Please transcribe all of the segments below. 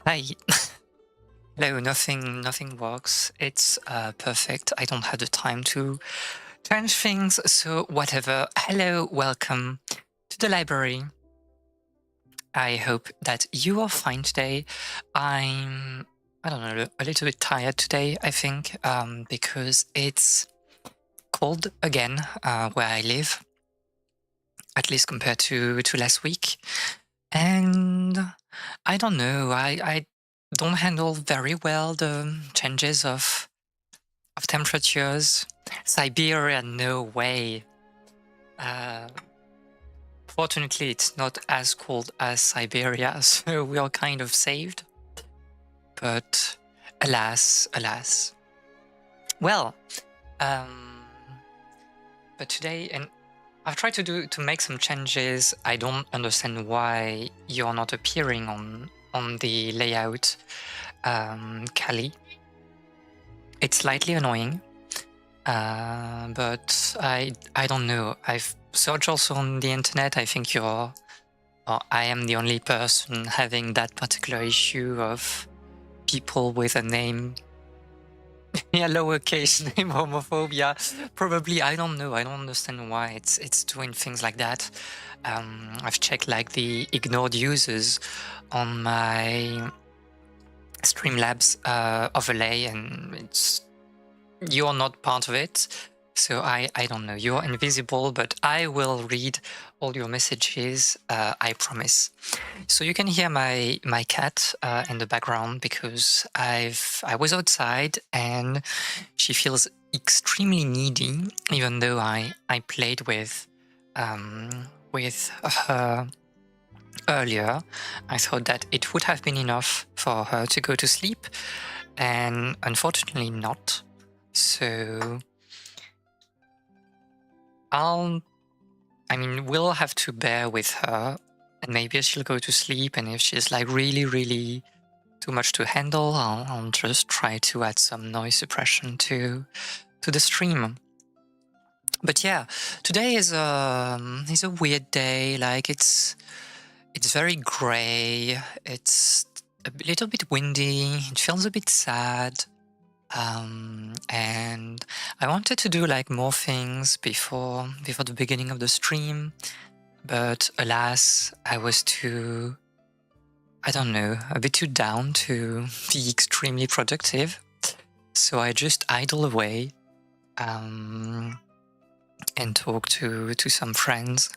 Hi. Hello, nothing works. It's perfect. I don't have the time to change things, so whatever. Hello, welcome to the library. I hope that you are fine today. I don't know, a little bit tired today, I think, because it's cold again where I live, at least compared to last week. And I don't know, I don't handle very well the changes of temperatures. Siberia, no way. Uh, Fortunately, it's not as cold as Siberia, so we are kind of saved. But alas, alas. Well, um, but today, and I've tried to make some changes. I don't understand why you're not appearing on the layout, Kali. It's slightly annoying, but I don't know. I've searched also on the internet. I think I am the only person having that particular issue of people with a name, yeah, lowercase name homophobia. Probably, I don't know. I don't understand why it's doing things like that. I've checked like the ignored users on my Streamlabs overlay, and you're not part of it. So I don't know. You're invisible, but I will read all your messages. I promise. So you can hear my cat in the background because I was outside and she feels extremely needy, even though I played with her earlier. I thought that it would have been enough for her to go to sleep, and unfortunately not. So we'll have to bear with her, and maybe she'll go to sleep, and if she's like really too much to handle, I'll just try to add some noise suppression to the stream. But yeah, today is a weird day. Like it's very grey. It's a little bit windy. It feels a bit sad. And I wanted to do like more things before the beginning of the stream, but alas, I was a bit too down to be extremely productive. So I just idle away and talk to some friends.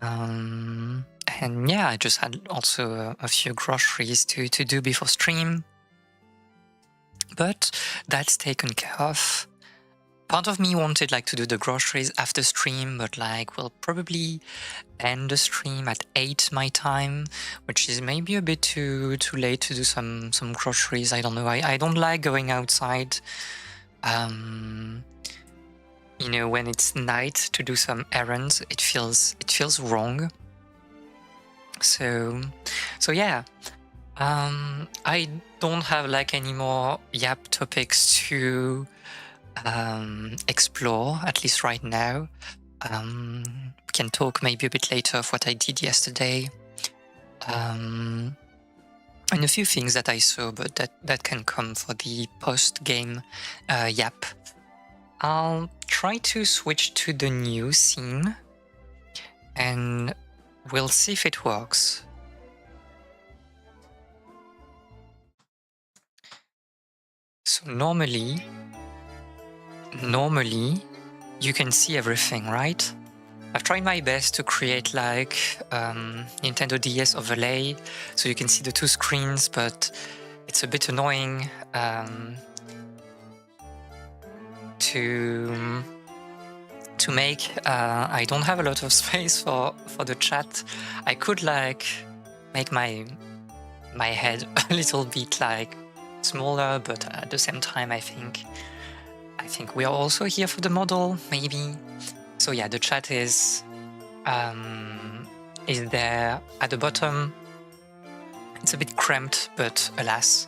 And yeah, I just had also a few groceries to do before stream. But that's taken care of. Part of me wanted like to do the groceries after stream, but like we'll probably end the stream at 8 my time, which is maybe a bit too late to do some groceries. I don't know. I don't like going outside, when it's night to do some errands. It feels wrong. So yeah. I don't have like any more Yap topics to explore, at least right now. We can talk maybe a bit later of what I did yesterday, and a few things that I saw, but that can come for the post-game Yap. I'll try to switch to the new scene, and we'll see if it works. So normally you can see everything, right? I've tried my best to create like Nintendo DS overlay so you can see the two screens, but it's a bit annoying to make. I don't have a lot of space for the chat. I could like make my head a little bit like smaller, but at the same time I think we are also here for the model, maybe. So yeah, the chat is there at the bottom. It's a bit cramped, but alas,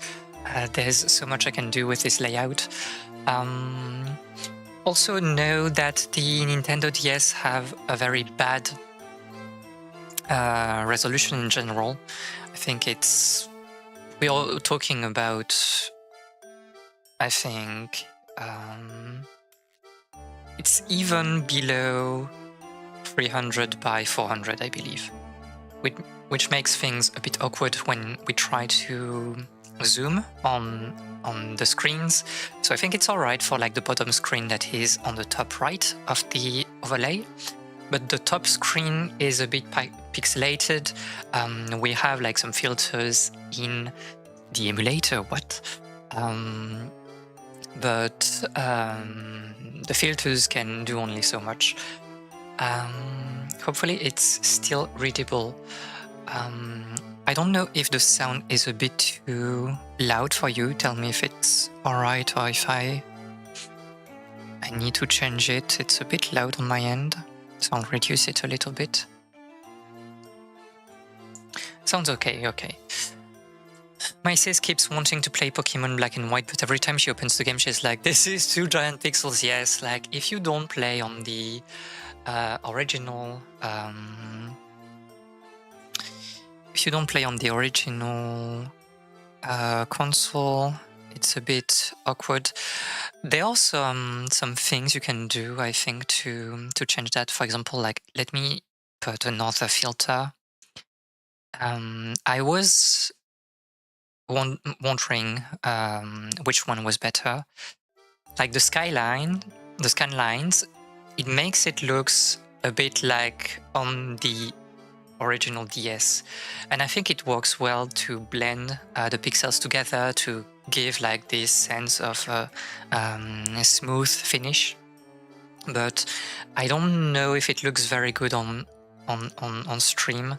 there's so much I can do with this layout. Also know that the Nintendo DS have a very bad resolution in general. I think it's we are talking about, I think, it's even below 300 by 400, I believe, which makes things a bit awkward when we try to zoom on the screens. So I think it's all right for like the bottom screen that is on the top right of the overlay, but the top screen is a bit pixelated. We have like some filters in the emulator, but the filters can do only so much. Hopefully it's still readable. I don't know if the sound is a bit too loud for you. Tell me if it's alright or if I need to change it. It's a bit loud on my end, so I'll reduce it a little bit. Sounds okay, okay. My sis keeps wanting to play Pokemon Black and White, but every time she opens the game, she's like, this is 2 giant pixels. Yes, like if you don't play on the original, console, it's a bit awkward. There are some things you can do, I think, to change that. For example, like let me put another filter. I was wondering which one was better. Like the scanlines, it makes it looks a bit like on the original DS, and I think it works well to blend the pixels together to give like this sense of a smooth finish. But I don't know if it looks very good on stream.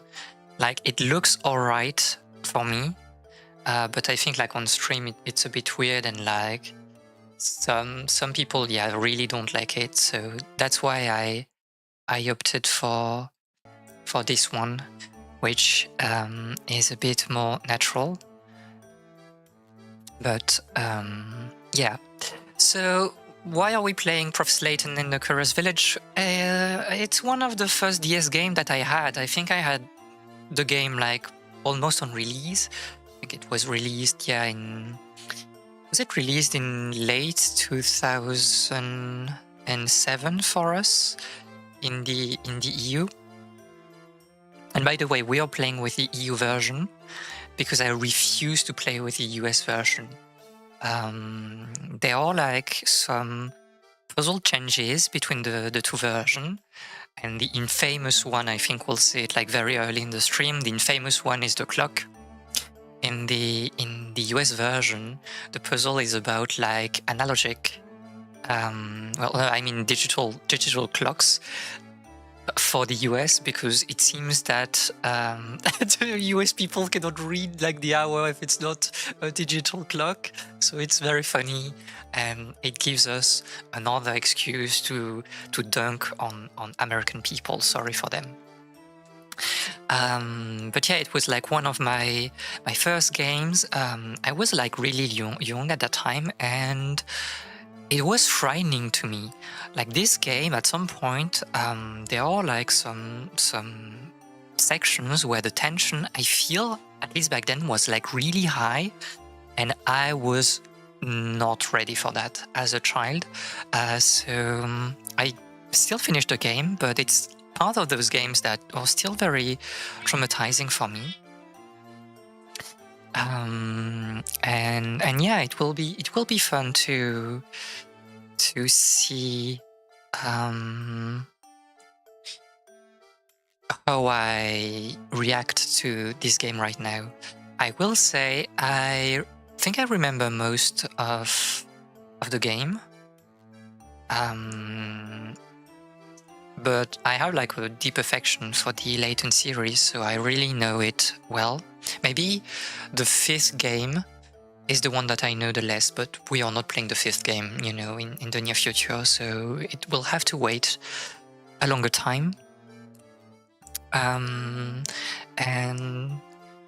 Like it looks alright for me, but I think like on stream it's a bit weird, and like some people really don't like it. So that's why I opted for this one, which is a bit more natural. But yeah, so why are we playing Professor Layton in the Curious Village? It's one of the first DS games that I had. I think I had the game like almost on release. I think it was released, was it released in late 2007 for us in the EU? And by the way, we are playing with the EU version because I refuse to play with the US version. There are like some puzzle changes between the two versions. And the infamous one, I think we'll see it like very early in the stream. The infamous one is the clock. In the US version, the puzzle is about like analogic, digital clocks for the US, because it seems that the US people cannot read like the hour if it's not a digital clock. So it's very funny, and it gives us another excuse to dunk on American people. Sorry for them. But yeah, it was like one of my first games. I was like really young at that time, and it was frightening to me. Like this game, at some point, there are like some sections where the tension, I feel, at least back then, was like really high, and I was not ready for that as a child. So I still finished the game, but it's part of those games that are still very traumatizing for me. And yeah, it will be fun to see how I react to this game right now. I will say I think I remember most of the game, but I have like a deep affection for the Layton series, so I really know it well. Maybe the 5th game is the one that I know the less, but we are not playing the 5th game, in the near future, so it will have to wait a longer time. And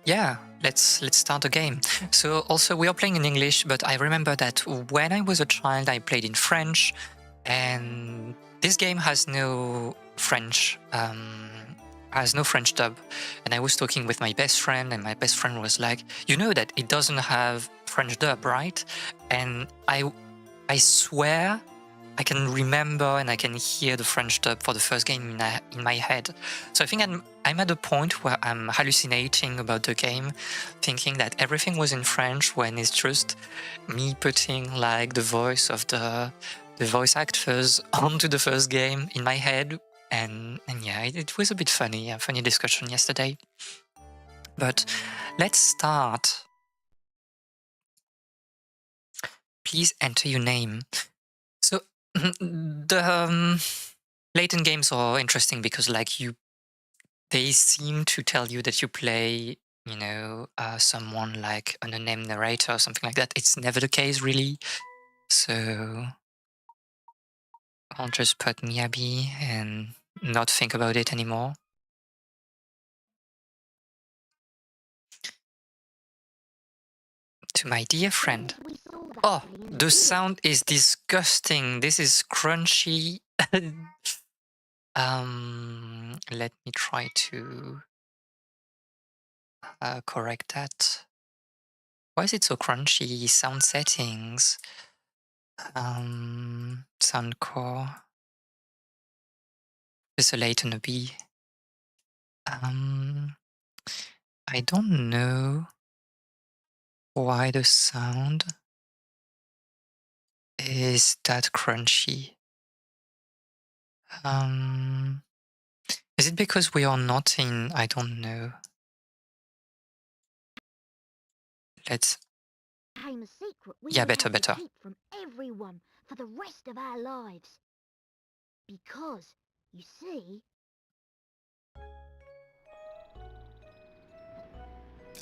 yeah, let's start the game. So also we are playing in English, but I remember that when I was a child, I played in French, and this game has no French has no French dub. And I was talking with my best friend, and my best friend was like, you know that it doesn't have French dub, right? And I swear I can remember and I can hear the French dub for the first game in my head. So I think I'm at a point where I'm hallucinating about the game, thinking that everything was in French when it's just me putting like the voice of the voice actors onto the first game in my head. And yeah, it was a bit funny, a funny discussion yesterday. But let's start. Please enter your name. So the Layton games are interesting because like they seem to tell you that you play, you know, someone like an unnamed narrator or something like that. It's never the case really. So I'll just put Miyabi and not think about it anymore. To my dear friend. Oh, the sound is disgusting. This is crunchy. Let me try to correct that. Why is it so crunchy? Sound settings. Sound core. Professor Layton a B. I don't know why the sound is that crunchy. Is it because we are not in? I don't know. Let's. Became a secret we Yeah, would have better. to keep from everyone for the rest of our lives. Because, you see,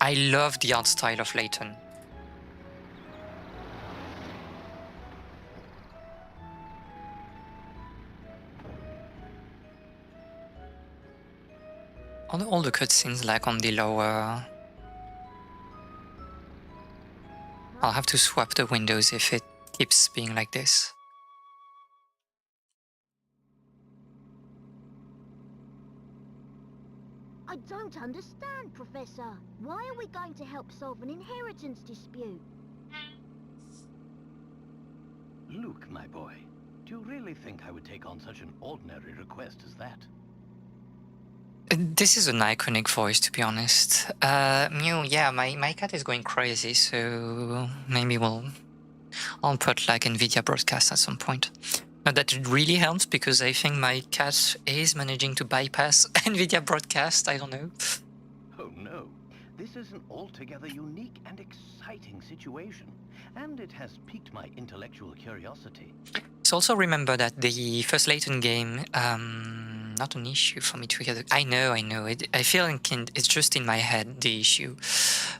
I love the art style of Layton. All the cutscenes like on the lower. I'll have to swap the windows if it keeps being like this. I don't understand, Professor. Why are we going to help solve an inheritance dispute? Luke, my boy, do you really think I would take on such an ordinary request as that? This is an iconic voice, to be honest. Mew, yeah, my cat is going crazy, so maybe I'll put like NVIDIA broadcast at some point. Not that it really helps because I think my cat is managing to bypass NVIDIA broadcast. I don't know. Oh no, this is an altogether unique and exciting situation, and it has piqued my intellectual curiosity. So also remember that the first Layton game, not an issue for me to hear. I know. I feel like it's just in my head, the issue.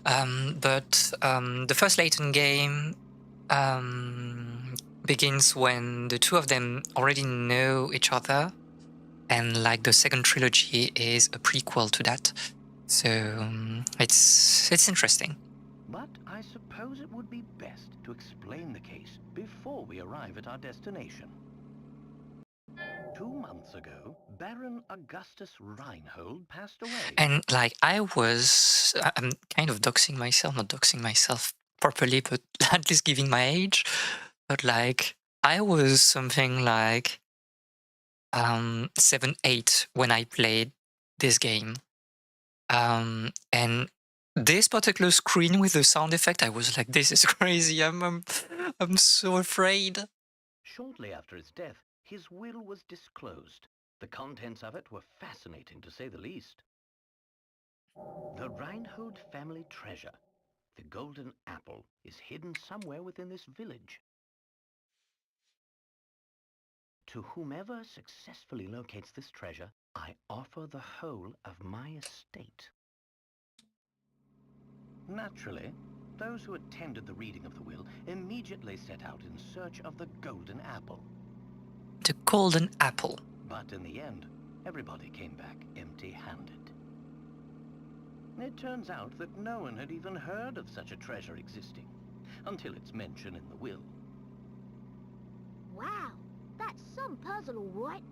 But the first Layton game begins when the two of them already know each other, and like the second trilogy is a prequel to that. So it's interesting. But I suppose it would be best to explain the case before we arrive at our destination. 2 months ago, Baron Augustus Reinhold passed away. And like I'm kind of not doxing myself properly, but at least giving my age. But like I was something like 7, 8 when I played this game. And this particular screen with the sound effect, I was like, this is crazy. I'm so afraid. Shortly after his death, his will was disclosed. The contents of it were fascinating, to say the least. The Reinhold family treasure, the golden apple, is hidden somewhere within this village. To whomever successfully locates this treasure, I offer the whole of my estate. Naturally, those who attended the reading of the will immediately set out in search of the golden apple. The golden apple. But in the end, everybody came back empty-handed. It turns out that no one had even heard of such a treasure existing, until its mention in the will. Wow, that's some puzzle, all right.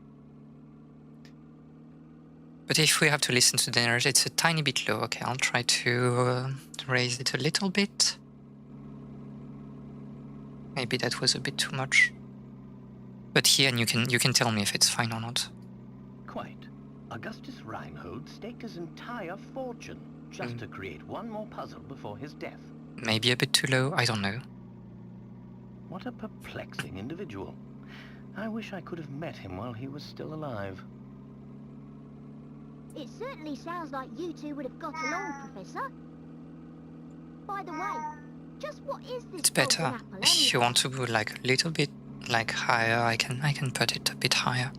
But if we have to listen to the energy, it's a tiny bit low. Okay, I'll try to raise it a little bit. Maybe that was a bit too much. But here, and you can tell me if it's fine or not. Quite. Augustus Reinhold staked his entire fortune just to create one more puzzle before his death. Maybe a bit too low, I don't know. What a perplexing individual. I wish I could have met him while he was still alive. It certainly sounds like you two would have got along, Professor. By the way, just what is this It's golden better. apple If you anyway? want to go like a little bit like higher, I can put it a bit higher.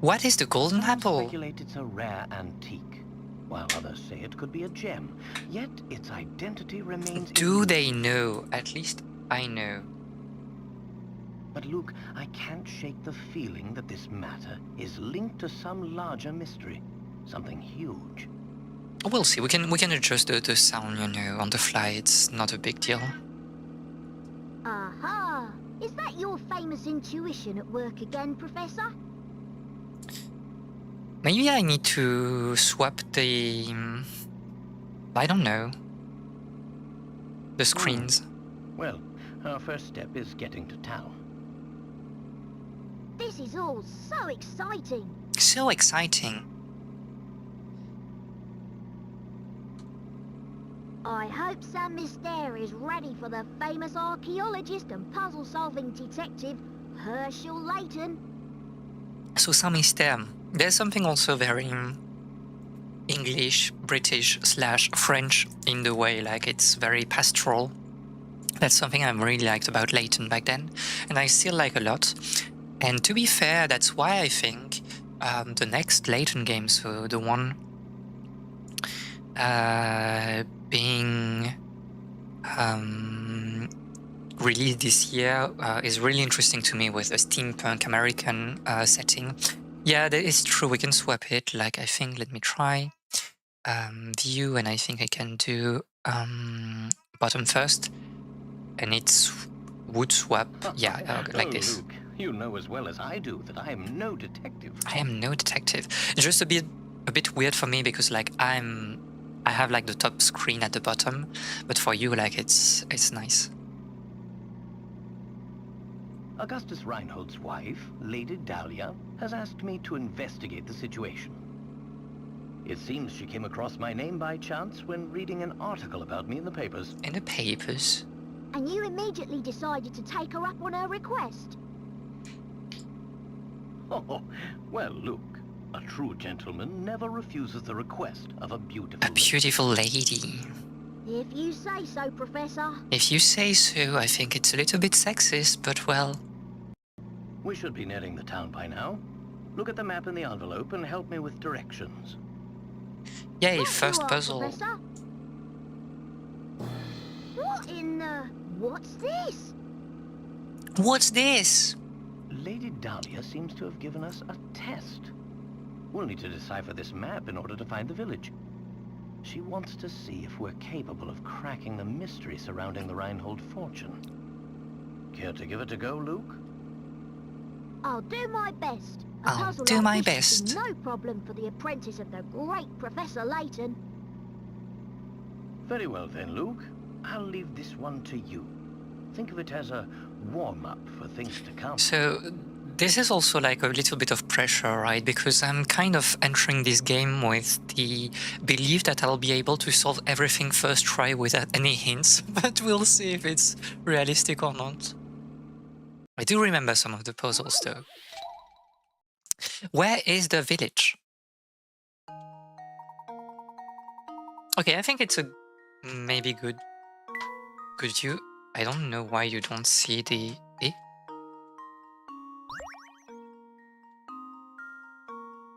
What is the golden Some apple? speculate it's a rare antique, while others say it could be a gem. Yet its identity remains Do they elusive. know? At least I know. But Luke, I can't shake the feeling that this matter is linked to some larger mystery. Something huge. We'll see. We can adjust the sound, you know, on the fly. It's not a big deal. Aha! Is that your famous intuition at work again, Professor? Maybe I need to swap the... I don't know. The screens. Well, our first step is getting to town. This is all so exciting. So exciting. I hope Sam Myster is ready for the famous archaeologist and puzzle-solving detective Herschel Layton. So some Myster. There's something also very English, British / French in the way, like it's very pastoral. That's something I really liked about Layton back then, and I still like a lot. And to be fair, that's why I think the next Layton game, so the one being released this year, is really interesting to me with a steampunk American setting. Yeah, that is true. We can swap it. Like, I think, let me try view, and I think I can do bottom first, and it's wood swap. Yeah, like this. Luke, you know as well as I do that I am no detective. I am no detective. It's just a bit weird for me because like I have like the top screen at the bottom, but for you like it's nice. Augustus Reinhold's wife, Lady Dahlia, has asked me to investigate the situation. It seems she came across my name by chance when reading an article about me in the papers. In the papers? And you immediately decided to take her up on her request. Oh, well, Luke, a true gentleman never refuses the request of a beautiful A beautiful lady. If you say so, Professor. If you say so, I think it's a little bit sexist, but well. We should be nearing the town by now. Look at the map in the envelope and help me with directions. Yay, Right first you are, puzzle. Professor. What in the... What's this? What's this? Lady Dahlia seems to have given us a test. We'll need to decipher this map in order to find the village. She wants to see if we're capable of cracking the mystery surrounding the Reinhold fortune. Care to give it a go, Luke? I'll do my best. A I'll puzzle do like my this should be best. no problem for the apprentice of the great Professor Layton. Very well then, Luke. I'll leave this one to you. Think of it as a warm-up for things to come. So this is also like a little bit of pressure, right? Because I'm kind of entering this game with the belief that I'll be able to solve everything first try without any hints, but we'll see if it's realistic or not. I do remember some of the puzzles though. Where is the village? Okay, I think it's a maybe good view. I don't know why you don't see the... Eh?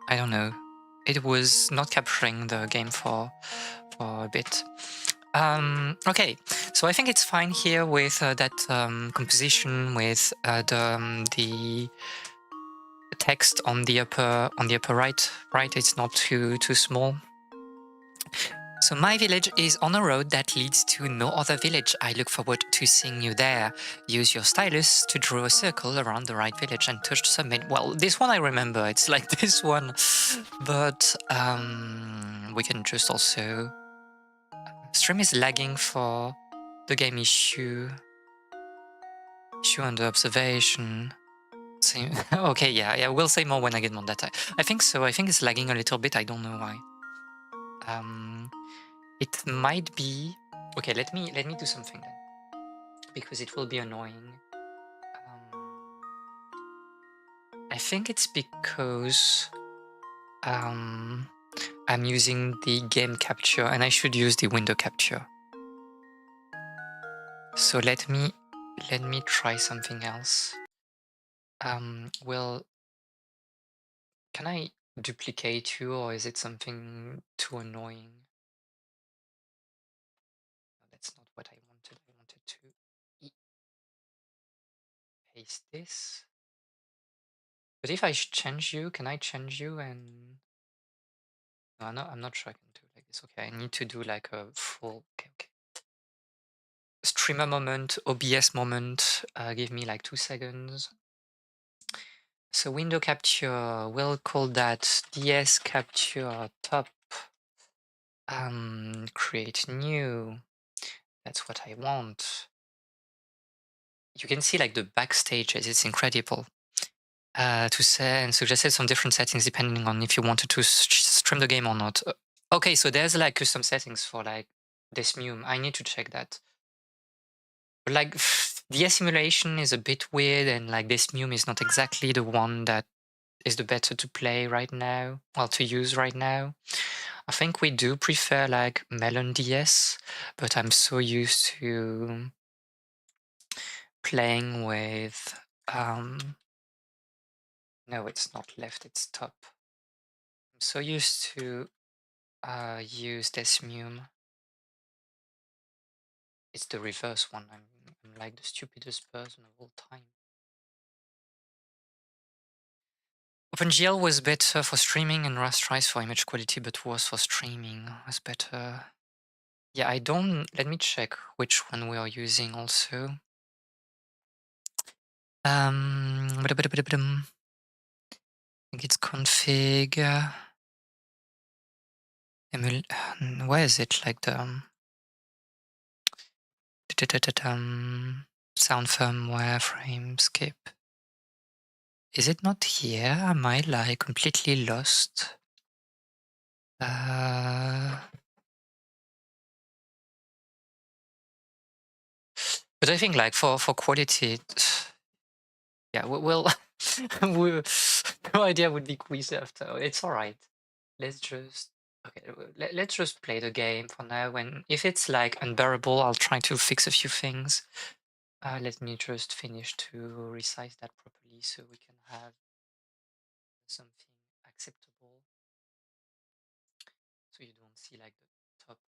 I don't know. It was not capturing the game for a bit. Okay, so I think it's fine here with that composition with the text on the upper right. Right, it's not too small. So my village is on a road that leads to no other village. I look forward to seeing you there. Use your stylus to draw a circle around the right village and touch submit. Well, this one I remember. It's like this one. But we can just also... Stream is lagging for the game issue. Issue under observation. Okay, yeah, we'll say more when I get more data. I think so. I think it's lagging a little bit. I don't know why. It might be... Okay, let me do something then, because it will be annoying. I think it's because I'm using the game capture and I should use the window capture. So let me try something else. Well, can I duplicate you, or is it something too annoying? No, that's not what I wanted. I wanted to paste this. But if I change you, can I change you and... No, I'm not sure I can do it like this. Okay, I need to do like a full... Okay. Streamer moment, OBS moment, give me like 2 seconds. So window capture, we'll call that DS capture top. Create new. That's what I want. You can see like the backstages, it's incredible. To say and suggested some different settings depending on if you wanted to stream the game or not. Okay, so there's like custom settings for like Desmume. I need to check that. But like the simulation is a bit weird, and like Desmume is not exactly the one that is the better to play right now, well, to use right now. I think we do prefer like Melon DS, but I'm so used to playing with no, it's not left, it's top. I'm so used to use Desmume. It's the reverse one. I'm like the stupidest person of all time. OpenGL was better for streaming and rasterize for image quality, but worse for streaming. Was better. Yeah, I don't... Let me check which one we are using also. I think it's config. Where is it? Like the sound firmware frame skip. Is it not here? Am I like completely lost? But I think like for quality, yeah, we'll no idea would be quiz after. It's all right. Let's just let's just play the game for now. And if it's like unbearable, I'll try to fix a few things. Let me just finish to resize that properly so we can have something acceptable. So you don't see like the top of...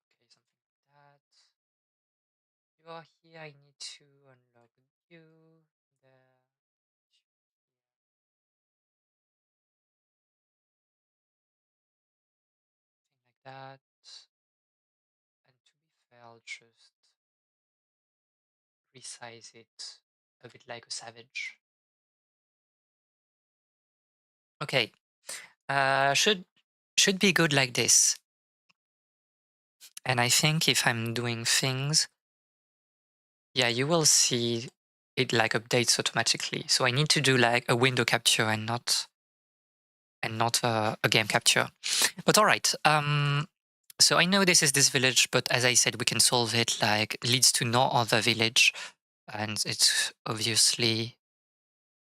Okay, something like that. You are here, I need to unlock you. There. Something like that. And to be fair, I'll just resize it a bit like a savage. Okay. Should be good like this. And I think if I'm doing things, yeah, you will see it like updates automatically. So I need to do like a window capture and not a game capture. But all right. So I know this is this village, but as I said, we can solve it like leads to no other village. And it's obviously,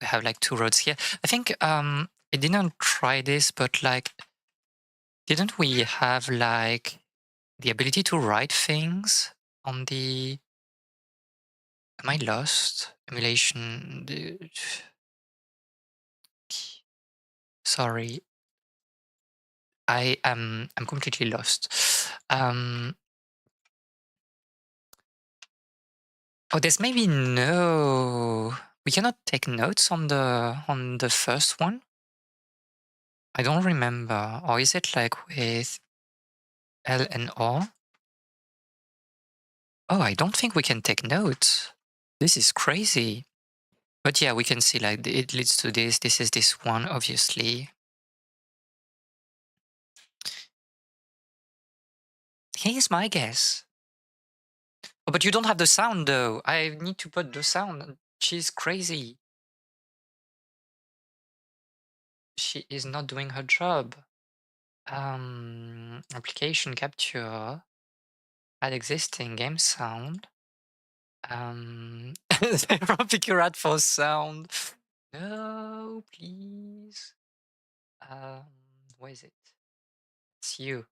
we have like 2 roads here. I think I didn't try this, but like, didn't we have like the ability to write things on the... Am I lost? Emulation. Sorry. I'm completely lost. Oh, there's maybe no... We cannot take notes on the first one? I don't remember. Or is it like with L and O? Oh, I don't think we can take notes. This is crazy. But yeah, we can see like it leads to this. This is this one, obviously. Here's my guess. Oh, but you don't have the sound though. I need to put the sound. She's crazy. She is not doing her job. Application capture. Add existing game sound. Figure out for sound. No, please. Where is it? It's you.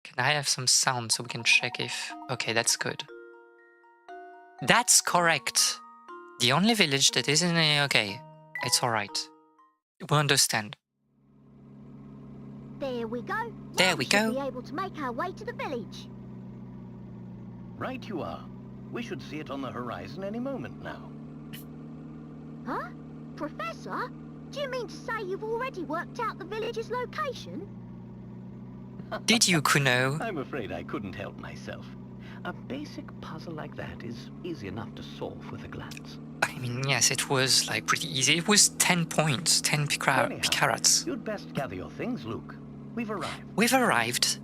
Can I have some sound so we can check if... Okay, that's good. That's correct. The only village that isn't... Okay, it's alright. We understand. There we go. There Now we should go. be able to make our way to the village. Right you are. We should see it on the horizon any moment now. Huh? Professor? Do you mean to say you've already worked out the village's location? Did you, Kuno? I'm afraid I couldn't help myself. A basic puzzle like that is easy enough to solve with a glance. I mean, yes, it was like pretty easy. It was 10 points, 10 Anyhow, picarats. you'd best gather your things, Luke. We've arrived. We've arrived.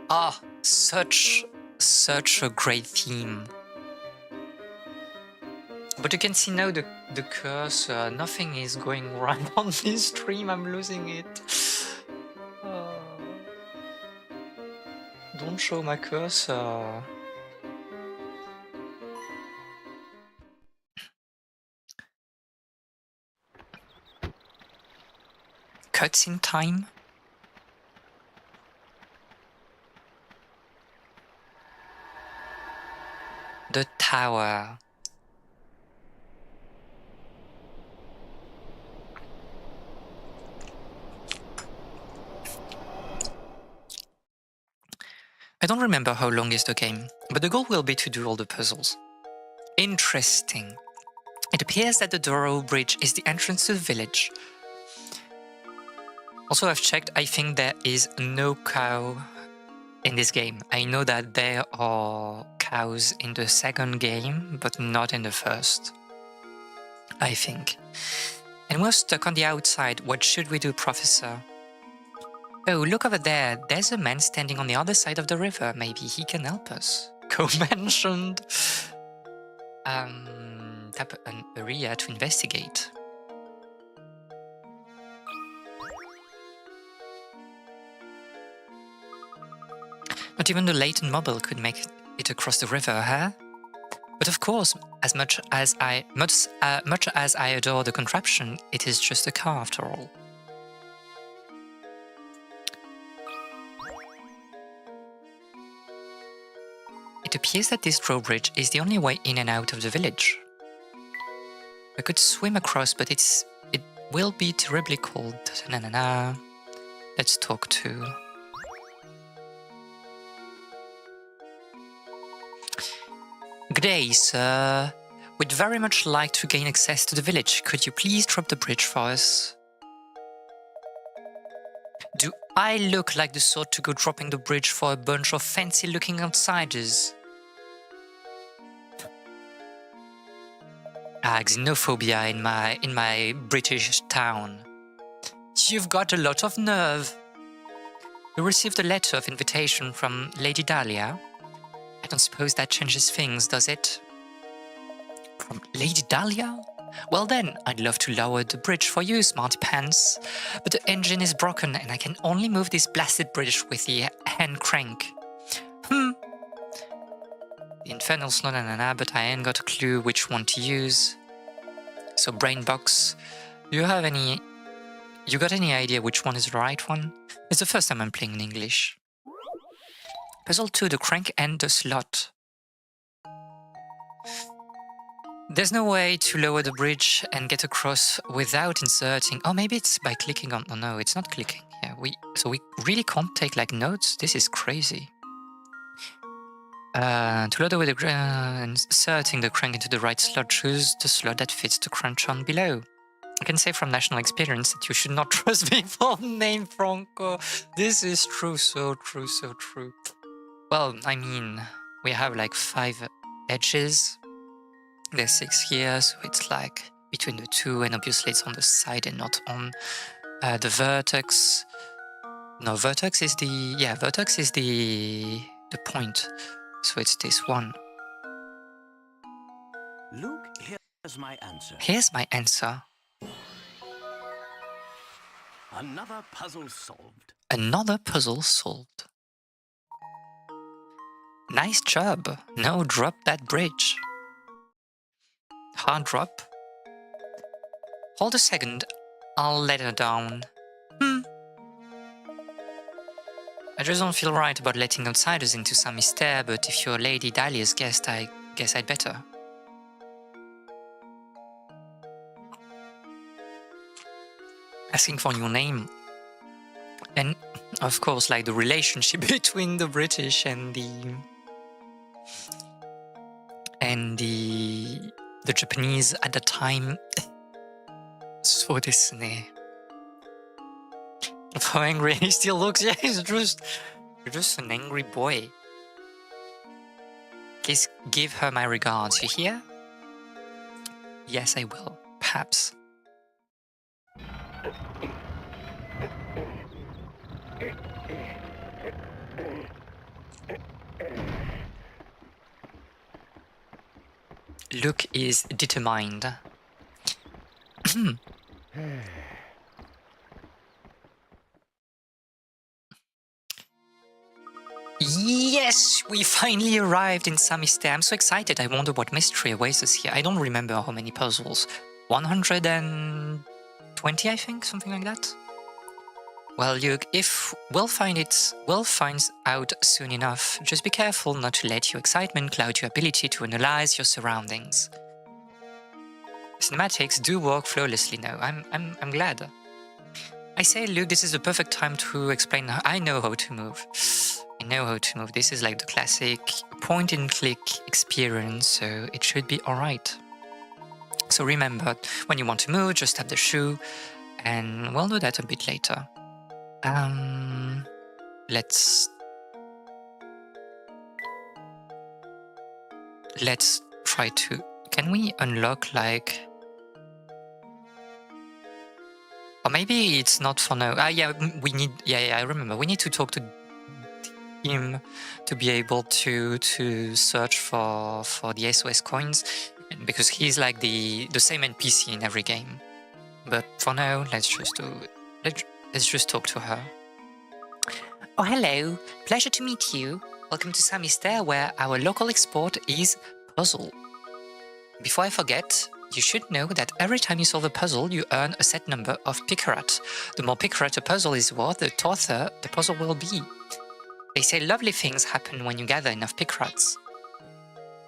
Ah, such a great theme. But you can see now the cursor. Nothing is going right on this stream. I'm losing it. Oh. Don't show my cursor. Cutscene time. The tower. I don't remember how long is the game, but the goal will be to do all the puzzles. Interesting. It appears that the Doro Bridge is the entrance to the village. Also, I've checked, I think there is no cow in this game. I know that there are cows in the second game, but not in the first. I think. And we're stuck on the outside. What should we do, Professor? Oh, look over there. There's a man standing on the other side of the river. Maybe he can help us. Co-mentioned. Tap an area to investigate. Not even the Layton mobile could make it across the river, huh? But of course, as much as I adore the contraption, it is just a car after all. It appears that this drawbridge is the only way in and out of the village. I could swim across, but it will be terribly cold. Na-na-na. Let's talk to... Good day, sir. We'd very much like to gain access to the village. Could you please drop the bridge for us? Do I look like the sort to go dropping the bridge for a bunch of fancy-looking outsiders? Xenophobia in my British town. You've got a lot of nerve. You received a letter of invitation from Lady Dahlia. I don't suppose that changes things, does it? From Lady Dahlia? Well then, I'd love to lower the bridge for you, smarty pants. But the engine is broken and I can only move this blasted bridge with the hand crank. The infernal's not an but I ain't got a clue which one to use. So Brainbox, you got any idea which one is the right one? It's the first time I'm playing in English. Puzzle 2, the crank and the slot. There's no way to lower the bridge and get across without inserting... Oh, maybe it's by clicking on... Oh no, it's not clicking. Yeah, so we really can't take like notes? This is crazy. To load away the inserting the crank into the right slot, choose the slot that fits the crunch on below. I can say from national experience that you should not trust people named Franco. This is true, so true, so true. Well, I mean, we have like 5 edges. There's 6 here, so it's like between the 2, and obviously it's on the side and not on the vertex. No, vertex is the point. So it's this one. Luke, here's my answer. Here's my answer. Another puzzle solved. Another puzzle solved. Nice job. Now drop that bridge. Hard drop. Hold a second. I'll let her down. I just don't feel right about letting outsiders into Saint Mystère, but if you're Lady Dahlia's guest, I guess I'd better. Asking for your name. And of course, like the relationship between the British and the Japanese at the time. そうですね. Of how angry he still looks. Yeah, you're just an angry boy. Please give her my regards, you hear? Yes, I will. Perhaps. Luke is determined. Yes, we finally arrived in Saint Mystère. I'm so excited. I wonder what mystery awaits us here. I don't remember how many puzzles. 120, I think, something like that. Well, Luke, if we'll find out soon enough. Just be careful not to let your excitement cloud your ability to analyze your surroundings. Cinematics do work flawlessly now. I'm glad. I say, Luke, this is the perfect time to explain how I know how to move. I know how to move. This is like the classic point-and-click experience, so it should be alright. So remember, when you want to move, just tap the shoe, and we'll do that a bit later. Let's try to... Can we unlock, like... Or maybe it's not for now. Yeah, we need... Yeah, I remember. We need to talk to him to be able to search for the SOS coins, because he's like the same NPC in every game. But for now, let's just talk to her. Oh, hello. Pleasure to meet you. Welcome to Saint Mystère, where our local export is puzzle. Before I forget, you should know that every time you solve a puzzle, you earn a set number of picarat. The more picarat a puzzle is worth, the tougher the puzzle will be. They say lovely things happen when you gather enough picarats.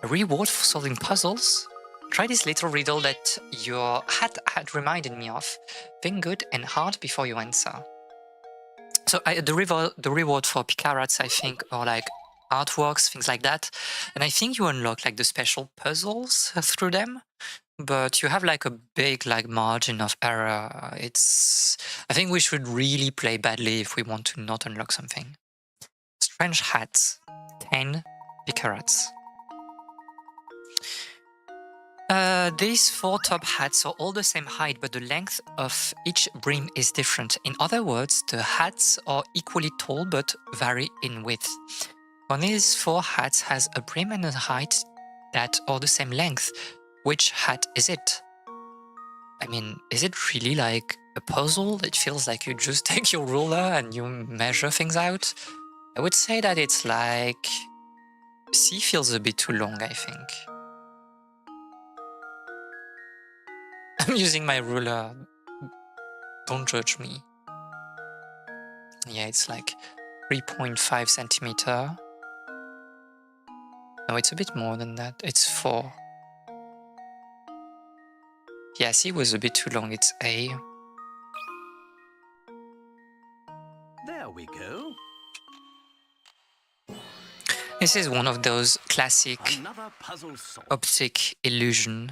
A reward for solving puzzles? Try this little riddle that your hat had reminded me of. Think good and hard before you answer. So the reward for picarats, I think, are like artworks, things like that. And I think you unlock like the special puzzles through them. But you have like a big like margin of error. I think we should really play badly if we want to not unlock something. Strange hats, 10 picarats. These 4 top hats are all the same height, but the length of each brim is different. In other words, the hats are equally tall but vary in width. One of these 4 hats has a brim and a height that are the same length. Which hat is it? I mean, is it really like a puzzle? It feels like you just take your ruler and you measure things out. I would say that it's like... C feels a bit too long, I think. I'm using my ruler. Don't judge me. Yeah, it's like 3.5 centimeter. No, it's a bit more than that. It's 4. Yeah, C was a bit too long. It's A. There we go. This is one of those classic Another puzzle solved. optic illusion.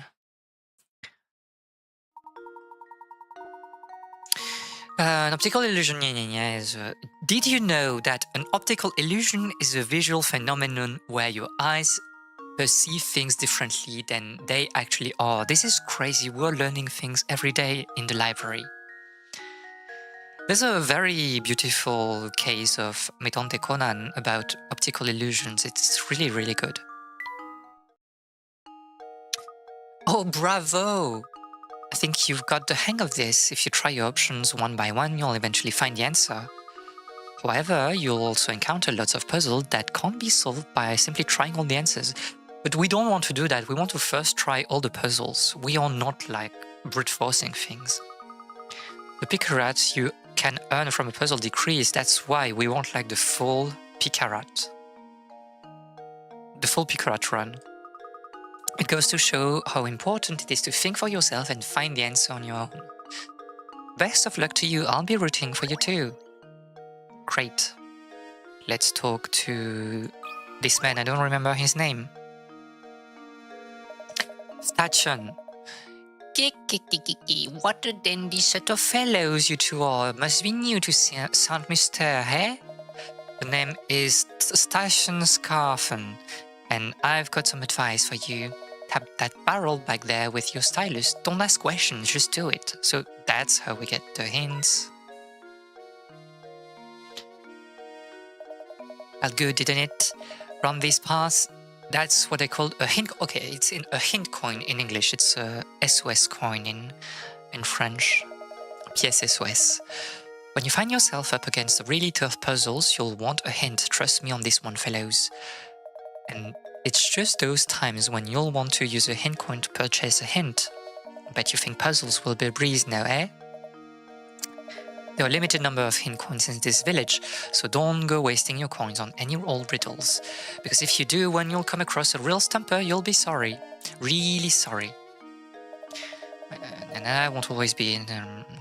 An optical illusion is... did you know that an optical illusion is a visual phenomenon where your eyes perceive things differently than they actually are? This is crazy. We're learning things every day in the library. There's a very beautiful case of Metante Conan about optical illusions. It's really, really good. Oh, bravo! I think you've got the hang of this. If you try your options one by one, you'll eventually find the answer. However, you'll also encounter lots of puzzles that can't be solved by simply trying all the answers. But we don't want to do that. We want to first try all the puzzles. We are not like brute forcing things. The picarats you can earn from a puzzle decrease. That's why we want like the full picarat. The full picarat run. It goes to show how important it is to think for yourself and find the answer on your own. Best of luck to you. I'll be rooting for you too. Great. Let's talk to this man. I don't remember his name. Station. What a dandy set of fellows you two are. Must be new to Saint Mystère, eh? The name is Station Scarfen, and I've got some advice for you. Tap that barrel back there with your stylus. Don't ask questions, just do it. So that's how we get the hints. Felt good, didn't it? Run this pass. That's what I call a hint. Okay, it's in a hint coin in English. It's a SOS coin in French. Pièce SOS. When you find yourself up against really tough puzzles, you'll want a hint. Trust me on this one, fellows. And it's just those times when you'll want to use a hint coin to purchase a hint. Bet you think puzzles will be a breeze now, eh? There are a limited number of hint coins in this village, so don't go wasting your coins on any old riddles. Because if you do, when you'll come across a real stumper, you'll be sorry. Really sorry. And I won't always be in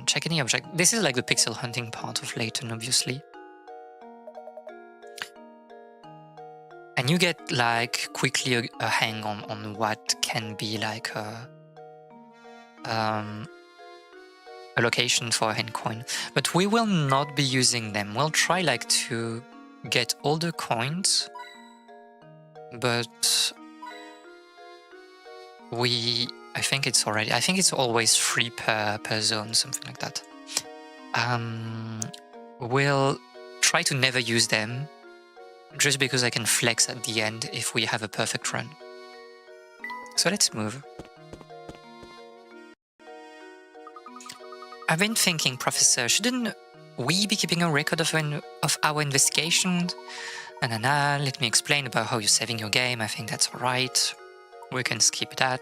check any object. This is like the pixel hunting part of Layton, obviously. And you get like quickly a hang on what can be like a location for a hint coin. But we will not be using them. We'll try like to get all the coins, but I think it's always 3 per zone, something like that. We'll try to never use them, just because I can flex at the end if we have a perfect run. So let's move. I've been thinking, Professor, shouldn't we be keeping a record of our investigation? Let me explain about how you're saving your game. I think that's alright. We can skip that.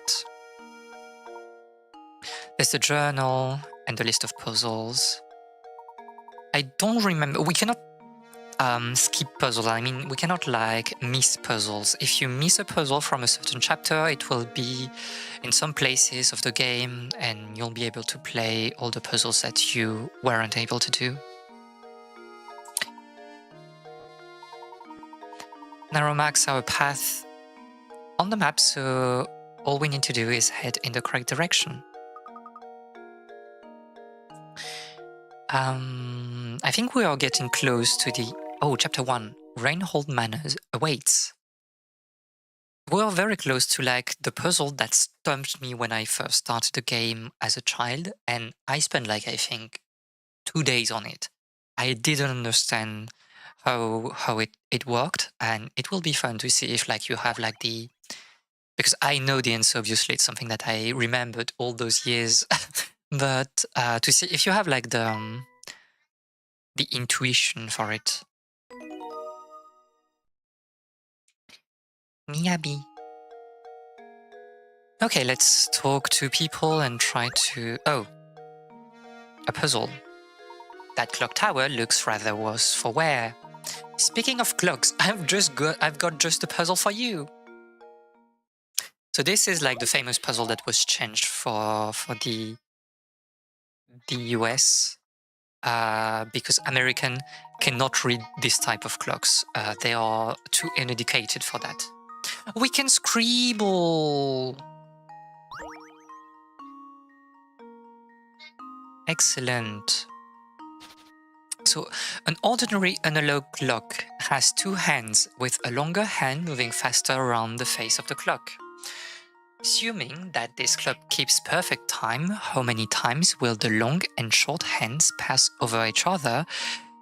There's the journal and the list of puzzles. I don't remember. We cannot skip puzzles. I mean, we cannot like miss puzzles. If you miss a puzzle from a certain chapter, it will be in some places of the game and you'll be able to play all the puzzles that you weren't able to do. Narrow marks our path on the map, so all we need to do is head in the correct direction. I think we are getting close to the... Oh, Chapter 1. Reinhold Manor awaits. We're very close to like the puzzle that stumped me when I first started the game as a child, and I spent like, I think, 2 days on it. I didn't understand how it worked, and it will be fun to see if like you have like the... Because I know the answer, obviously, it's something that I remembered all those years. But to see if you have like the intuition for it. Miyabi. Okay, let's talk to people and try to... Oh, a puzzle. That clock tower looks rather worse for wear. Speaking of clocks, I've got just a puzzle for you. So this is like the famous puzzle that was changed for the US. because American cannot read this type of clocks. They are too uneducated for that. We can scribble. Excellent. So an ordinary analog clock has two hands, with a longer hand moving faster around the face of the clock. Assuming that this clock keeps perfect time, how many times will the long and short hands pass over each other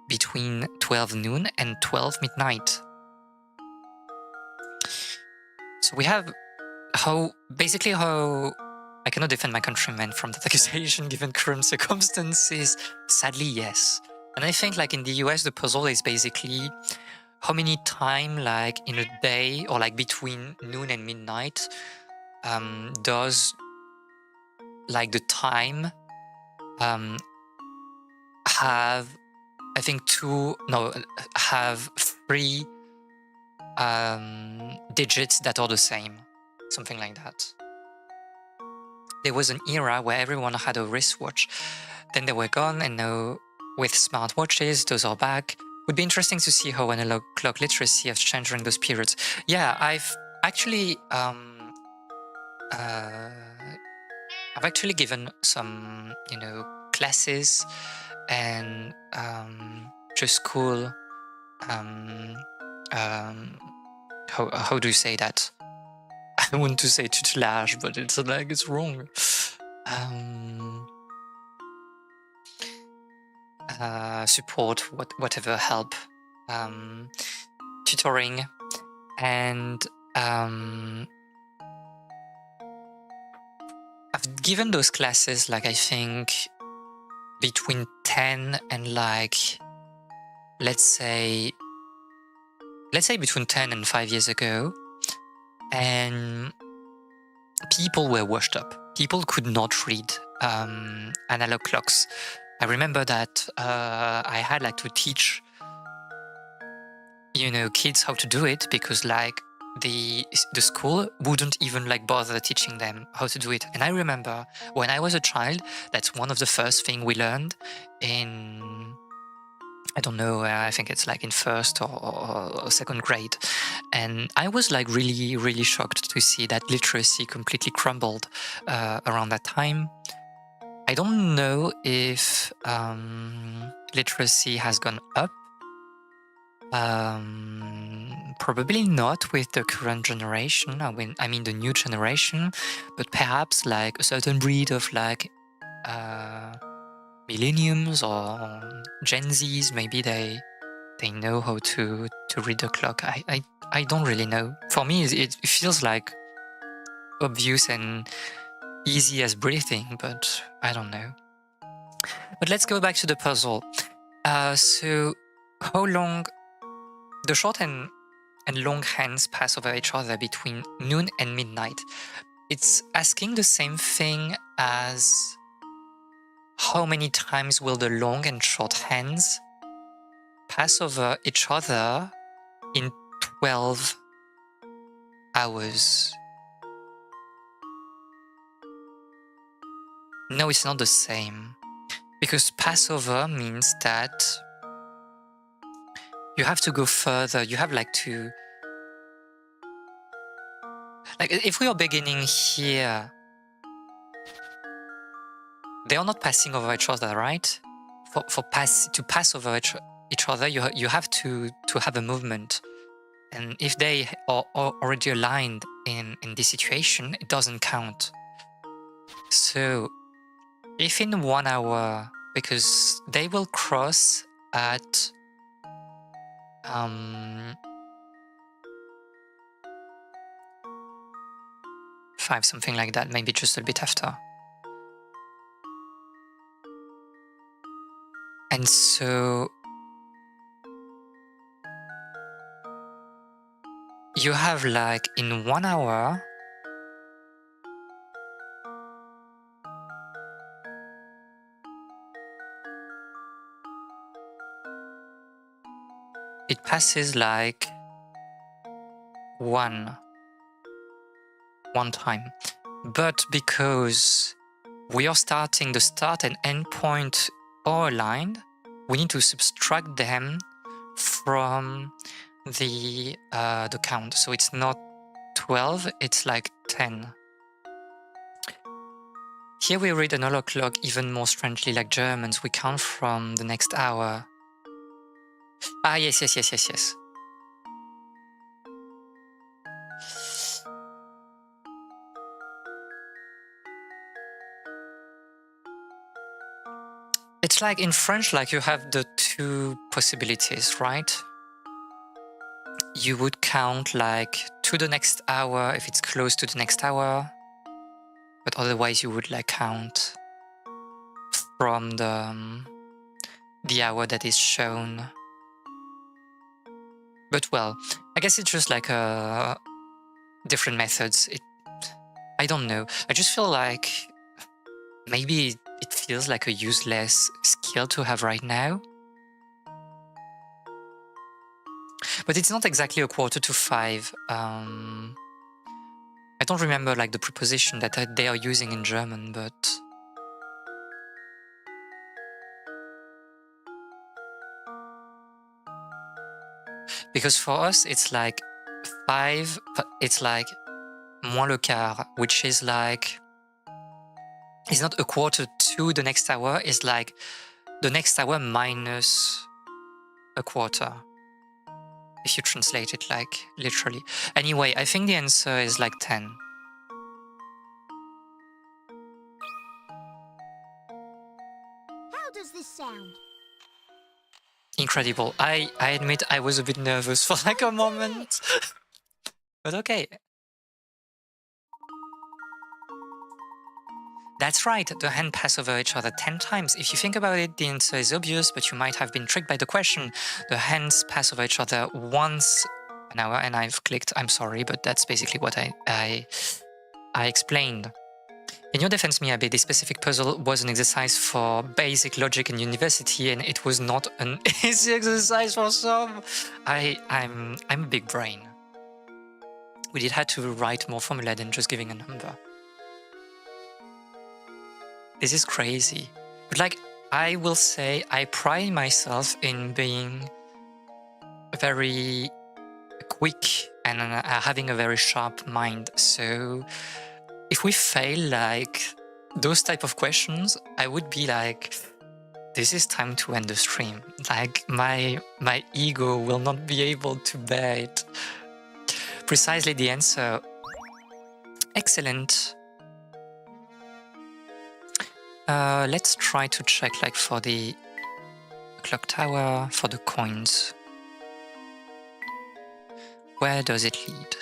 between 12 noon and 12 midnight? So we have how I cannot defend my countrymen from that accusation given current circumstances. Sadly, yes. And I think like in the US, the puzzle is basically how many time like in a day or like between noon and midnight does like the time have I think have three digits that are the same, something like that. There was an era where everyone had a wristwatch, then they were gone, and now with smartwatches, those are back. Would be interesting to see how analog clock literacy has changed during those periods. Yeah, I've actually given some classes and just school. How do you say that? I want to say tutelage, but it's wrong. Support, whatever, help, tutoring, and I've given those classes like I think between 10 and like let's say between 10 and 5 years ago, and people were washed up. People could not read analog clocks. I remember that I had like to teach kids how to do it, because like the school wouldn't even like bother teaching them how to do it. And I remember when I was a child, that's one of the first thing we learned in, I don't know, I think it's like in first or second grade. And I was like really, really shocked to see that literacy completely crumbled around that time. I don't know if literacy has gone up. Probably not with the current generation. I mean the new generation, but perhaps like a certain breed of like millenniums or Gen Zs, maybe they know how to read the clock. I don't really know. For me, it feels like obvious and easy as breathing, but I don't know. But let's go back to the puzzle. So how long the short and long hands pass over each other between noon and midnight? It's asking the same thing as how many times will the long and short hands pass over each other in 12 hours. No, it's not the same. Because Passover means that you have to go further. You have like to... Like if we are beginning here, they are not passing over each other, right? To pass over each other, you have to have a movement. And if they are already aligned in this situation, it doesn't count. So if in 1 hour, because they will cross at 5, something like that, maybe just a bit after. And so you have like in 1 hour, it passes like one time. But because we are starting, the start and end point are aligned, we need to subtract them from the count. So it's not 12, it's like 10. Here we read another clock even more strangely like Germans. We count from the next hour. Ah, yes. It's like in French, like you have the two possibilities, right? You would count like to the next hour if it's close to the next hour, but otherwise you would like count from the hour that is shown. But well, I guess it's just like different methods. I don't know. I just feel like maybe it feels like a useless skill to have right now. But it's not exactly a quarter to 5. I don't remember like the preposition that they are using in German, but because for us it's like 5, it's like moins le quart, which is like, it's not a quarter to the next hour, it's like the next hour minus a quarter, if you translate it like literally. Anyway, I think the answer is like 10. How does this sound? Incredible. I admit I was a bit nervous for like a moment. But okay. That's right, the hands pass over each other 10 times. If you think about it, the answer is obvious, but you might have been tricked by the question. The hands pass over each other once an hour, and I've clicked, I'm sorry, but that's basically what I explained. In your defense, Miyabe, this specific puzzle was an exercise for basic logic in university, and it was not an easy exercise for some. I'm a big brain. We did have to write more formula than just giving a number. This is crazy. But like, I will say I pride myself in being very quick and having a very sharp mind. So if we fail like those type of questions, I would be like, this is time to end the stream. Like my ego will not be able to bear it. Precisely the answer. Excellent. Let's try to check like for the clock tower, for the coins. Where does it lead?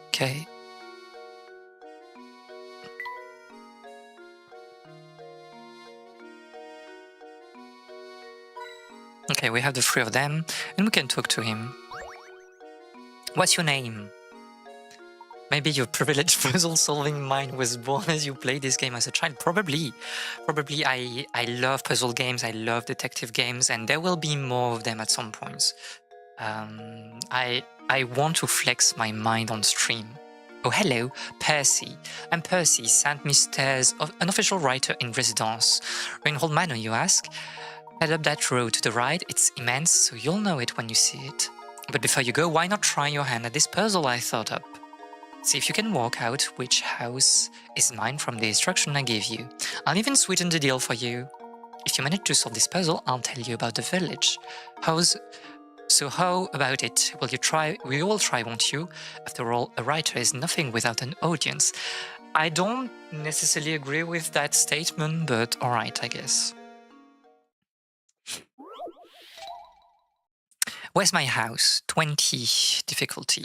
Okay. Okay, we have the 3 of them, and we can talk to him. What's your name? Maybe your privileged puzzle-solving mind was born as you played this game as a child. Probably. I love puzzle games, I love detective games, and there will be more of them at some points. I want to flex my mind on stream. Oh, hello, Percy. I'm Percy, Saint Mystere's unofficial writer in residence. Rainhold Manor, you ask? Head up that road to the right, it's immense, so you'll know it when you see it. But before you go, why not try your hand at this puzzle I thought up? See if you can work out which house is mine from the instruction I gave you. I'll even sweeten the deal for you. If you manage to solve this puzzle, I'll tell you about the village. So how about it? Will you try? We all try, won't you? After all, a writer is nothing without an audience. I don't necessarily agree with that statement, but alright, I guess. Where's my house? 20 difficulty.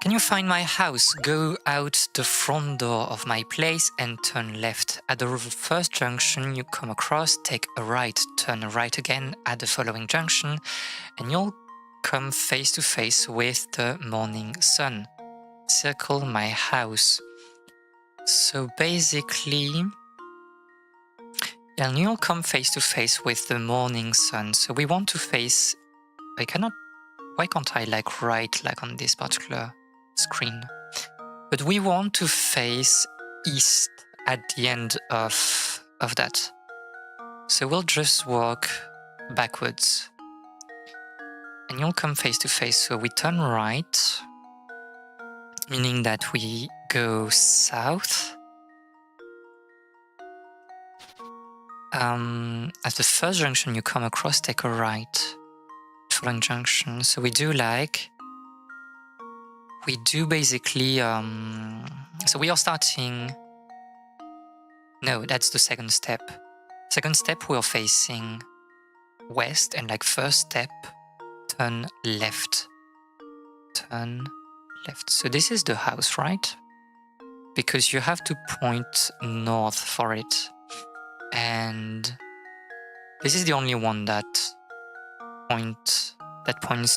Can you find my house? Go out the front door of my place and turn left. At the first junction you come across, take a right, turn right again at the following junction, and you'll come face to face with the morning sun. Circle my house. So basically, and you'll come face to face with the morning sun. So we want to face, why can't I like write like on this particular screen? But we want to face east at the end of of that. So we'll just walk backwards. And you'll come face to face. So we turn right, meaning that we go south. At the first junction you come across, take a right. Following junction. So we do basically, so we are starting, no, that's the second step. Second step, we are facing west, and like first step, turn left. Turn left. So this is the house, right? Because you have to point north for it. And this is the only one that points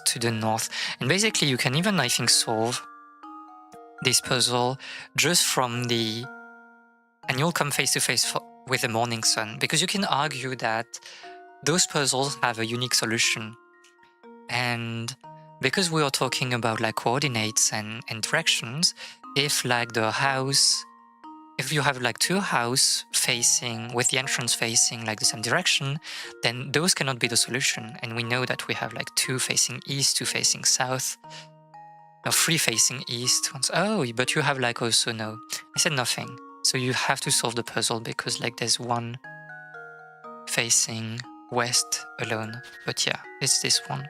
to the north. And basically you can even, I think, solve this puzzle just from the, and you'll come face to face with the morning sun, because you can argue that those puzzles have a unique solution. And because we are talking about like coordinates and directions, if like the house, if you have like two houses facing, with the entrance facing like the same direction, then those cannot be the solution. And we know that we have like two facing east, two facing south, no, three facing east. Oh, but you have like also, no, I said nothing. So you have to solve the puzzle because like there's one facing west alone. But yeah, it's this one.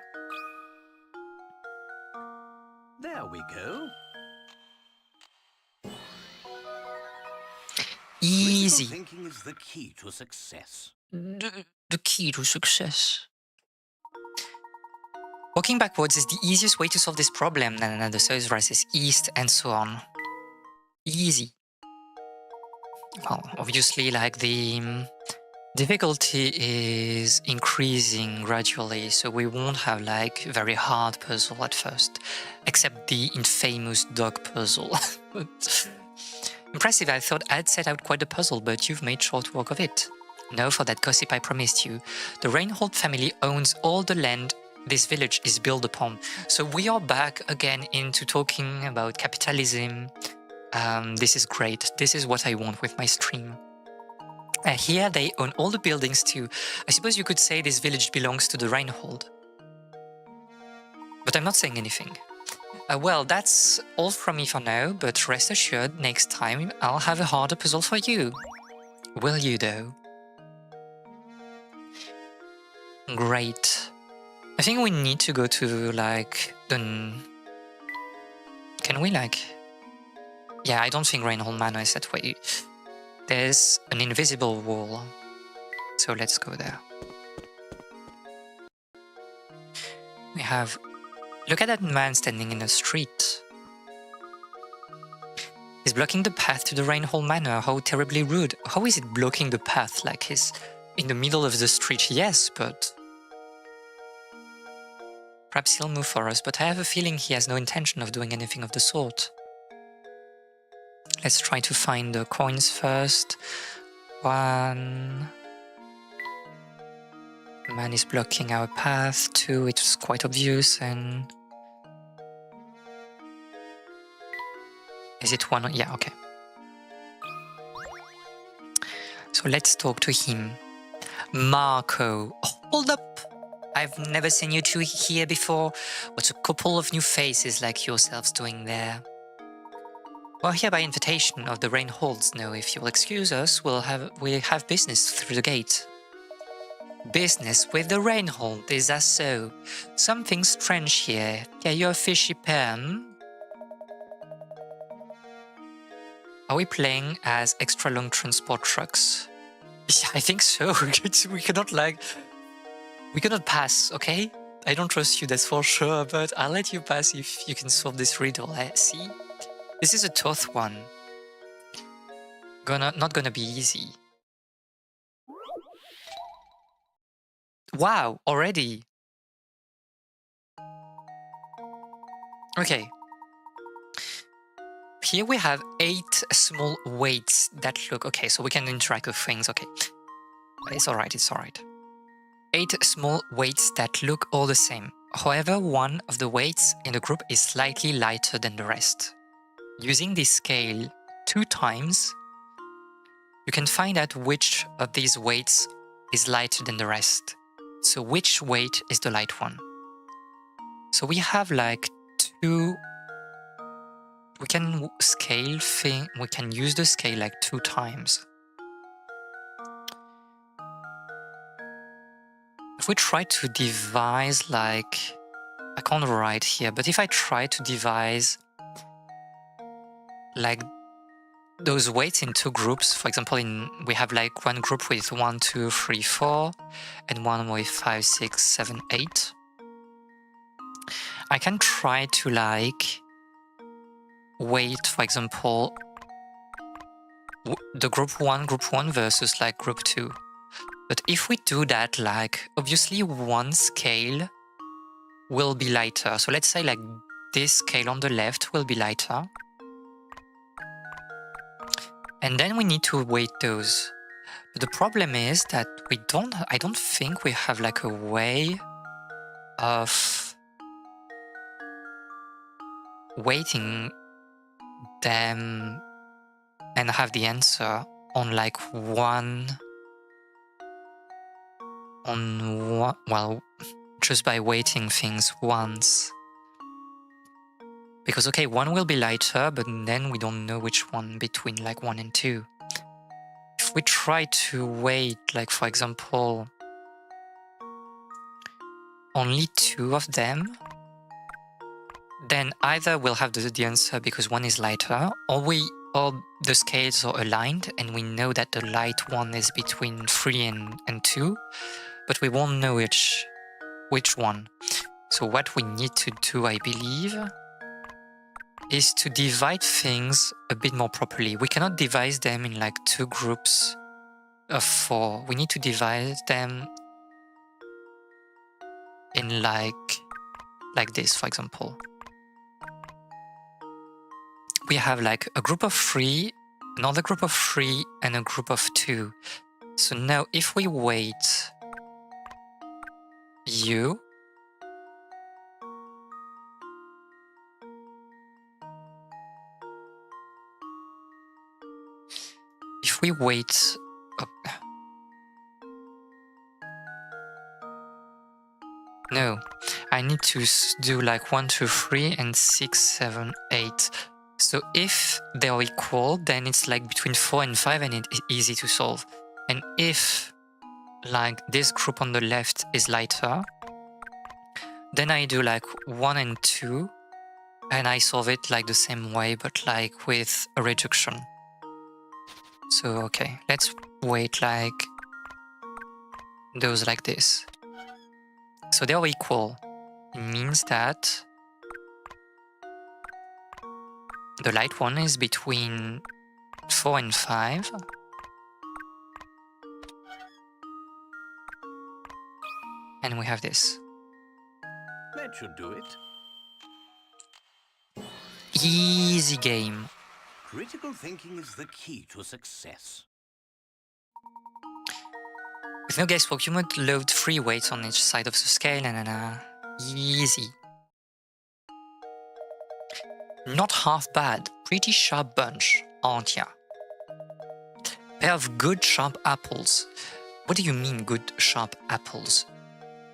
There we go. Easy. Critical thinking is the key to success. The key to success. Walking backwards is the easiest way to solve this problem. And the service rises east and so on. Easy. Well, obviously, like the difficulty is increasing gradually, so we won't have like very hard puzzle at first, except the infamous dog puzzle. Impressive, I thought I'd set out quite a puzzle, but you've made short work of it. No, for that gossip I promised you. The Reinhold family owns all the land this village is built upon. So we are back again into talking about capitalism. This is great. This is what I want with my stream. Here they own all the buildings too. I suppose you could say this village belongs to the Reinhold. But I'm not saying anything. Well, that's all from me for now, but rest assured, next time I'll have a harder puzzle for you. Will you though? Great. I think we need to go to like the... Can we like... Yeah, I don't think Reinhold Manor is that way. There's an invisible wall. So let's go there. We have... Look at that man standing in the street. He's blocking the path to the Reinhold Manor. How terribly rude. How is it blocking the path? Like he's in the middle of the street, yes, but... Perhaps he'll move for us, but I have a feeling he has no intention of doing anything of the sort. Let's try to find the coins first. One... The man is blocking our path. Two, it's quite obvious, and... Is it one? Yeah, okay. So let's talk to him. Marco. Hold up! I've never seen you two here before. What's a couple of new faces like yourselves doing there? We're here by invitation of the Reinholds. Now, if you'll excuse us, we have business through the gate. Business with the Reinhold, is that so? Something strange here. Yeah, you're a fishy pair, hmm? Are we playing as extra long transport trucks? Yeah, I think so. We cannot like... We cannot pass, okay? I don't trust you, that's for sure, but I'll let you pass if you can solve this riddle. See? This is a tough one. Not gonna be easy. Wow, already. Okay. Here we have 8 small weights that look... Okay, so we can interact with things, okay. It's alright, it's alright. 8 small weights that look all the same. However, one of the weights in the group is slightly lighter than the rest. Using this scale 2 times, you can find out which of these weights is lighter than the rest. So which weight is the light one? So we have like two, we can we can use the scale like 2 times. If we try to devise like, I can't write here, but if I try to devise like those weights in 2 groups, for example, we have like one group with 1, 2, 3, 4, and one with 5, 6, 7, 8. I can try to like weight, for example, the group 1 versus like group 2. But if we do that, like obviously one scale will be lighter. So let's say like this scale on the left will be lighter. And then we need to weight those. But the problem is that I don't think we have like a way of weighting them and have the answer on like well, just by weighting things once. Because okay, one will be lighter, but then we don't know which one between like 1 and 2. If we try to weight, like for example, only 2 of them, then either we'll have the answer because one is lighter, or the scales are aligned and we know that the light one is between 3 and 2, but we won't know which one. So what we need to do, I believe, is to divide things a bit more properly. We cannot divide them in like 2 groups of 4. We need to divide them in like this, for example. We have like a group of 3, another group of 3, and a group of 2. So now if we weight you, if we weight no, I need to do like 1, 2, 3, and 6, 7, 8. So if they're equal, then it's like between 4 and 5 and it's easy to solve. And if like this group on the left is lighter, then I do like 1 and 2 and I solve it like the same way, but like with a reduction. So okay, let's weight like those like this. So they're equal. It means that the light one is between 4 and 5. And we have this. That should do it. Easy game. Critical thinking is the key to success. With no guesswork, you might load 3 weights on each side of the scale and easy. Not half bad. Pretty sharp bunch, aren't ya? Pair of good sharp apples. What do you mean good sharp apples?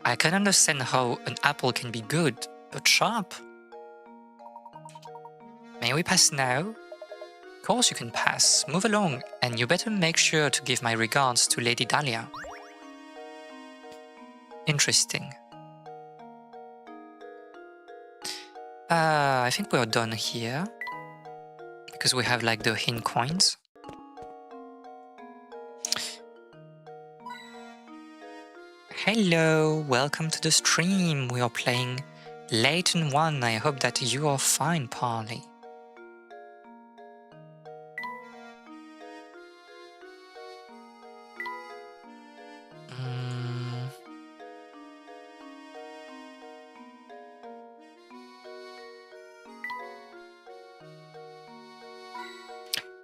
I can understand how an apple can be good, but sharp? May we pass now? Of course you can pass. Move along, and you better make sure to give my regards to Lady Dahlia. Interesting. I think we're done here. Because we have like the hint coins. Hello, welcome to the stream. We are playing Layton 1. I hope that you are fine, Parley.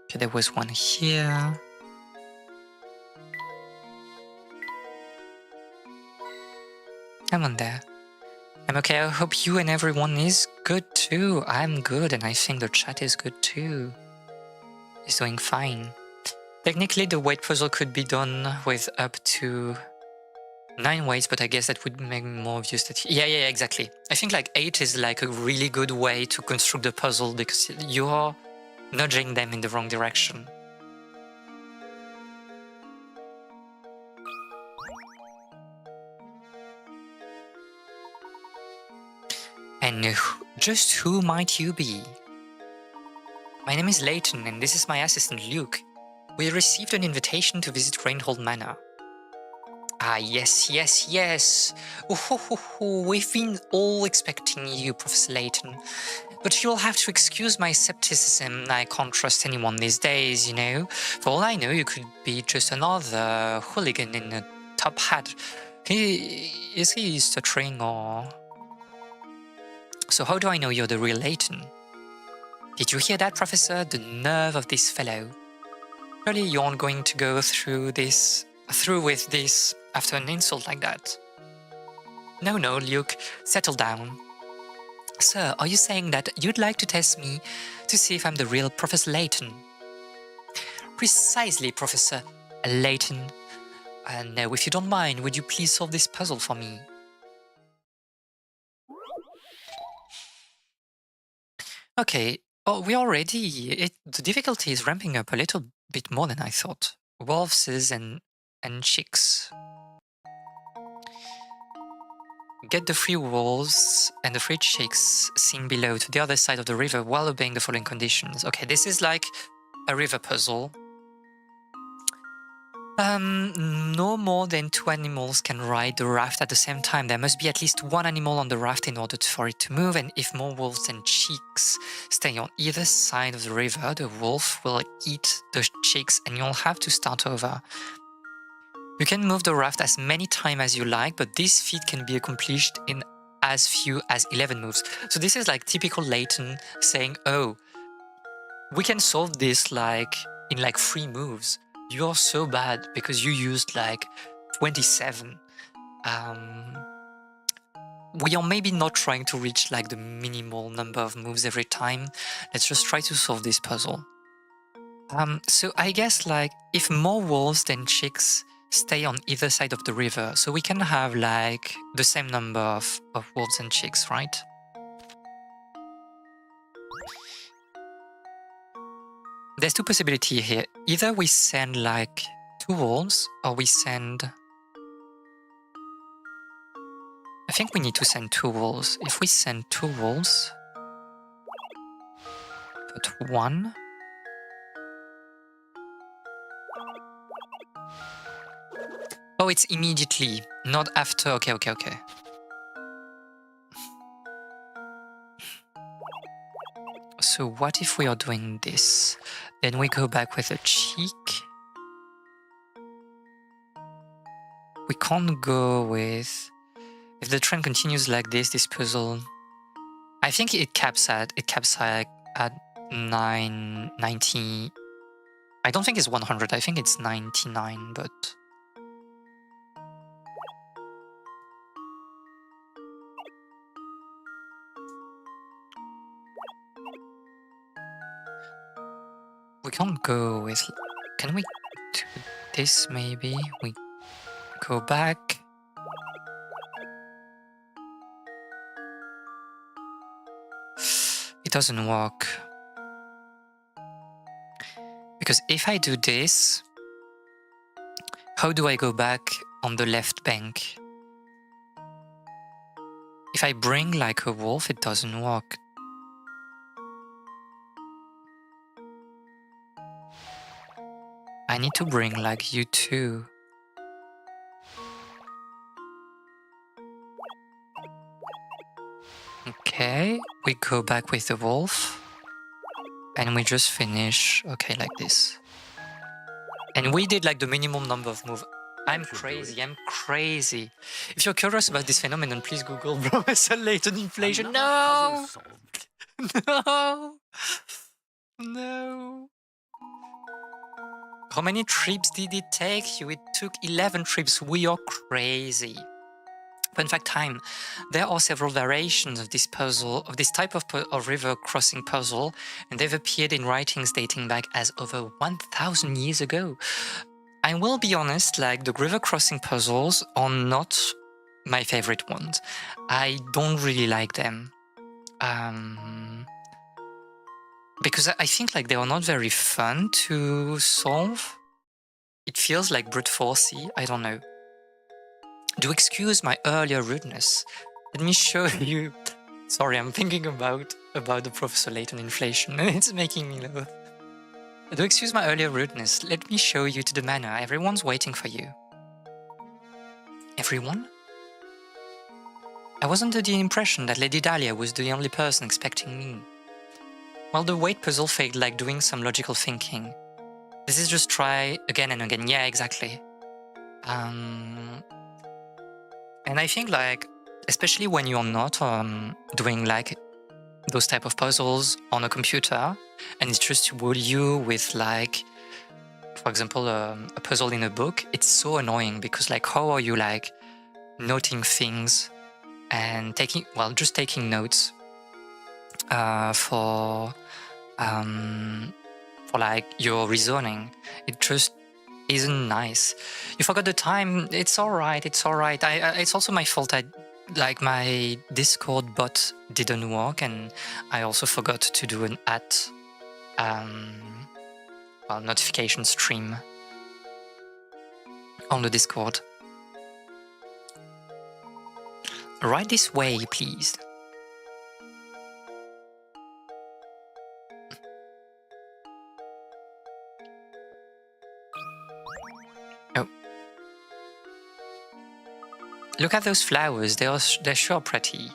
Okay, there was one here. I'm on there. I'm okay, I hope you and everyone is good too. I'm good and I think the chat is good too. It's doing fine. Technically, the weight puzzle could be done with up to 9 weights, but I guess that would make more obvious that... Yeah, exactly. I think like 8 is like a really good way to construct the puzzle because you're nudging them in the wrong direction. And just who might you be? My name is Layton, and this is my assistant Luke. We received an invitation to visit Rainhold Manor. Ah, yes. We've been all expecting you, Professor Layton. But you'll have to excuse my skepticism. I can't trust anyone these days, you know. For all I know, you could be just another hooligan in a top hat. Is he stuttering or... So how do I know you're the real Layton? Did you hear that, Professor? The nerve of this fellow. Surely you aren't going to go through with this after an insult like that. No, Luke, settle down. Sir, are you saying that you'd like to test me to see if I'm the real Professor Layton? Precisely, Professor Layton. Now, if you don't mind, would you please solve this puzzle for me? Okay, we already... the difficulty is ramping up a little bit more than I thought. Wolves and chicks. Get the 3 wolves and the 3 chicks seen below to the other side of the river while obeying the following conditions. Okay, this is like a river puzzle. No more than 2 animals can ride the raft at the same time. There must be at least 1 animal on the raft in order for it to move, and if more wolves and chicks stay on either side of the river, the wolf will eat the chicks and you'll have to start over. You can move the raft as many times as you like, but this feat can be accomplished in as few as 11 moves. So this is like typical Layton saying, oh, we can solve this like in like 3 moves. You're so bad because you used like 27. We are maybe not trying to reach like the minimal number of moves every time. Let's just try to solve this puzzle. So I guess like if more wolves than chicks stay on either side of the river, so we can have like the same number of wolves and chicks, right? There's 2 possibilities here. Either we send like 2 wolves, or we send... I think we need to send 2 wolves. If we send 2 wolves, put 1. Oh, it's immediately, not after. Okay. So what if we are doing this? Then we go back with a cheek. We can't go with... If the trend continues like this puzzle... I think it caps at 990... I don't think it's 100, I think it's 99, but... We can't go with... Can we do this maybe? We go back. It doesn't work. Because if I do this, how do I go back on the left bank? If I bring like a wolf, it doesn't work. I need to bring like you too. Okay, we go back with the wolf. And we just finish, okay, like this. And we did like the minimum number of moves. I'm crazy. If you're curious about this phenomenon, please Google Professor Layton inflation. No! No! How many trips did it take you? It took 11 trips. We are crazy. Fun fact time: there are several variations of this puzzle, of this type of river crossing puzzle, and they've appeared in writings dating back as over 1,000 years ago. I will be honest, like the river crossing puzzles are not my favorite ones. I don't really like them. Because I think like they are not very fun to solve. It feels like brute forcey, I don't know. Do excuse my earlier rudeness. Let me show you. Sorry, I'm thinking about the Professor Layton inflation. It's making me laugh. Do excuse my earlier rudeness. Let me show you to the manor. Everyone's waiting for you. Everyone? I was under the impression that Lady Dahlia was the only person expecting me. Well, the wait puzzle failed like doing some logical thinking. This is just try again and again. Yeah, exactly. And I think like, especially when you're not doing like those type of puzzles on a computer, and it's just you with like, for example, a puzzle in a book, it's so annoying because like, how are you like noting things and just taking notes for like your reasoning? It just isn't nice. You forgot the time. It's all right. It's all right. It's also my fault. Like my Discord bot didn't work, and I also forgot to do an notification stream on the Discord. Right this way, please. Oh. Look at those flowers. They're sure pretty.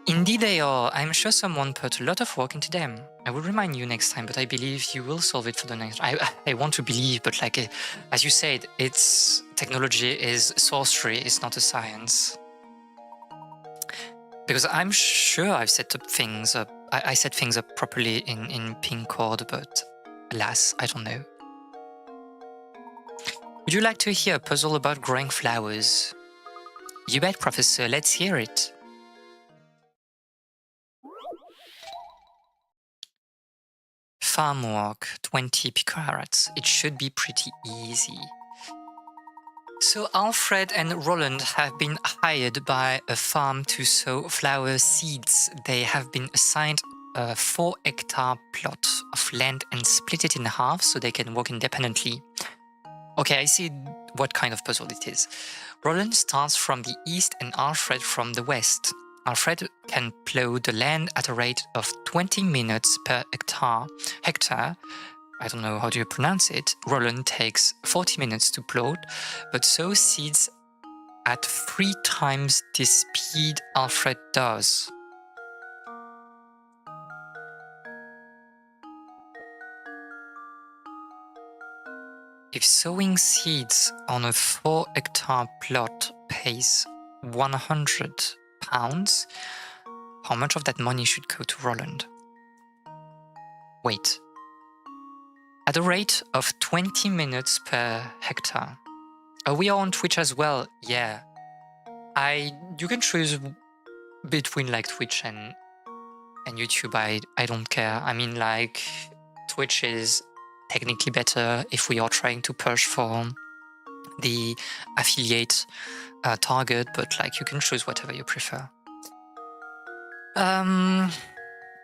Indeed they are. I'm sure someone put a lot of work into them. I will remind you next time, but I believe you will solve it for the next. I want to believe, but like as you said, it's technology is sorcery. It's not a science. Because I'm sure I've set up things up. I set things up properly in Pinkcord, but alas, I don't know. Would you like to hear a puzzle about growing flowers? You bet, Professor. Let's hear it. Farm work, 20 picarats. It should be pretty easy. So Alfred and Roland have been hired by a farm to sow flower seeds. They have been assigned a 4-hectare plot of land and split it in half so they can work independently. Okay, I see what kind of puzzle it is. Roland starts from the east and Alfred from the west. Alfred can plow the land at a rate of 20 minutes per hectare. I don't know how do you pronounce it. Roland takes 40 minutes to plow, but sows seeds at 3 times the speed Alfred does. If sowing seeds on a 4-hectare plot pays £100, how much of that money should go to Roland? Wait. At a rate of 20 minutes per hectare. Oh, we are on Twitch as well. Yeah. You can choose between like Twitch and YouTube. I don't care. I mean, like, Twitch is technically better if we are trying to push for the affiliate target, but like you can choose whatever you prefer.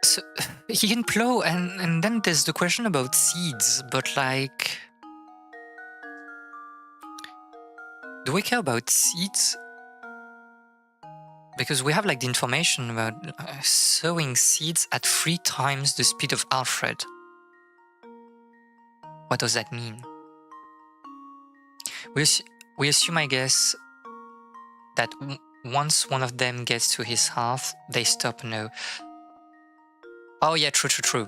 So he can plow, and then there's the question about seeds, but like, do we care about seeds? Because we have like the information about sowing seeds at 3 times the speed of Alfred. What does that mean? We assume, I guess, that once one of them gets to his half, they stop. No. Oh yeah, true.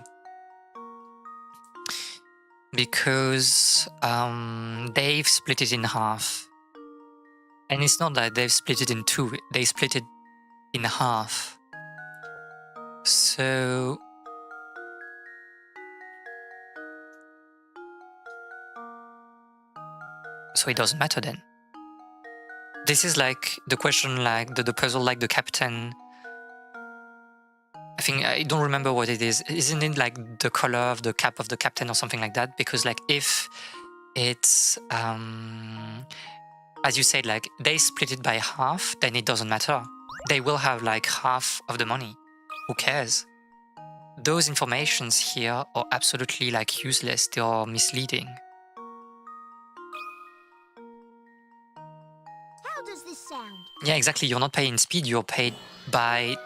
Because they've split it in half. And it's not that they've split it in 2, they split it in half. So it doesn't matter then. This is like the question, like the puzzle, like the captain. I think I don't remember what it is. Isn't it like the color of the cap of the captain or something like that? Because like if it's as you said, like they split it by half, then it doesn't matter. They will have like half of the money. Who cares? Those informations here are absolutely like useless. They are misleading. How does this sound? Yeah, exactly. You're not paid in speed. You're paid by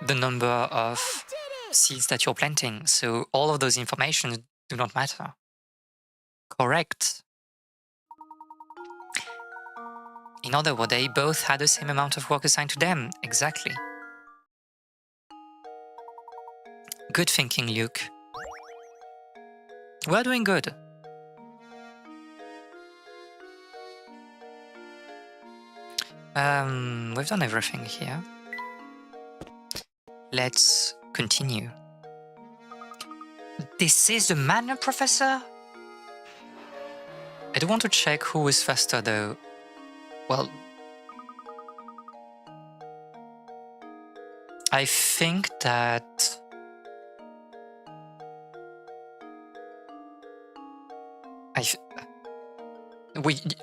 the number of Did it! seeds that you're planting. So all of those information do not matter. Correct. In other words, they both had the same amount of work assigned to them. Exactly. Good thinking, Luke. We're doing good. We've done everything here. Let's continue. This is the manor, Professor? I do want to check who was faster, though. Well, I think that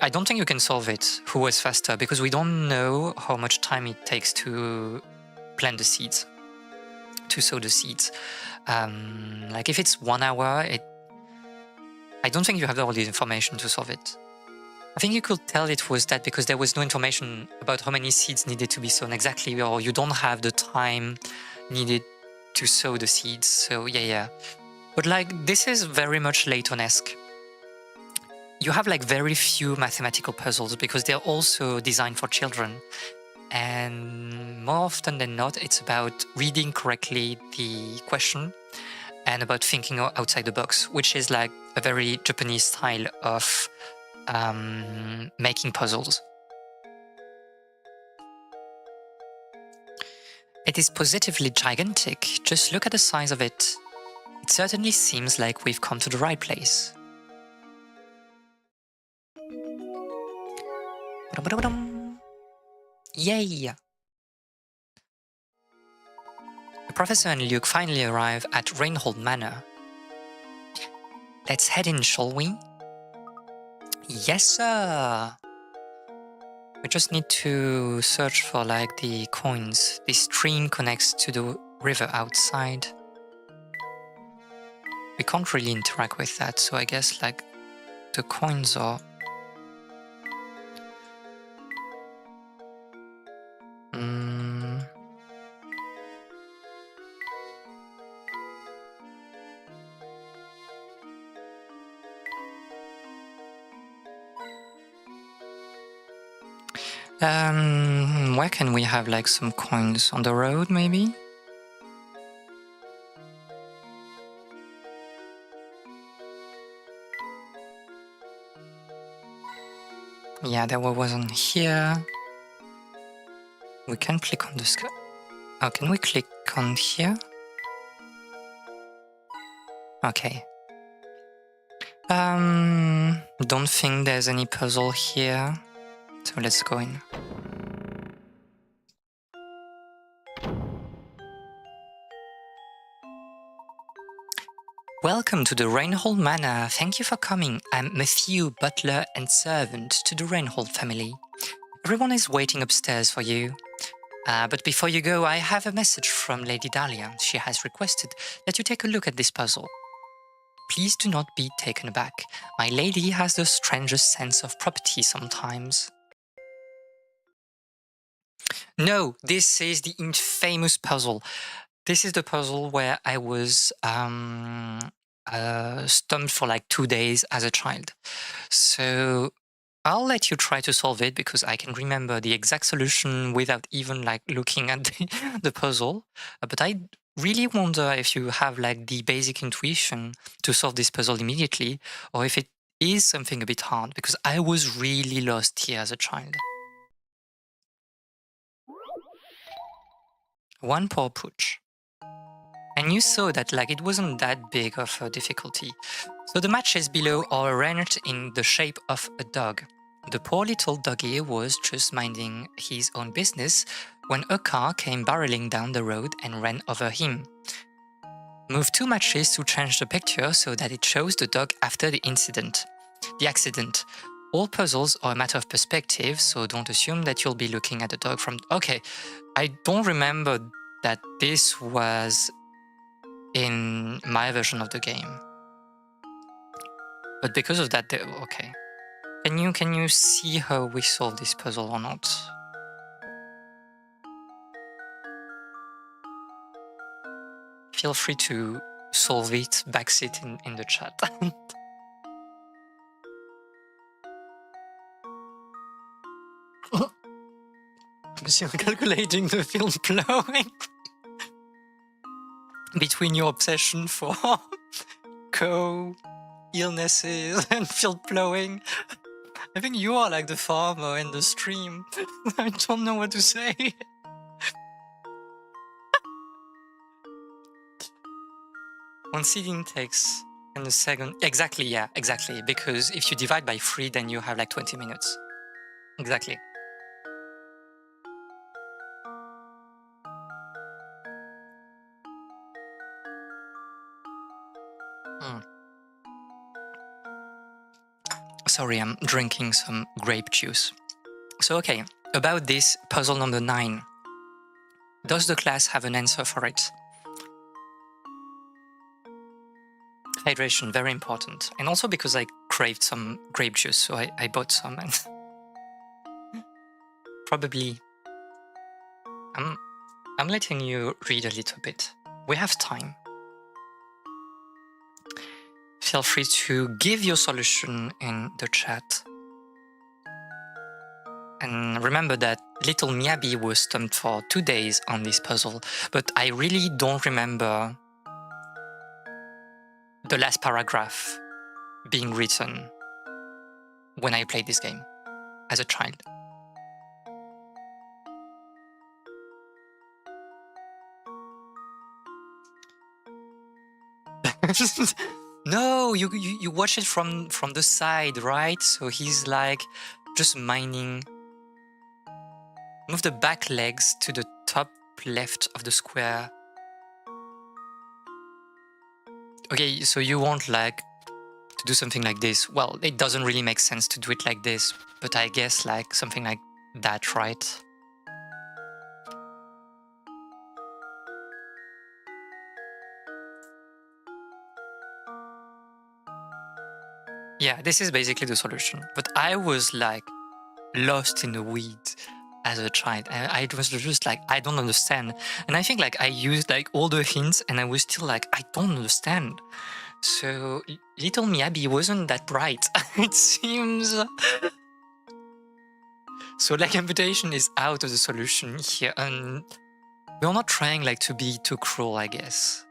I don't think you can solve it, who was faster, because we don't know how much time it takes to plant the seeds, to sow the seeds. Like if it's 1 hour, I don't think you have all the information to solve it. I think you could tell it was that because there was no information about how many seeds needed to be sown exactly, or you don't have the time needed to sow the seeds. So yeah. But like this is very much Layton-esque. You have like very few mathematical puzzles because they're also designed for children. And more often than not, it's about reading correctly the question and about thinking outside the box, which is like a very Japanese style of making puzzles. It is positively gigantic. Just look at the size of it. It certainly seems like we've come to the right place. Yay! The Professor and Luke finally arrive at Rainhold Manor. Let's head in, shall we? Yes, sir! We just need to search for like the coins. This stream connects to the river outside. We can't really interact with that, so I guess like the coins are... where can we have like some coins? On the road, maybe? Yeah, there wasn't here. We can click on the sky. Oh, can we click on here? Okay. Don't think there's any puzzle here. So let's go in. Welcome to the Rainhold Manor. Thank you for coming. I'm Matthew, butler and servant to the Rainhold family. Everyone is waiting upstairs for you. But before you go, I have a message from Lady Dahlia. She has requested that you take a look at this puzzle. Please do not be taken aback. My lady has the strangest sense of property sometimes. No, this is the infamous puzzle. This is the puzzle where I was stumped for like 2 days as a child. So I'll let you try to solve it because I can remember the exact solution without even like looking at the puzzle. But I really wonder if you have like the basic intuition to solve this puzzle immediately, or if it is something a bit hard, because I was really lost here as a child. One poor pooch. And you saw that like it wasn't that big of a difficulty. So the matches below are arranged in the shape of a dog. The poor little doggy was just minding his own business when a car came barreling down the road and ran over him. Move 2 matches to change the picture so that it shows the dog after the incident. The accident. All puzzles are a matter of perspective, so don't assume that you'll be looking at the dog from... Okay, I don't remember that this was in my version of the game. But because of that, okay. Can you see how we solve this puzzle or not? Feel free to solve it, backseat in the chat. You're calculating the film plowing between your obsession for illnesses and field plowing. I think you are like the farmer in the stream. I don't know what to say. One seeding takes and the second... Exactly, yeah, exactly. Because if you divide by 3, then you have like 20 minutes. Exactly. Sorry, I'm drinking some grape juice. So okay, about this puzzle number 9. Does the class have an answer for it? Hydration, very important. And also because I craved some grape juice, so I bought some and probably I'm letting you read a little bit. We have time. Feel free to give your solution in the chat. And remember that little Miyabi was stumped for 2 days on this puzzle, but I really don't remember the last paragraph being written when I played this game as a child. No, you watch it from the side, right? So he's like just mining. Move the back legs to the top left of the square. Okay, so you want like to do something like this. Well, it doesn't really make sense to do it like this, but I guess like something like that, right? Yeah, this is basically the solution. But I was like lost in the weeds as a child. I was just like, I don't understand. And I think like I used like all the hints and I was still like, I don't understand. So little Miyabi wasn't that bright, it seems. So like amputation is out of the solution here, and we're not trying like to be too cruel, I guess.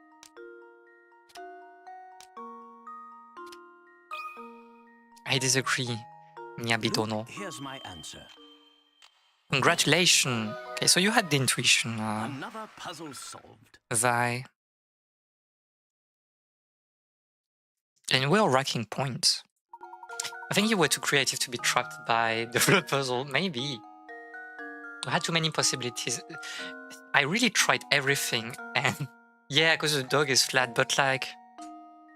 I disagree, Miyabi Dono. Here's my answer. Congratulations. Okay, so you had the intuition. Another puzzle solved. Vi. And we're racking points. I think you were too creative to be trapped by the puzzle. Maybe. I had too many possibilities. I really tried everything, and yeah, because the dog is flat, but like,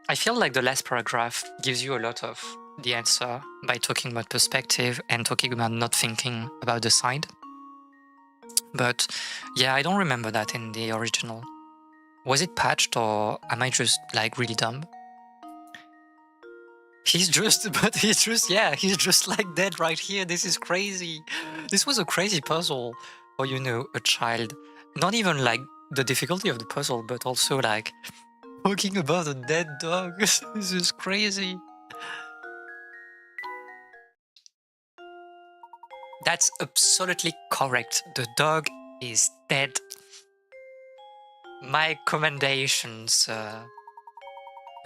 I feel like the last paragraph gives you a lot of the answer by talking about perspective and talking about not thinking about the side. But yeah, I don't remember that in the original. Was it patched or am I just like really dumb? He's just like dead right here. This is crazy. This was a crazy puzzle for, you know, a child. Not even like the difficulty of the puzzle, but also like talking about a dead dog. This is crazy. That's absolutely correct. The dog is dead. My commendations.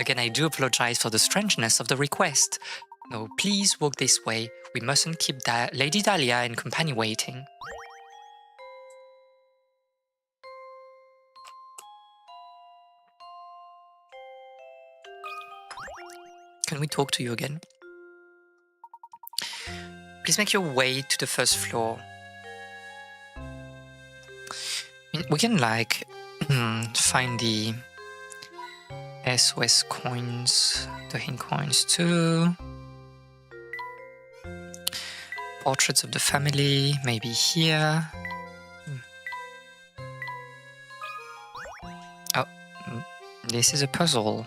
Again, I do apologize for the strangeness of the request. No, please walk this way. We mustn't keep Lady Dahlia and company waiting. Can we talk to you again? Please make your way to the first floor. We can like find the SOS coins, the hint coins too. Portraits of the family, maybe here. Oh, this is a puzzle.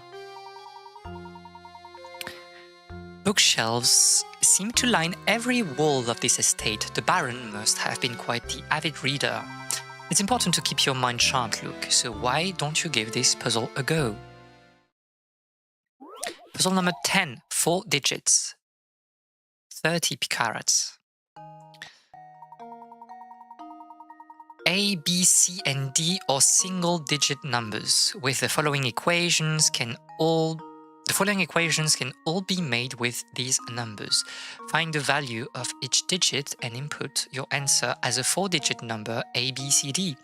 Bookshelves seem to line every wall of this estate. The Baron must have been quite the avid reader. It's important to keep your mind sharp, Luke, so why don't you give this puzzle a go? Puzzle number 10, 4 digits. 30 carats. A, B, C, and D are single-digit numbers. With the following equations can all be made with these numbers. Find the value of each digit and input your answer as a 4-digit number A, B, C, D.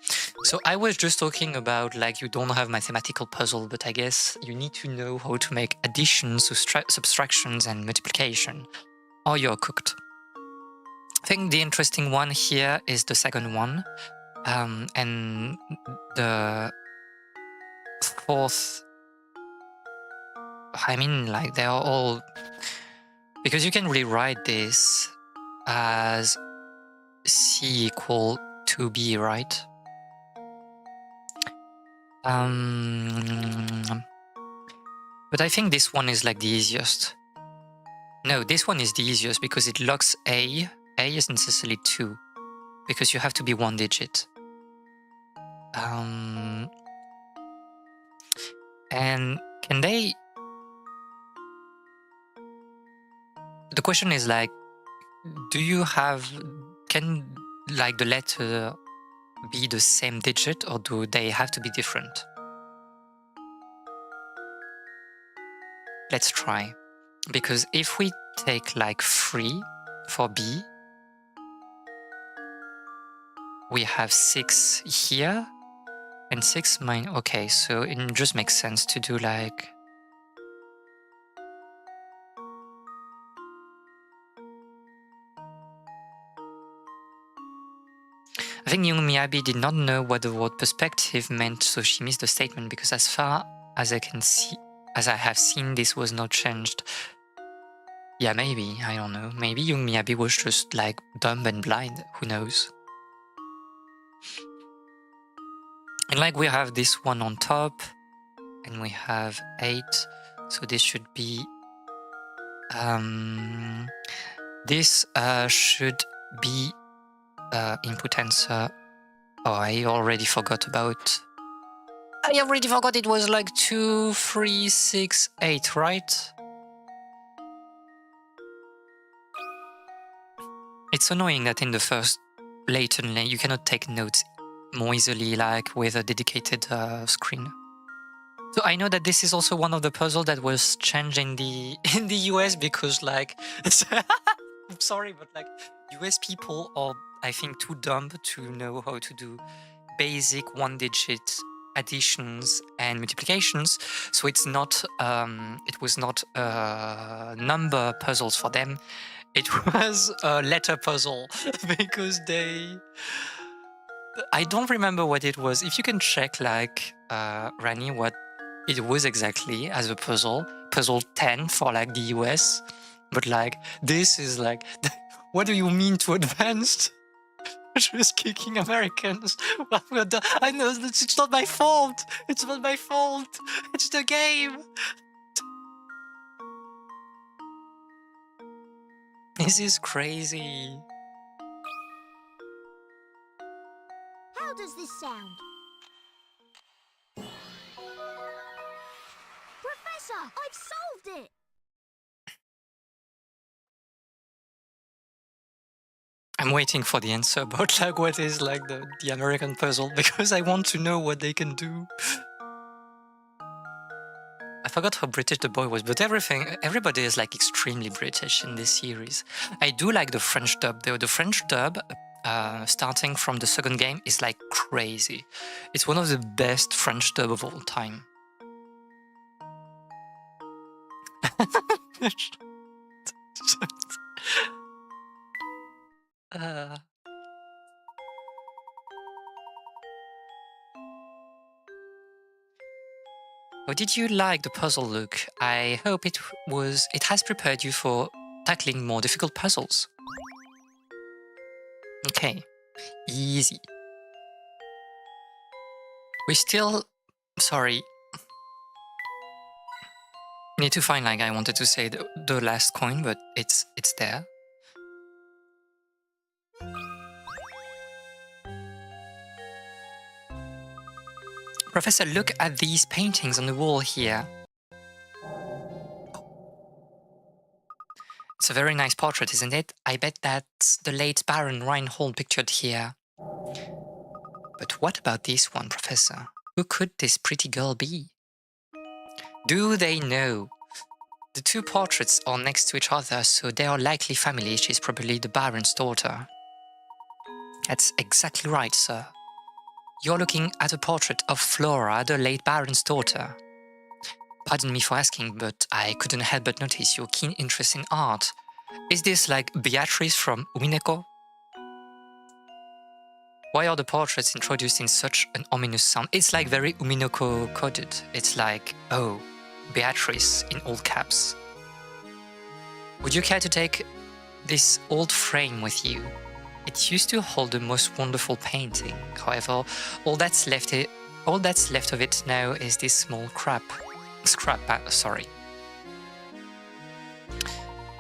So I was just talking about like you don't have mathematical puzzle, but I guess you need to know how to make additions, subtractions, and multiplication, or you're cooked. I think the interesting one here is the second one. And the fourth, I mean, like they are all, because you can rewrite this as C equal to B, right? But I think this one is like the easiest. No, this one is the easiest because it locks A. A is necessarily 2 because you have to be 1 digit. And can they... The question is like, can like the letter be the same digit or do they have to be different? Let's try. Because if we take like 3 for B, we have 6 here and 6 minus. Okay, so it just makes sense to do like. I think Young Miyabi did not know what the word perspective meant, so she missed the statement because as far as I can see, as I have seen, this was not changed. Yeah, maybe, I don't know. Maybe Young Miyabi was just like dumb and blind, who knows? And like we have this one on top, and we have 8, so this should be... this should be input answer. Oh, I already forgot it was like 2, 3, 6, 8, right? It's annoying that in the first Layton lane you cannot take notes more easily like with a dedicated screen. So I know that this is also one of the puzzles that was changed in the US because like I'm sorry, but like US people are, I think, too dumb to know how to do basic 1-digit additions and multiplications. So it's not it was not number puzzles for them. It was a letter puzzle because I don't remember what it was. If you can check, like, Rani, what it was exactly as a puzzle 10 for like the US, but like this is like, what do you mean to advanced? Just kicking Americans. Well, we're done. I know it's not my fault. It's not my fault. It's the game. This is crazy. How does this sound? Professor, I've solved it! I'm waiting for the answer about like what is like the American puzzle because I want to know what they can do. I forgot how British the boy was, but everybody is like extremely British in this series. I do like the French dub though. The French dub, starting from the second game, is like crazy. It's one of the best French dub of all time. Uh, oh, did you like the puzzle look? I hope it has prepared you for tackling more difficult puzzles. Okay, easy. We still, sorry, need to find, like, I wanted to say the last coin, but it's there. Professor, look at these paintings on the wall here. It's a very nice portrait, isn't it? I bet that's the late Baron Reinhold pictured here. But what about this one, Professor? Who could this pretty girl be? Do they know? The two portraits are next to each other, so they are likely family. She's probably the Baron's daughter. That's exactly right, sir. You're looking at a portrait of Flora, the late Baron's daughter. Pardon me for asking, but I couldn't help but notice your keen interest in art. Is this like Beatrice from Umineko? Why are the portraits introduced in such an ominous sound? It's like very Umineko coded. It's like, oh, Beatrice in all caps. Would you care to take this old frame with you? It used to hold the most wonderful painting. However, all that's left of it now is this small sorry.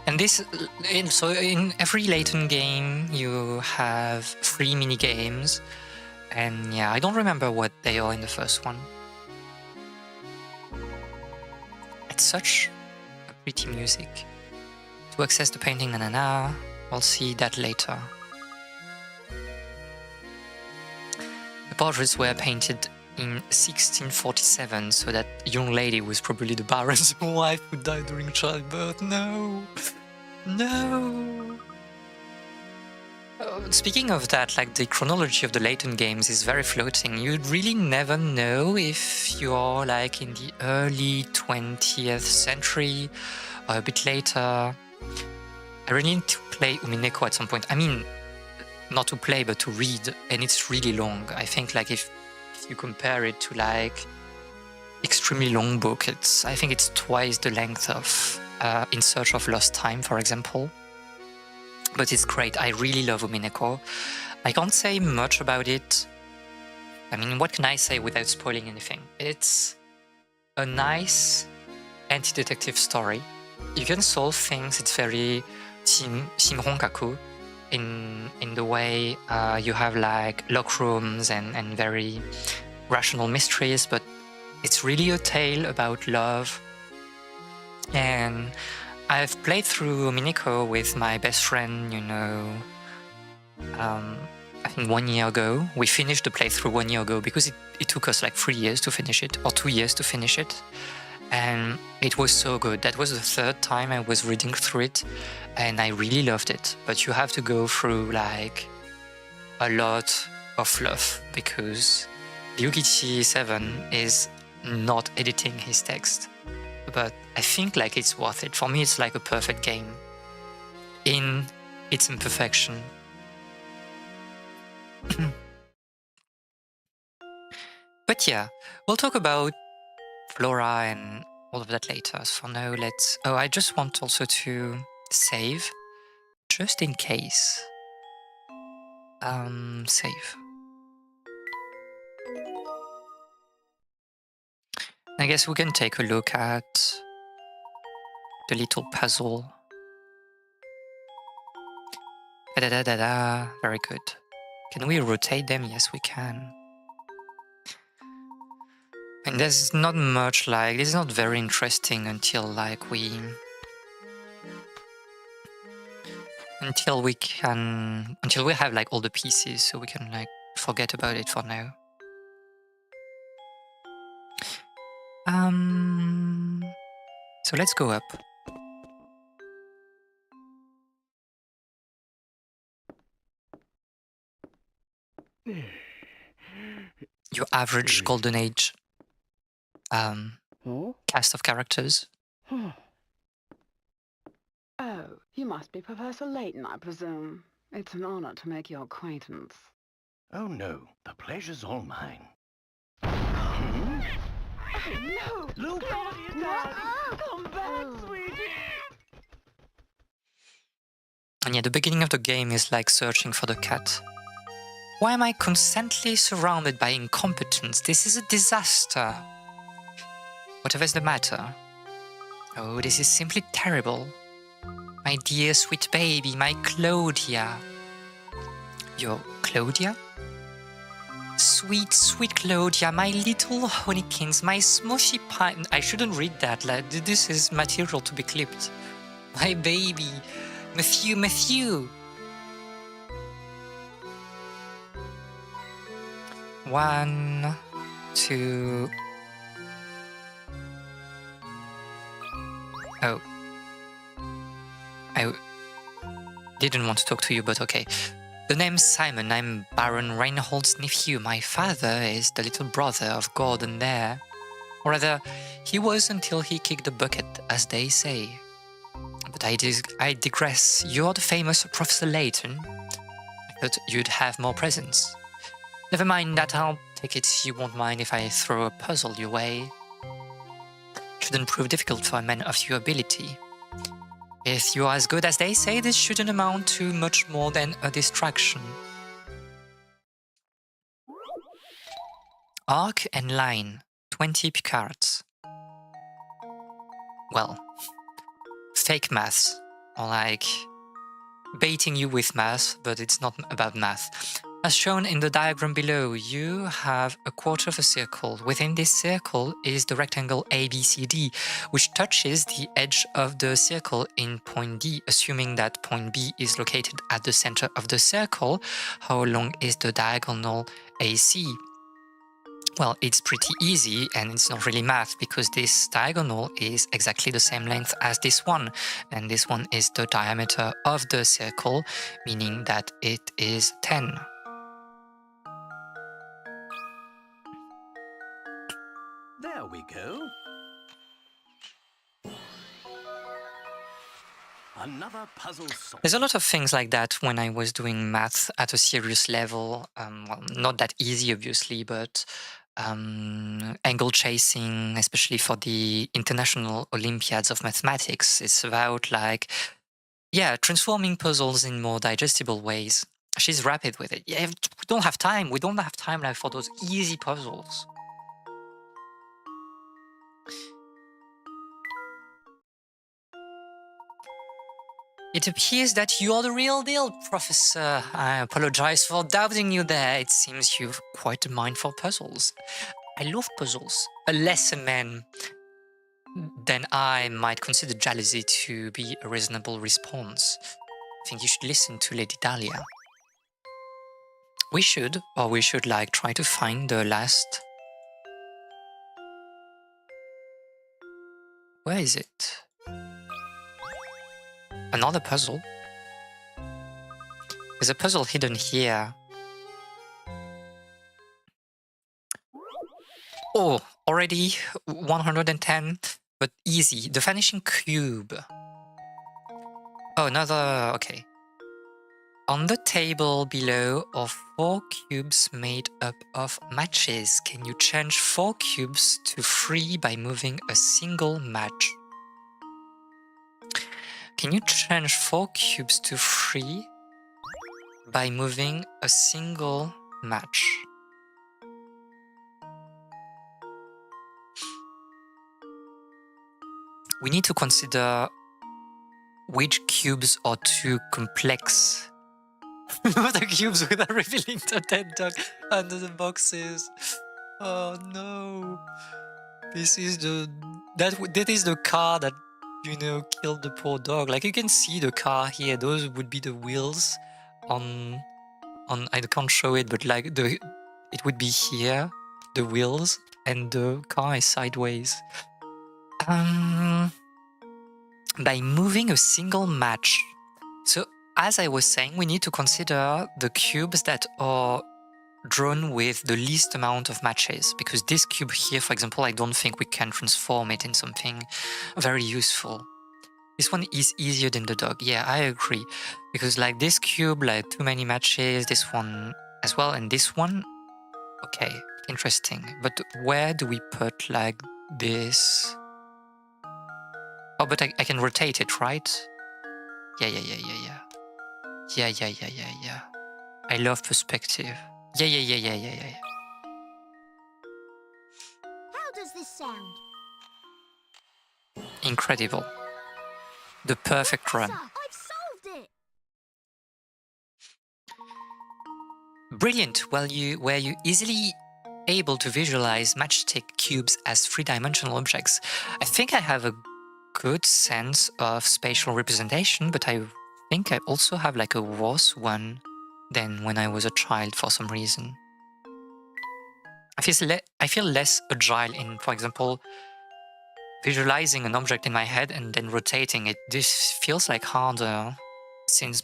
And this, so in every Layton game, you have 3 mini games, and yeah, I don't remember what they are in the first one. It's such a pretty music. To access the painting, we'll see that later. The portraits were painted in 1647, so that young lady was probably the Baron's wife who died during childbirth. No! No! Speaking of that, like, the chronology of the Layton games is very floating. You'd really never know if you're like in the early 20th century or a bit later. I really need to play Umineko at some point. I mean, not to play, but to read, and it's really long. I think, like, if you compare it to like extremely long book, I think it's twice the length of In Search of Lost Time, for example. But it's great. I really love Umineko. I can't say much about it. I mean, what can I say without spoiling anything? It's a nice anti-detective story. You can solve things. It's very Shinronkaku in the way you have like lock rooms and very rational mysteries, but it's really a tale about love. And I've played through Umineko with my best friend, I think 1 year ago. We finished the playthrough 1 year ago because it took us like 3 years to finish it, or 2 years to finish it. And it was so good. That was the 3rd time I was reading through it, and I really loved it. But you have to go through like a lot of fluff because Ryukichi7 is not editing his text. But I think like it's worth it. For me, it's like a perfect game in its imperfection. But yeah, we'll talk about Flora and all of that later. So for now, I just want also to save, just in case. Save. I guess we can take a look at the little puzzle. Da-da-da-da-da. Very good. Can we rotate them? Yes, we can. And there's not much, like, this is not very interesting until like until we have like all the pieces, so we can like forget about it for now. So let's go up. Your average Golden Age cast of characters. Oh, you must be Professor Layton, I presume. It's an honor to make your acquaintance. Oh no, the pleasure's all mine. No! Luke! Come back, sweetie! And yeah, the beginning of the game is like searching for the cat. Why am I constantly surrounded by incompetence? This is a disaster. Whatever is the matter? Oh, this is simply terrible. My dear sweet baby, my Claudia. Your Claudia? Sweet, sweet Claudia, my little honeykins, my smushy pie. I shouldn't read that. Like, this is material to be clipped. My baby. Matthew, Matthew. One, two. Oh. I didn't want to talk to you, but okay. The name's Simon. I'm Baron Reinhold's nephew. My father is the little brother of Gordon there. Or rather, he was until he kicked the bucket, as they say. But I digress. You're the famous Professor Layton. I thought you'd have more presence. Never mind that, I'll take it you won't mind if I throw a puzzle your way. Shouldn't prove difficult for a man of your ability. If you're as good as they say, this shouldn't amount to much more than a distraction. Arc and line, 20 picards. Well, fake maths, or like baiting you with math, but it's not about math. As shown in the diagram below, you have a quarter of a circle. Within this circle is the rectangle ABCD, which touches the edge of the circle in point D. Assuming that point B is located at the center of the circle, how long is the diagonal AC? Well, it's pretty easy, and it's not really math because this diagonal is exactly the same length as this one, and this one is the diameter of the circle, meaning that it is 10. There we go. Another puzzle solved. There's a lot of things like that when I was doing math at a serious level. Well, not that easy, obviously, but angle chasing, especially for the International Olympiads of Mathematics, it's about like, yeah, transforming puzzles in more digestible ways. She's rapid with it. Yeah, we don't have time. We don't have time like for those easy puzzles. It appears that you're the real deal, Professor. I apologize for doubting you there. It seems you've quite a mind for puzzles. I love puzzles. A lesser man than I might consider jealousy to be a reasonable response. I think you should listen to Lady Dahlia. We should like try to find the last... Where is it? Another puzzle? There's a puzzle hidden here. Oh, already 110, but easy. The vanishing cube. Oh, another... okay. On the table below are 4 cubes made up of matches. Can you change 4 cubes to 3 by moving a single match? Can you change 4 cubes to 3 by moving a single match? We need to consider which cubes are too complex. The cubes without revealing the dead dog under the boxes. Oh no! This is that is the car that, you know, killed the poor dog. Like, you can see the car here. Those would be the wheels on I can't show it, but like it would be here, the wheels, and the car is sideways. By moving a single match. So as I was saying, we need to consider the cubes that are drawn with the least amount of matches, because this cube here, for example, I don't think we can transform it in something very useful. This one is easier than the dog. Yeah, I agree. Because like this cube, like too many matches, this one as well, and this one, okay, interesting. But where do we put like this? Oh, but I can rotate it, right? Yeah. Yeah. I love perspective. Yeah. How does this sound? Incredible. The perfect run. Professor, I've solved it! Brilliant. Well, were you easily able to visualize matchstick cubes as three-dimensional objects? I think I have a good sense of spatial representation, but I think I also have like a worse one than when I was a child for some reason. I feel less agile in, for example, visualizing an object in my head and then rotating it. This feels like harder since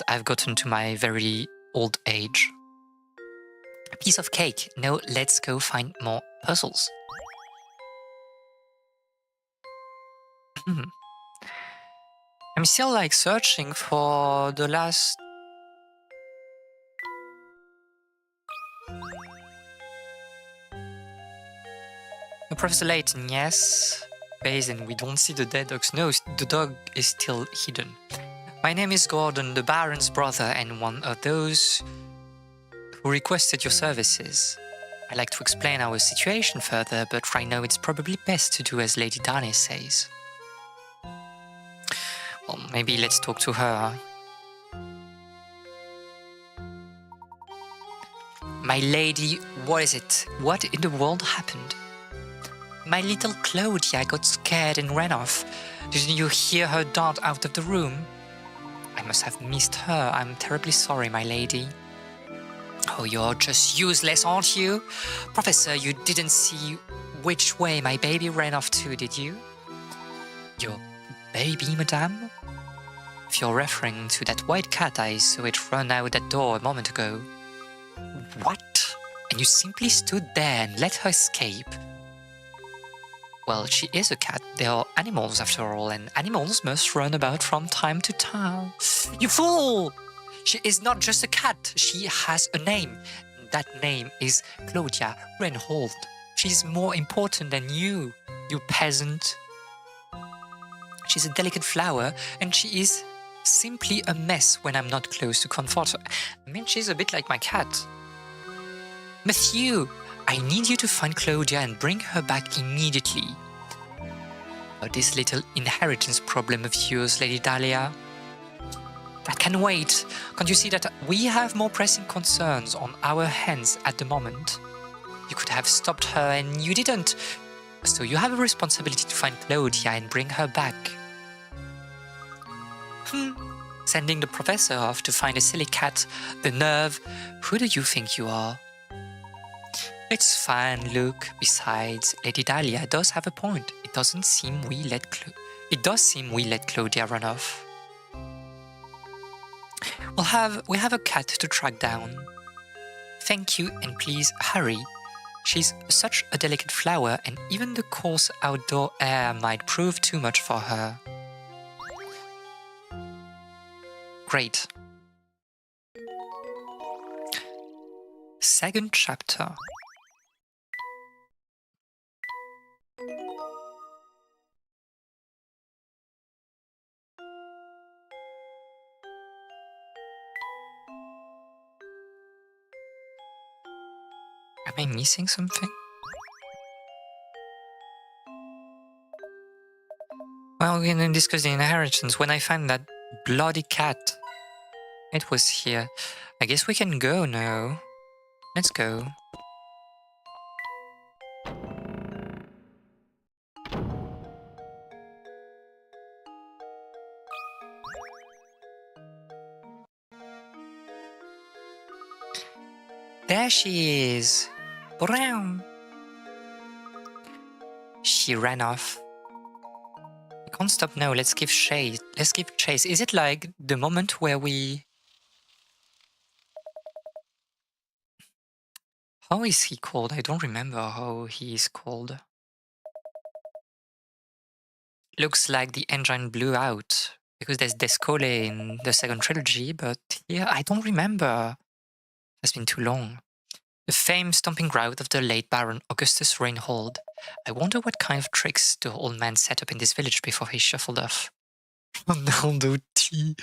I've gotten to my very old age. A piece of cake. Now let's go find more puzzles. I'm still like searching for the last... Professor Layton, yes. Basin, we don't see the dead dogs. No, the dog is still hidden. My name is Gordon, the Baron's brother, and one of those who requested your services. I'd like to explain our situation further, but right now it's probably best to do as Lady Dani says. Well, maybe let's talk to her. My lady, what is it? What in the world happened? My little Claudia got scared and ran off. Didn't you hear her dart out of the room? I must have missed her. I'm terribly sorry, my lady. Oh, you're just useless, aren't you? Professor, you didn't see which way my baby ran off to, did you? Your baby, madame? If you're referring to that white cat, I saw it run out that door a moment ago. What? And you simply stood there and let her escape? Well, she is a cat. They are animals after all, and animals must run about from time to time. You fool! She is not just a cat. She has a name. That name is Claudia Reinhold. She's more important than you, you peasant. She's a delicate flower, and she is simply a mess when I'm not close to comfort her. I mean, she's a bit like my cat. Matthew, I need you to find Claudia and bring her back immediately. Oh, this little inheritance problem of yours, Lady Dahlia. That can wait. Can't you see that we have more pressing concerns on our hands at the moment? You could have stopped her and you didn't. So you have a responsibility to find Claudia and bring her back. Sending the professor off to find a silly cat. The nerve. Who do you think you are? It's fine, look. Besides, Lady Dahlia does have a point. It does seem we let Claudia run off. We have a cat to track down. Thank you, and please hurry. She's such a delicate flower, and even the coarse outdoor air might prove too much for her. Great. Second chapter. Am I missing something? Well, we're gonna discuss the inheritance. When I find that bloody cat, it was here. I guess we can go now. Let's go. There she is. Brown. She ran off. We can't stop now. Let's give chase. Is it like the moment where we... How is he called? I don't remember how he is called. looks like the engine blew out because there's Descole in the second trilogy, but here I don't remember. It's been too long. The famed stomping ground of the late Baron Augustus Reinhold. I wonder what kind of tricks the old man set up in this village before he shuffled off. Ronaldo T.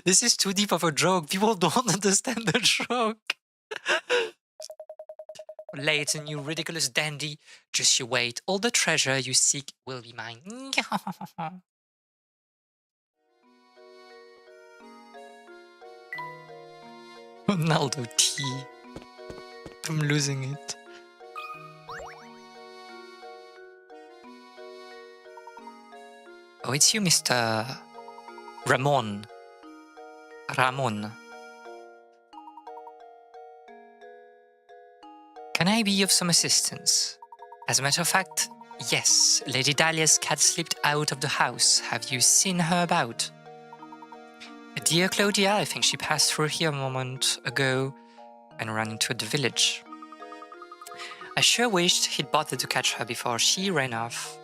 This is too deep of a joke. People don't understand the joke. Layton, you ridiculous dandy. Just you wait. All the treasure you seek will be mine. Ronaldo T. I'm losing it. Oh, it's you, Mr. Ramon. Ramon. Can I be of some assistance? As a matter of fact, yes. Lady Dahlia's cat slipped out of the house. Have you seen her about? Dear Claudia, I think she passed through here a moment ago and ran into the village. I sure wished he'd bothered to catch her before she ran off.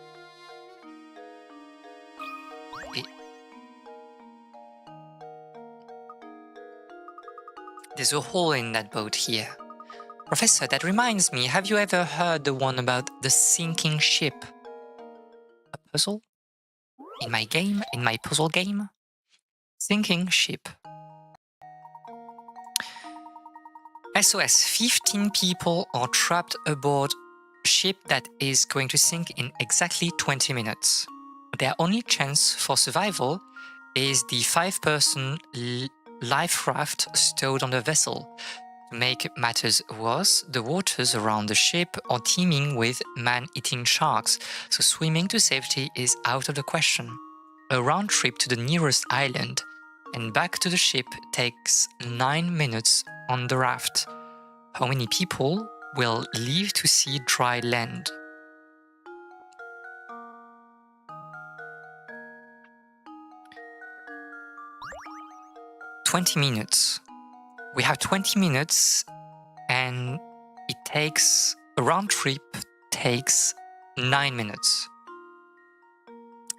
There's a hole in that boat here. Professor, that reminds me, have you ever heard the one about the sinking ship? A puzzle? In my puzzle game? Sinking ship. SOS, 15 people are trapped aboard a ship that is going to sink in exactly 20 minutes. Their only chance for survival is the 5-person life raft stowed on the vessel. To make matters worse, the waters around the ship are teeming with man-eating sharks, so swimming to safety is out of the question. A round trip to the nearest island and back to the ship takes 9 minutes on the raft. How many people will leave to see dry land? "20 minutes. We have 20 minutes and it takes, a round trip takes 9 minutes.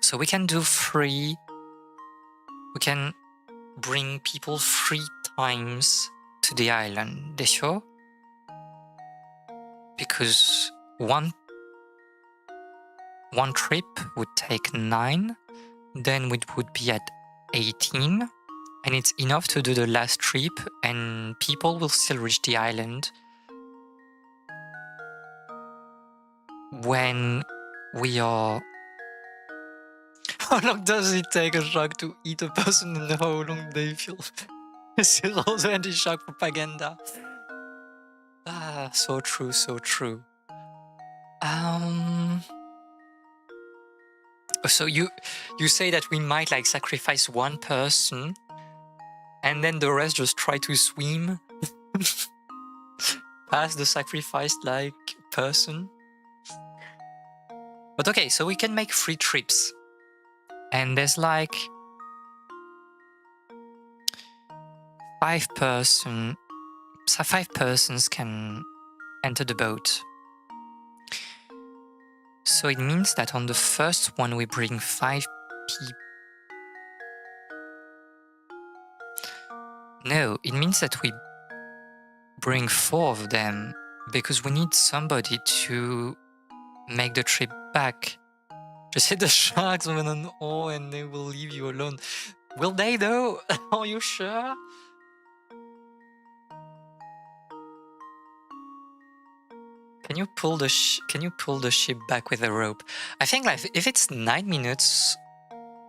So we can do 3, we can bring people 3 times to the island, they sure? Because one trip would take 9, then we would be at 18, and it's enough to do the last trip, and people will still reach the island when we are... How long does it take a shark to eat a person, and how long they feel? This is also anti-shark propaganda. Ah, so true, so true. So you say that we might like sacrifice one person and then the rest just try to swim past the sacrificed like person. But okay, so we can make 3 trips. And there's like 5 persons can enter the boat. So it means that on the first one we bring 5 people. No, it means that we bring 4 of them because we need somebody to make the trip back. Just hit the sharks with an oar and they will leave you alone. Will they though? Are you sure? Can you pull the ship back with a rope? I think like if it's 9 minutes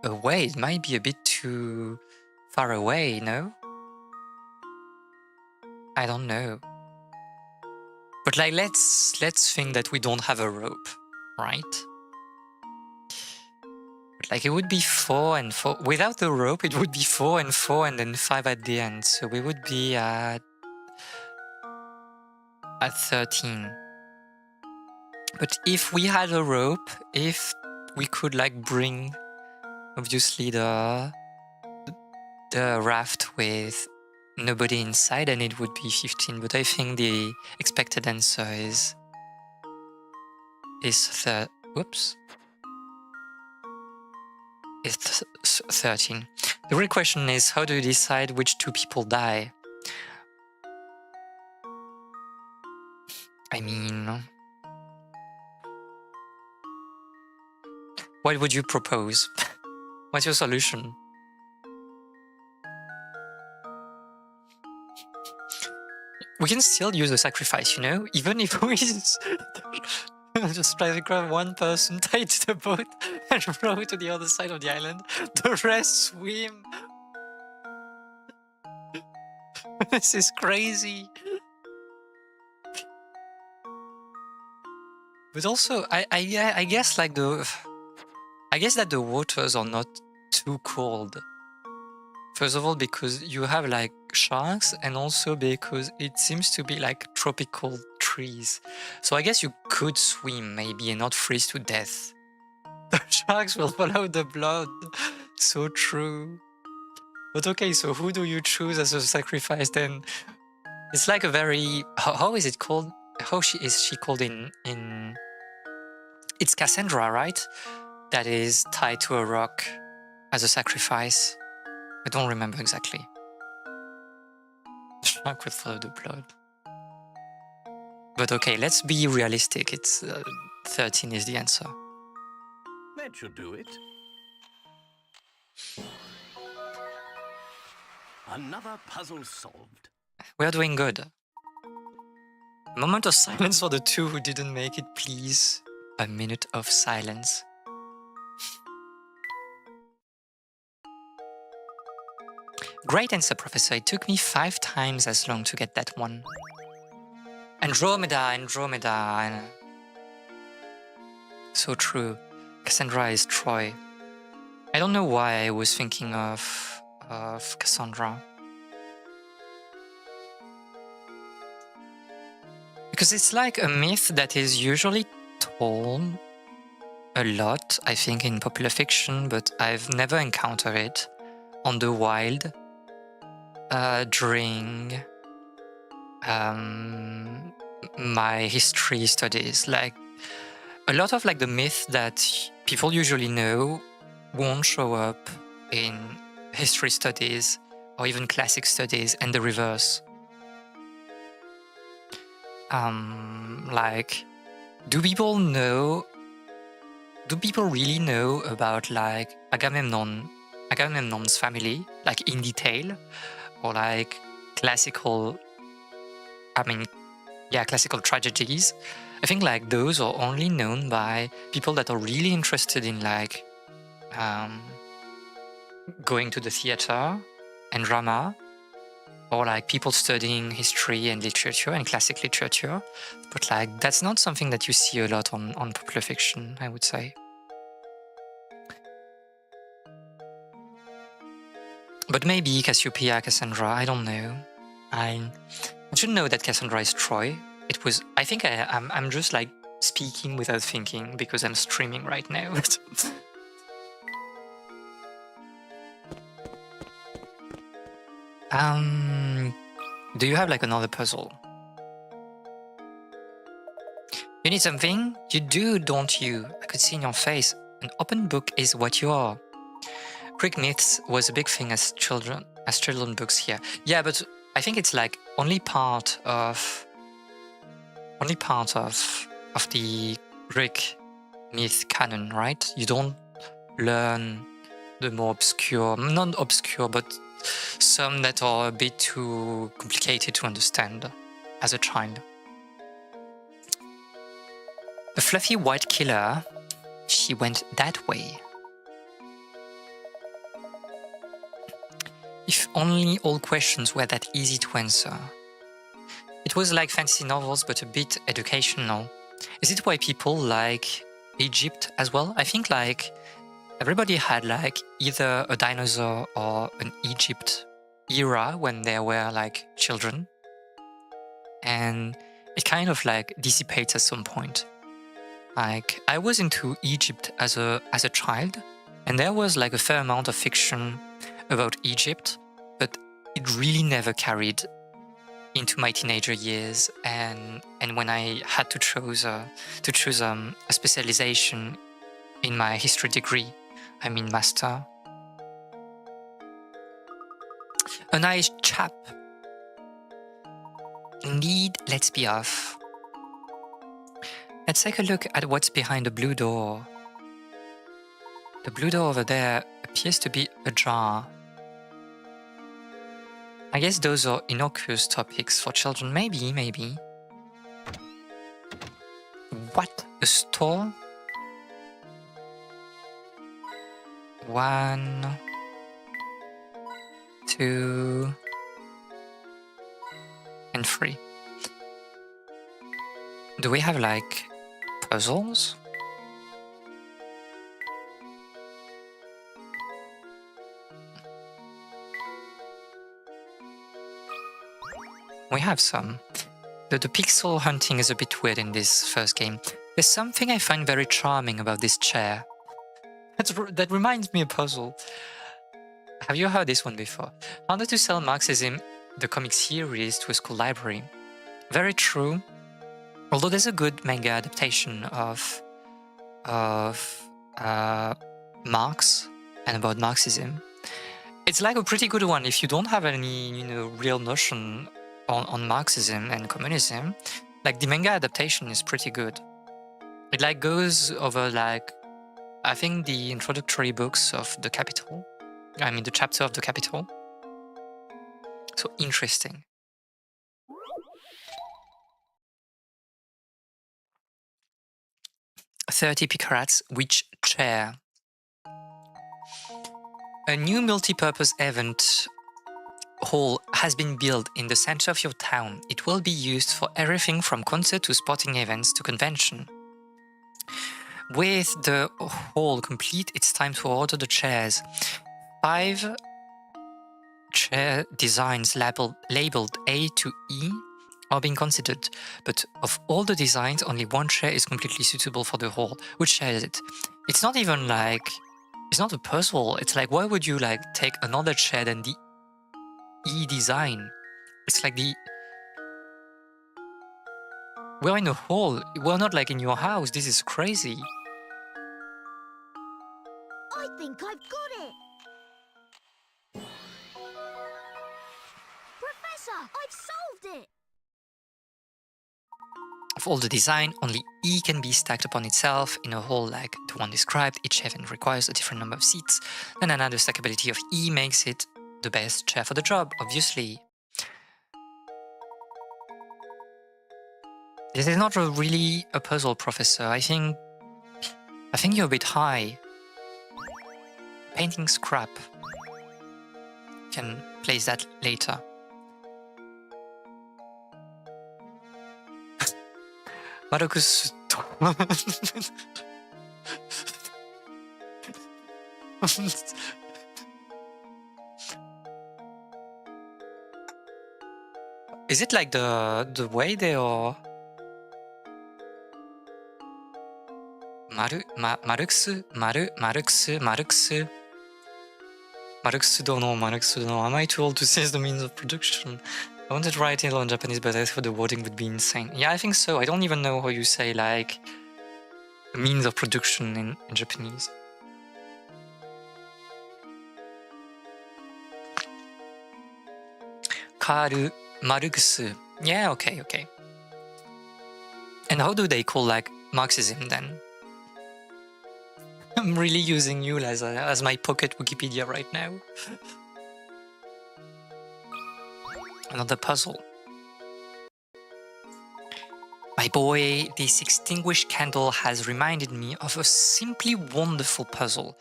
away, it might be a bit too far away, no? I don't know. But like let's think that we don't have a rope, right? But like it would be 4 and 4. Without the rope, it would be 4 and 4 and then 5 at the end. So we would be at 13. But if we had a rope, if we could like bring obviously the raft with nobody inside, then it would be 15. But I think the expected answer is whoops. is 13. The real question is, how do you decide which two people die? I mean, what would you propose? What's your solution? We can still use a sacrifice, you know? Even if we just try to grab one person, tie it to the boat, and row to the other side of the island. The rest swim. This is crazy. But also, I guess like I guess that the waters are not too cold. First of all, because you have like sharks, and also because it seems to be like tropical trees. So I guess you could swim maybe and not freeze to death. The sharks will follow the blood. So true. But okay, so who do you choose as a sacrifice then? It's like a very how is it called? How is she called in it's Cassandra, right? That is tied to a rock as a sacrifice. I don't remember exactly. The shark will follow the blood. But okay, let's be realistic. It's 13 is the answer. That should do it. Another puzzle solved. We are doing good. A moment of silence for the two who didn't make it, please. A minute of silence. Great answer, Professor. It took me 5 times as long to get that one. Andromeda. So true. Cassandra is Troy. I don't know why I was thinking of Cassandra. Because it's like a myth that is usually told a lot, I think, in popular fiction, but I've never encountered it on the wild during my history studies. Like a lot of like the myth that people usually know won't show up in history studies or even classic studies, and the reverse. Like, do people really know about like Agamemnon's family, like in detail, or like classical tragedies? I think like those are only known by people that are really interested in like going to the theater and drama, or like people studying history and literature and classic literature. But like that's not something that you see a lot on popular fiction, I would say. But maybe Cassiopeia, Cassandra, I don't know. I should know that Cassandra is Troy. It was, I think I'm just like speaking without thinking because I'm streaming right now. Do you have like another puzzle? You need something? You do, don't you? I could see in your face. An open book is what you are. Greek myths was a big thing as children books here. Yeah, but I think it's like only part of the Greek myth canon, right? You don't learn the more obscure, not obscure, but some that are a bit too complicated to understand as a child. The fluffy white killer, she went that way. If only all questions were that easy to answer. It was like fantasy novels, but a bit educational. Is it why people like Egypt as well? I think like everybody had like either a dinosaur or an Egypt era when they were like children. And it kind of like dissipates at some point. Like I was into Egypt as a child, and there was like a fair amount of fiction about Egypt, but it really never carried into my teenager years, and when I had to choose a specialization in my history degree, I mean master. A nice chap. Indeed, let's be off. Let's take a look at what's behind the blue door. The blue door over there appears to be ajar. I guess those are innocuous topics for children. Maybe. What? A store? 1, 2, and 3. Do we have like puzzles? We have some. The pixel hunting is a bit weird in this first game. There's something I find very charming about this chair. That reminds me of a puzzle. Have you heard this one before? Founded to sell Marxism, the comic series, to a school library. Very true. Although there's a good manga adaptation of Marx and about Marxism. It's like a pretty good one if you don't have any real notion on Marxism and communism. Like the manga adaptation is pretty good. It like goes over like I think the introductory books of The Capital. I mean the chapter of The Capital. So interesting. $30 picarats. Which chair? A new multi-purpose event hall has been built in the center of your town. It will be used for everything from concert to sporting events to convention. With the hall complete, it's time to order the chairs. 5 chair designs labeled A to E are being considered, but of all the designs, only 1 chair is completely suitable for the hall. Which chair is it? It's not even like... It's not a puzzle. It's like, why would you like take another chair than the E design? It's like the... We're in a hall. We're not like in your house. This is crazy. I think I've got it! Professor, I've solved it! Of all the design, only E can be stacked upon itself in a hall like the one described. Each event requires a different number of seats, and another stackability of E makes it the best chair for the job, obviously. This is not really a puzzle, Professor. I think you're a bit high. Painting scrap. Can place that later. Marokus. Is it like the way they are? Maruksu don't know. Am I too old to seize the means of production? I wanted to write it on Japanese, but I thought the wording would be insane. Yeah, I think so. I don't even know how you say like the means of production in Japanese. Karu Maruksu. Yeah, okay. And how do they call like Marxism then? I'm really using you as my pocket Wikipedia right now. Another puzzle. My boy, this extinguished candle has reminded me of a simply wonderful puzzle.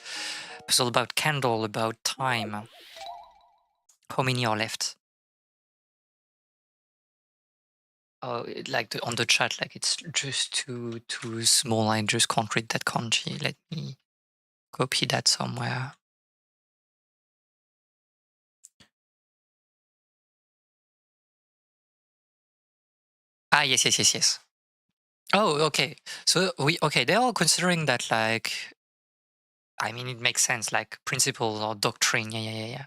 Puzzle about candle, about time. How many are left? Oh, like on the chat, like it's just too small. I just can't read that kanji. Let me copy that somewhere. Ah, yes. Oh, okay. So they're all considering that like, I mean, it makes sense, like principles or doctrine. Yeah.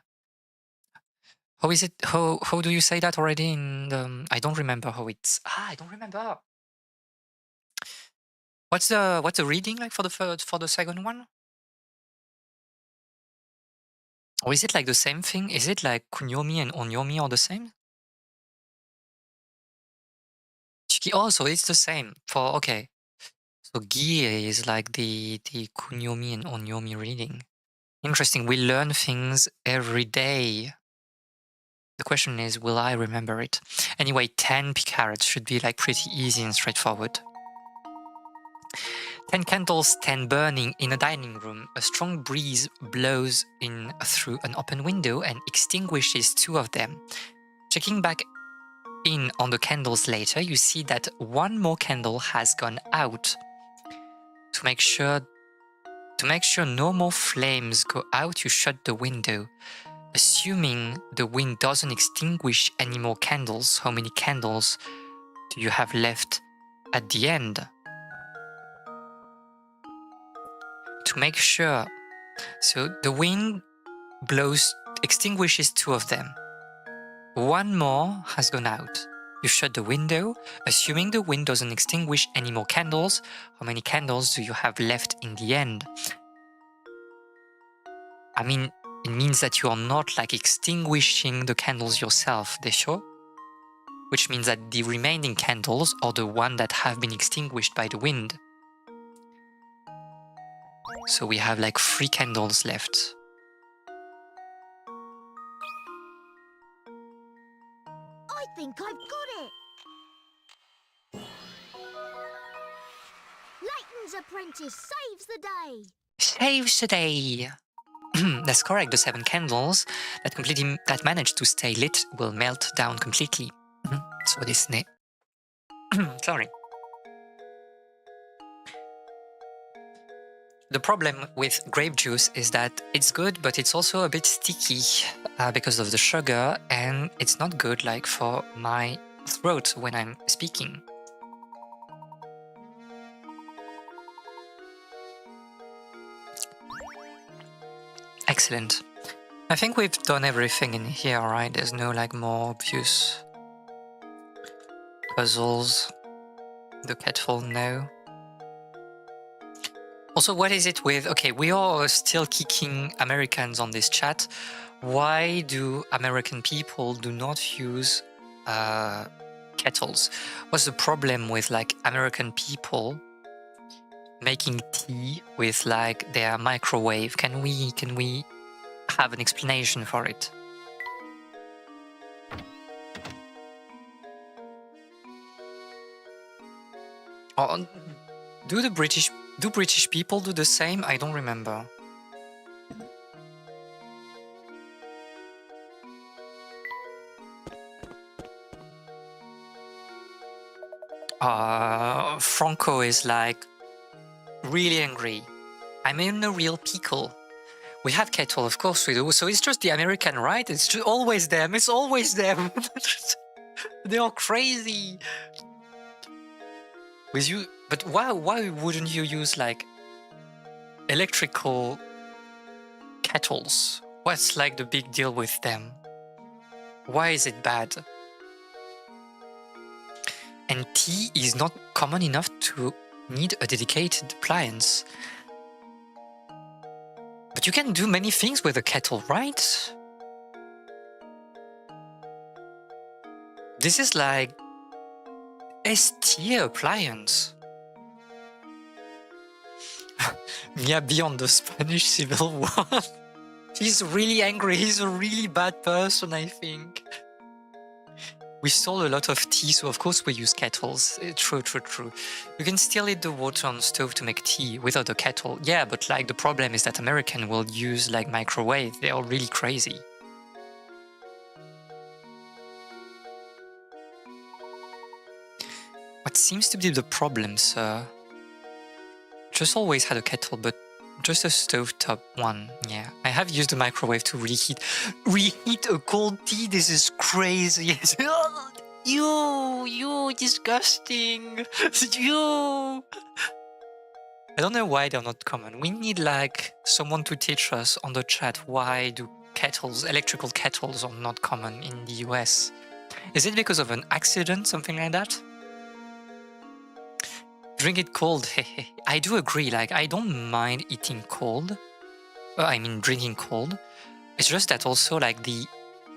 How is it? How do you say that already in the? I don't remember how it's. I don't remember. What's the reading like for the second one? Or is it like the same thing? Is it like kunyomi and onyomi are the same? Oh, so it's the same for, okay. So gie is like the kunyomi and onyomi reading. Interesting. We learn things every day. The question is, will I remember it? Anyway, 10 picarats should be like pretty easy and straightforward. 10 candles, 10 burning in a dining room. A strong breeze blows in through an open window and extinguishes 2 of them. Checking back in on the candles later, you see that 1 more candle has gone out. To make sure no more flames go out, you shut the window. Assuming the wind doesn't extinguish any more candles, how many candles do you have left at the end? To make sure, so the wind extinguishes 2 of them. 1 more has gone out. You shut the window. Assuming the wind doesn't extinguish any more candles, how many candles do you have left in the end? I mean, it means that you are not like extinguishing the candles yourself, desho? Which means that the remaining candles are the ones that have been extinguished by the wind. So we have like 3 candles left. I think I've got it! Layton's apprentice saves the day! Saves the day! That's correct, the 7 candles that manage to stay lit will melt down completely. So this sorry. The problem with grape juice is that it's good, but it's also a bit sticky because of the sugar, and it's not good like for my throat when I'm speaking. Excellent. I think we've done everything in here, right? There's no like more obvious puzzles. The kettle, no. Also, what is it with... Okay, we are still kicking Americans on this chat. Why do American people do not use kettles? What's the problem with like American people making tea with like their microwave? Can we have an explanation for it? Or do British people do the same? I don't remember. Franco is like really angry. I'm in a real pickle. We have kettle, of course we do. So it's just the American, right? It's just always them. It's always them. They are crazy. With you, but why wouldn't you use like electrical kettles? What's like the big deal with them? Why is it bad? And tea is not common enough to need a dedicated appliance. But you can do many things with a kettle, right? This is like S-tier appliance. Mia beyond the Spanish Civil War. He's really angry. He's a really bad person, I think. We stole a lot of tea, so of course we use kettles. True. You can still heat the water on the stove to make tea without a kettle. Yeah, but like the problem is that American will use like microwave. They are really crazy. What seems to be the problem, sir? Just always had a kettle, but just a stovetop one. Yeah, I have used the microwave to reheat a cold tea. This is crazy. You disgusting. You. I don't know why they're not common. We need like someone to teach us on the chat why do electrical kettles are not common in the US. Is it because of an accident, something like that? Drink it cold. I do agree, like I don't mind eating cold. I mean drinking cold. It's just that also like the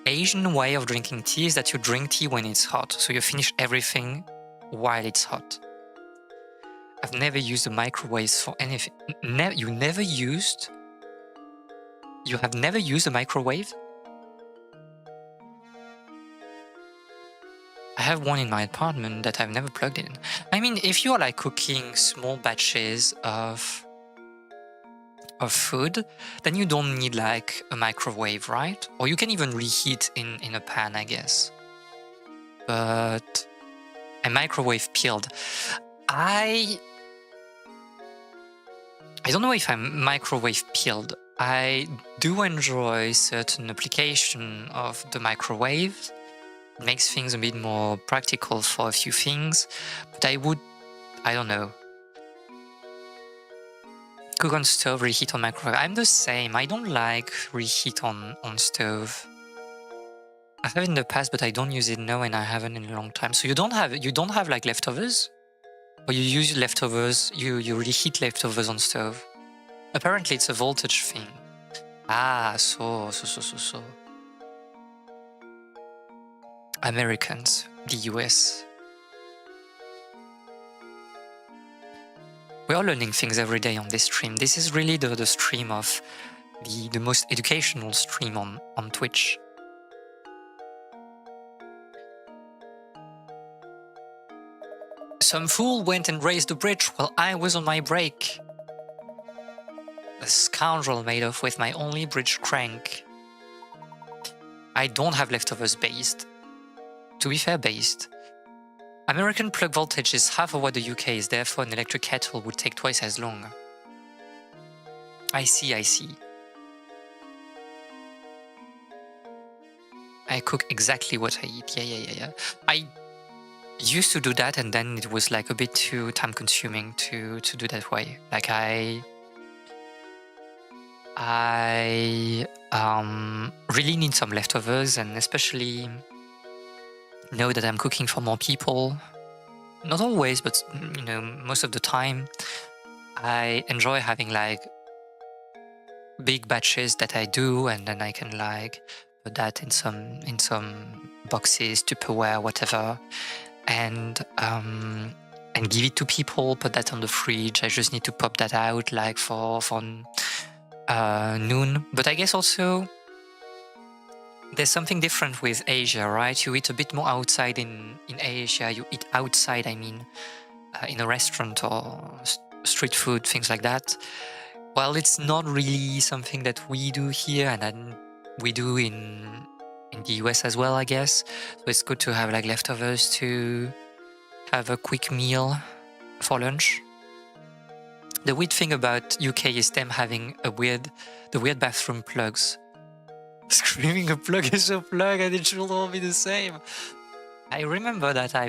Asian way of drinking tea is that you drink tea when it's hot. So you finish everything while it's hot. I've never used a microwave for anything. You have never used a microwave? I have one in my apartment that I've never plugged in. I mean, if you are like cooking small batches of food, then you don't need like a microwave, right? Or you can even reheat in a pan, I guess. But a microwave peeled. I don't know if I'm microwave peeled. I do enjoy certain application of the microwave. It makes things a bit more practical for a few things, but I don't know. Cook on stove, reheat on microwave. I'm the same. I don't like reheat on stove. I have in the past, but I don't use it now, and I haven't in a long time. So you don't have like leftovers, or you use leftovers. You reheat leftovers on stove. Apparently, it's a voltage thing. Ah, so. Americans, the US. We are learning things every day on this stream. This is really the stream of the most educational stream on Twitch. Some fool went and raised the bridge while I was on my break. A scoundrel made off with my only bridge crank. I don't have leftovers based. To be fair, based. American plug voltage is half of what the UK is, therefore an electric kettle would take twice as long. I see. I cook exactly what I eat. Yeah. I used to do that, and then it was like a bit too time consuming to do that way. Like I really need some leftovers, and especially know that I'm cooking for more people. Not always, but most of the time. I enjoy having like big batches that I do, and then I can like put that in some boxes, Tupperware, whatever, and give it to people. Put that on the fridge. I just need to pop that out like for noon. But I guess also there's something different with Asia, right? You eat a bit more outside in Asia. You eat outside, I mean, in a restaurant or street food, things like that. Well, it's not really something that we do here, and then we do in the US as well, I guess. So it's good to have like leftovers to have a quick meal for lunch. The weird thing about UK is them having the weird bathroom plugs. Screaming a plug is a plug, and it should all be the same. I remember that I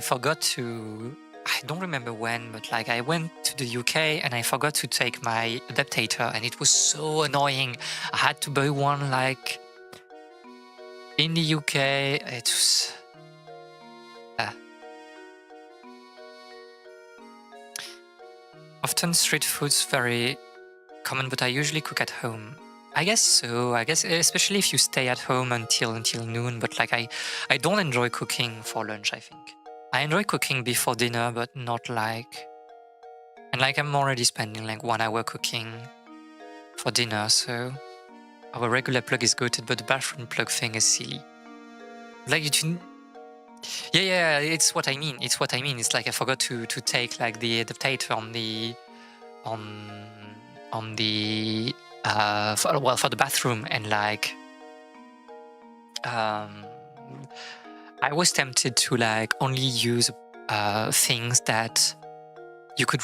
don't remember when, but like I went to the UK and I forgot to take my adapter, and it was so annoying. I had to buy one like in the UK. It was often street food's very common, but I usually cook at home. I guess so. I guess especially if you stay at home until noon. But like I don't enjoy cooking for lunch. I think I enjoy cooking before dinner, but not like. And like I'm already spending like 1 hour cooking for dinner, so our regular plug is goated, but the bathroom plug thing is silly. Like yeah, it's what I mean. It's like I forgot to take like the adapter on the for the bathroom, and like I was tempted to like only use things that you could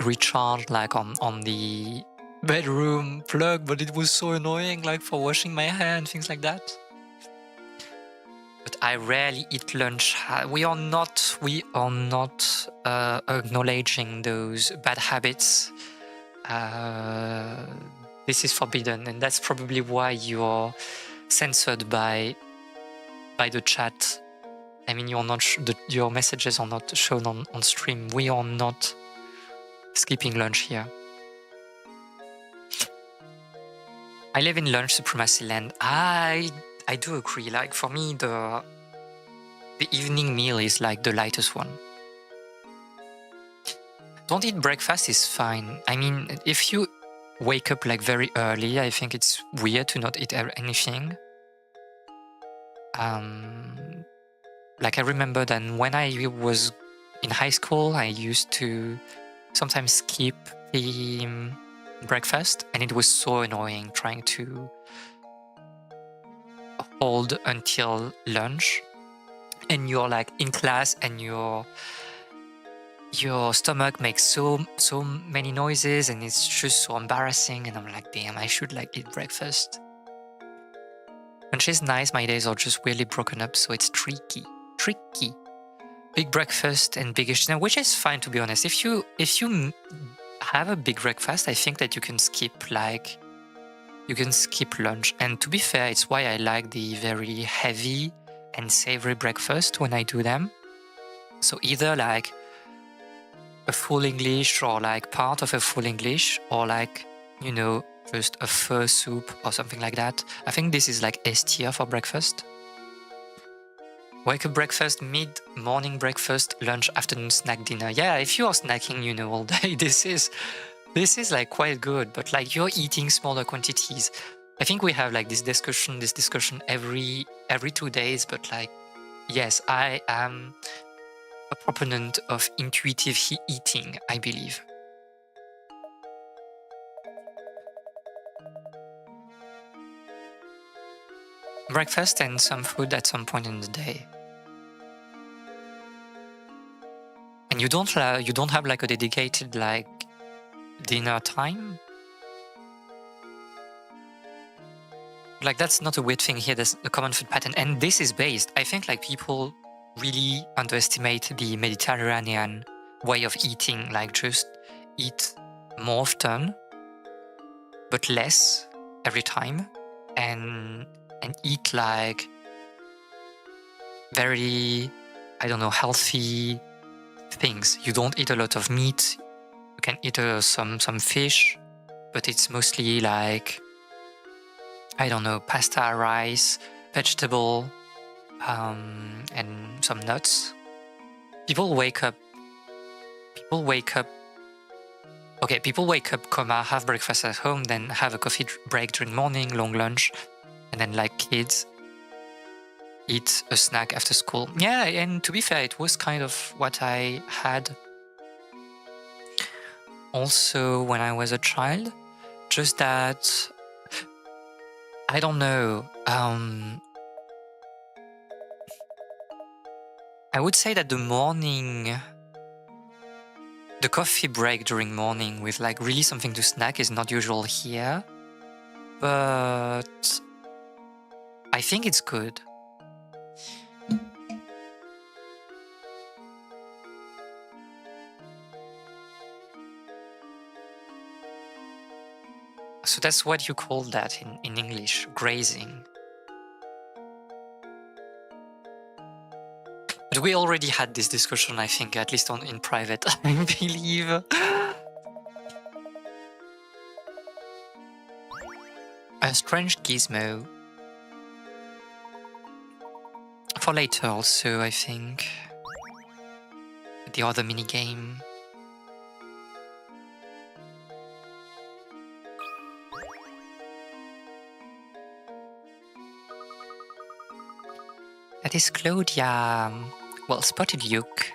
recharge like on the bedroom plug, but it was so annoying like for washing my hair things like that. But I rarely eat lunch. We are not acknowledging those bad habits. This is forbidden, and that's probably why you're censored by the chat. I mean, your messages are not shown on stream. We are not skipping lunch here. I live in lunch supremacy land. I do agree. Like for me, the evening meal is like the lightest one. Don't eat breakfast is fine. I mean, if you wake up like very early, I think it's weird to not eat anything. Like I remember that when I was in high school, I used to sometimes skip the breakfast, and it was so annoying trying to hold until lunch, and you're like in class and your stomach makes so many noises, and it's just so embarrassing, and I'm like, damn, I should like eat breakfast. Lunch is nice, my days are just weirdly broken up, so it's tricky. Big breakfast and biggish dinner, which is fine, to be honest. If you have a big breakfast, I think that you can skip lunch. And to be fair, it's why I like the very heavy and savory breakfast when I do them. So either like a full English, or like part of a full English, or like, you know, just a pho soup or something like that. I think this is like S tier for breakfast. Wake up breakfast, mid-morning breakfast, lunch, afternoon snack, dinner. Yeah, if you are snacking, you know, all day, this is like quite good, but like you're eating smaller quantities. I think we have like this discussion every 2 days, but like, yes, I am a proponent of intuitive eating, I believe. Breakfast and some food at some point in the day. And you don't have like a dedicated like dinner time? Like that's not a weird thing here, there's a common food pattern. And this is based, I think like people really underestimate the Mediterranean way of eating, like just eat more often, but less every time, and eat like very, I don't know, healthy things. You don't eat a lot of meat. You can eat some fish, but it's mostly like, I don't know, pasta, rice, vegetable, and some nuts. People wake up, have breakfast at home, then have a coffee break during morning, long lunch, and then like kids eat a snack after school. Yeah, and to be fair, it was kind of what I had also when I was a child. Just that, I don't know, I would say that the coffee break during morning with like really something to snack is not usual here, but I think it's good. So that's what you call that in English, grazing. But we already had this discussion, I think, at least in private, I believe. A strange gizmo. For later also, I think. The other minigame. That is Claudia. Well spotted, Luke.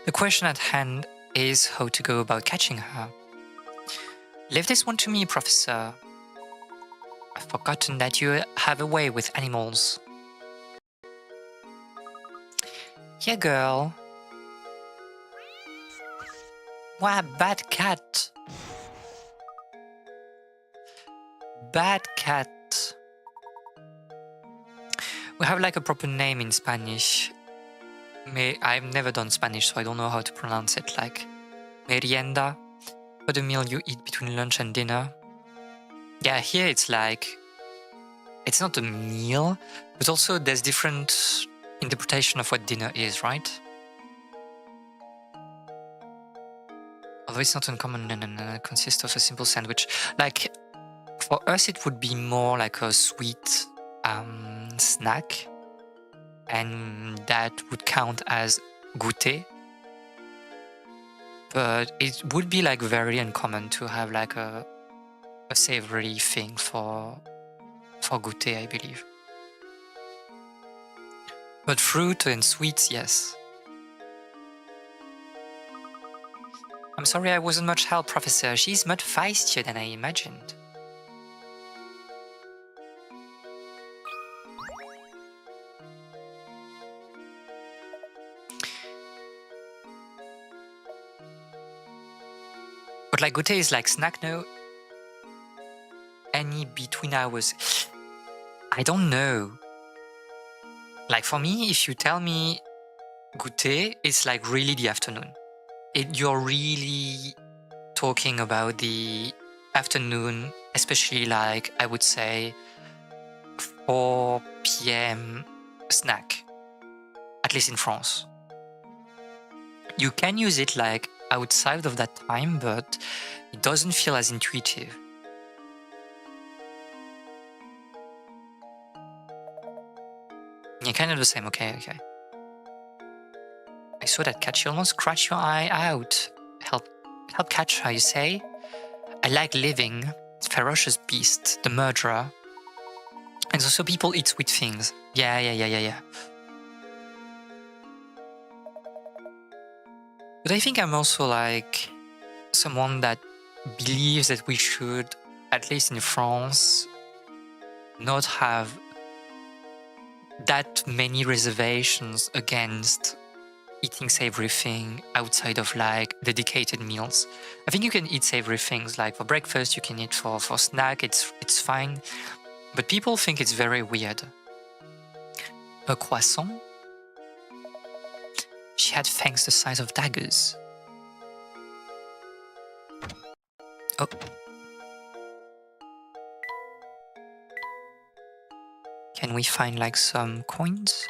The question at hand is how to go about catching her. Leave this one to me, Professor. I've forgotten that you have a way with animals. Yeah, girl. Wow, bad cat. Bad cat. We have like a proper name in Spanish. I've never done Spanish, so I don't know how to pronounce it. Like merienda, for the meal you eat between lunch and dinner. Yeah, here it's like, it's not a meal, but also there's different interpretation of what dinner is, right? Although it's not uncommon and consists of a simple sandwich. Like, For us, it would be more like a sweet snack, and that would count as goûter. But it would be like very uncommon to have like a savory thing for goûter, I believe. But fruit and sweets, yes. I'm sorry I wasn't much help, Professor. She's much feistier than I imagined. But like goûter is like snack now. Any between hours. I don't know. Like for me, if you tell me goûter, it's like really the afternoon. You're really talking about the afternoon, especially like I would say 4 p.m. snack, at least in France. You can use it like outside of that time, but it doesn't feel as intuitive. Yeah, kind of the same. Okay. I saw that cat. She almost scratched your eye out. Help catch her, you say? I like living. Ferocious beast, the murderer. And also people eat sweet things. Yeah. But I think I'm also like someone that believes that we should, at least in France, not have that many reservations against eating savory thing outside of like dedicated meals. I think you can eat savory things like for breakfast, you can eat for snack, it's fine. But people think it's very weird. A croissant? She had fangs the size of daggers. Oh. Can we find like some coins?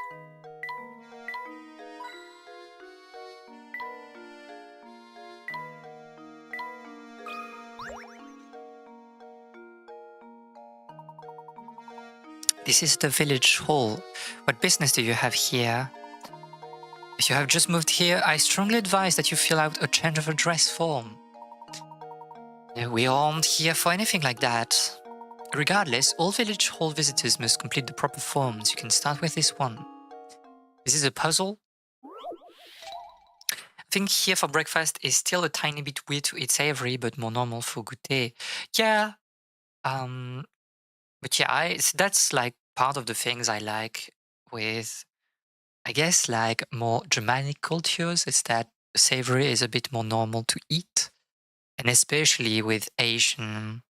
This is the village hall. What business do you have here? If you have just moved here, I strongly advise that you fill out a change of address form. No, we aren't here for anything like that. Regardless, all village hall visitors must complete the proper forms. You can start with this one. This is a puzzle. I think here for breakfast is still a tiny bit weird to eat savory, but more normal for goûter. Yeah. But yeah, that's like part of the things I like with, I guess, like more Germanic cultures, is that savory is a bit more normal to eat. And especially with Asian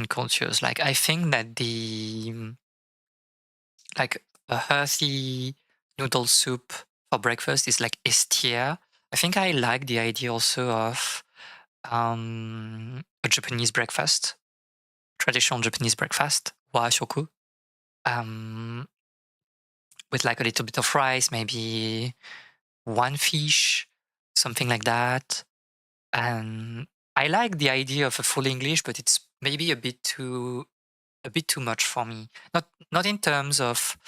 cultures. Like I think that like a hearty noodle soup for breakfast is like estier. I think I like the idea also of a Japanese breakfast, traditional Japanese breakfast, wa shoku, with like a little bit of rice, maybe one fish, something like that. And I like the idea of a full English, but it's maybe a bit too much for me. Not in terms of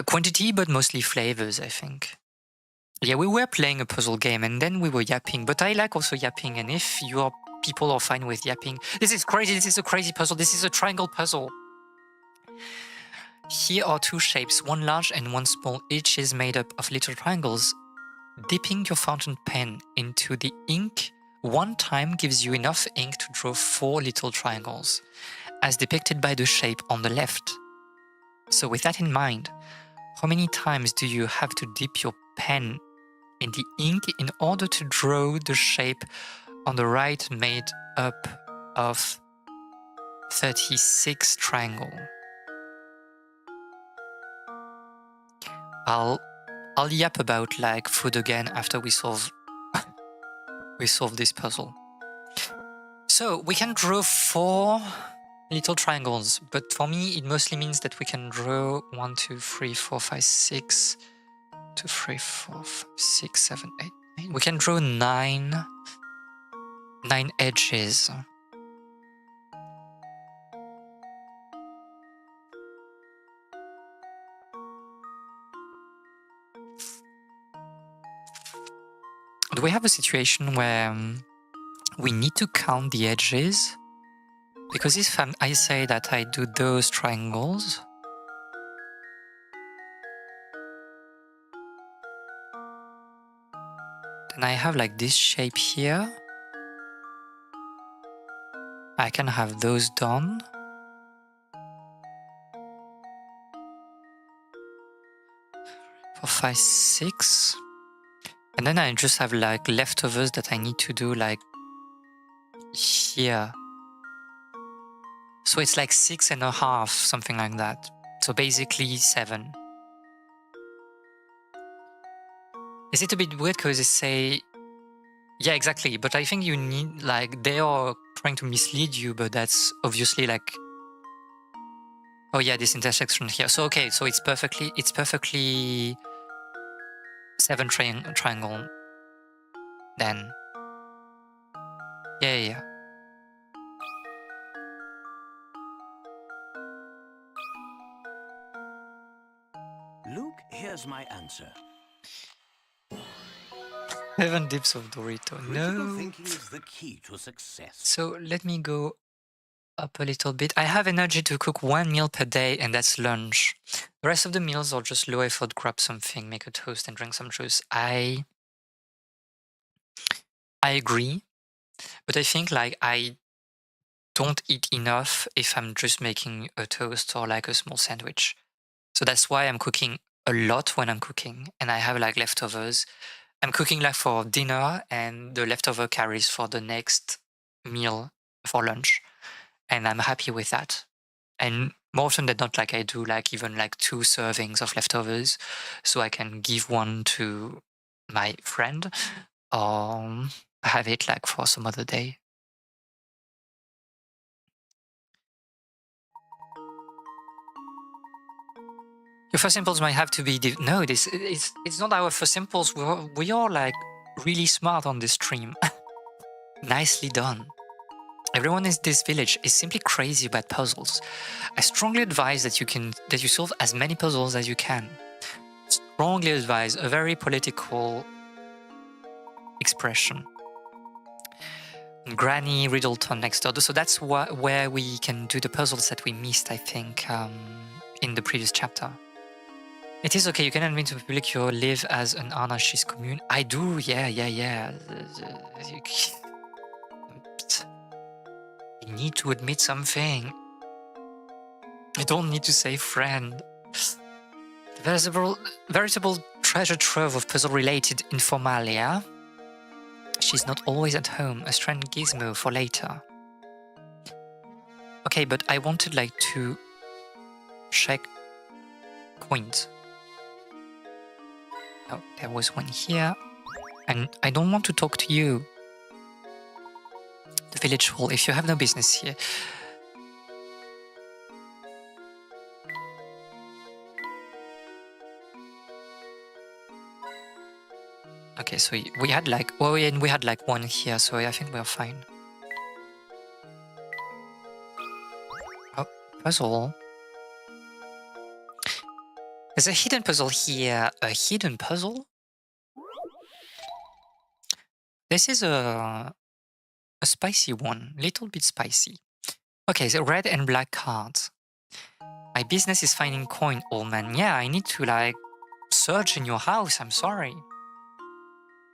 quantity, but mostly flavors, I think. Yeah, we were playing a puzzle game and then we were yapping, but I like also yapping. And if your people are fine with yapping, this is crazy. This is a crazy puzzle. This is a triangle puzzle. Here are two shapes, one large and one small. Each is made up of little triangles. Dipping your fountain pen into the ink one time gives you enough ink to draw 4 little triangles, as depicted by the shape on the left. So with that in mind, how many times do you have to dip your pen in the ink in order to draw the shape on the right made up of 36 triangles? I'll yap about like food again after we solve this puzzle. So we can draw 4 little triangles, but for me it mostly means that we can draw 1, 2, 3, 4, 5, 6, 2, 3, 4, 5, 6, 7, 8, We can draw nine edges. Do we have a situation where we need to count the edges? Because if I say that I do those triangles, then I have like this shape here. I can have those done. For 5, 6. And then I just have like leftovers that I need to do like here. So it's like 6.5, something like that. So basically 7. Is it a bit weird because they say, yeah, exactly. But I think you need like, they are trying to mislead you, but that's obviously like, oh yeah, this intersection here. So okay, so it's perfectly 7 triangle then. Yeah. Luke, here's my answer. 7 dips of Dorito. Critical No. thinking is the key to success. So let me go up a little bit. I have energy to cook 1 meal per day, and that's lunch. The rest of the meals are just low effort, grab something, make a toast, and drink some juice. I agree, but I think like I don't eat enough if I'm just making a toast or like a small sandwich. So that's why I'm cooking a lot when I'm cooking, and I have like leftovers. I'm cooking like for dinner, and the leftover carries for the next meal for lunch, and I'm happy with that. And more often than not, like I do like even like 2 servings of leftovers, so I can give one to my friend or have it like for some other day. Your first impulse might have to be no. It's not our first impulse. We are like really smart on this stream. Nicely done. Everyone in this village is simply crazy about puzzles. I strongly advise that you solve as many puzzles as you can. Strongly advise, a very political expression. Granny Riddleton next door. So that's where we can do the puzzles that we missed, I think, in the previous chapter. It is okay, you can admit to the public you live as an anarchist commune. I do, yeah. You need to admit something. You don't need to say friend. The veritable treasure trove of puzzle-related informalia. She's not always at home, a strange gizmo for later. Okay, but I wanted like to check coins. Oh, there was one here. And I don't want to talk to you. The village hall, if you have no business here. Okay, so we had like, well, and we had like one here, so I think we're fine. Oh, puzzle. There's a hidden puzzle here. A hidden puzzle? This is a spicy one, little bit spicy. Okay, so red and black cards. My business is finding coin, old man. Yeah, I need to like search in your house, I'm sorry.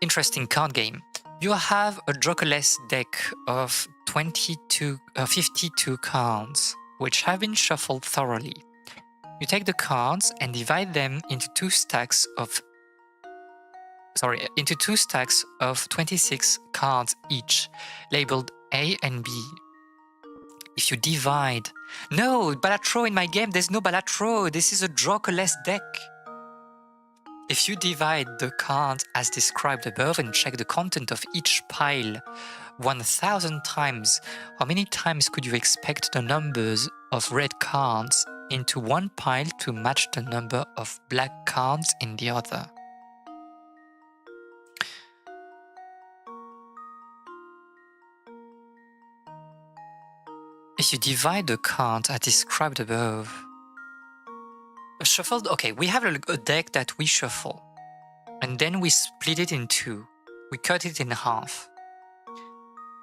Interesting card game. You have a jokerless deck of 52 cards, which have been shuffled thoroughly. You take the cards and divide them into two stacks of 26 cards each, labeled A and B. If you divide... No, Balatro in my game, there's no Balatro. This is a jokerless deck. If you divide the cards as described above and check the content of each pile 1,000 times, how many times could you expect the numbers of red cards into one pile to match the number of black cards in the other? If you divide the card as described above, shuffled. Okay, we have a deck that we shuffle, and then we split it in two. We cut it in half,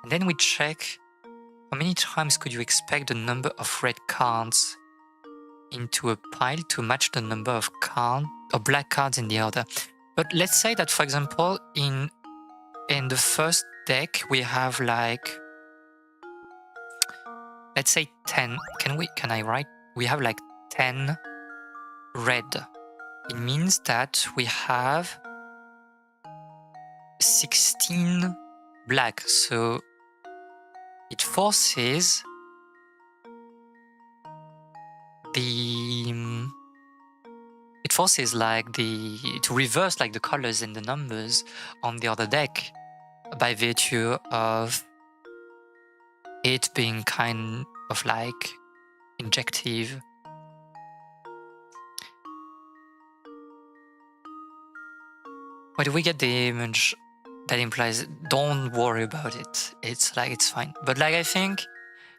and then we check how many times could you expect the number of red cards into a pile to match the number of black cards in the other. But let's say that, for example, in the first deck we have like, let's say 10. Can I write? We have like 10 red. It means that we have 16 black. So it forces like to reverse like the colors and the numbers on the other deck by virtue of it being kind of like injective. Why do we get the image that implies don't worry about it? It's like it's fine. But like I think,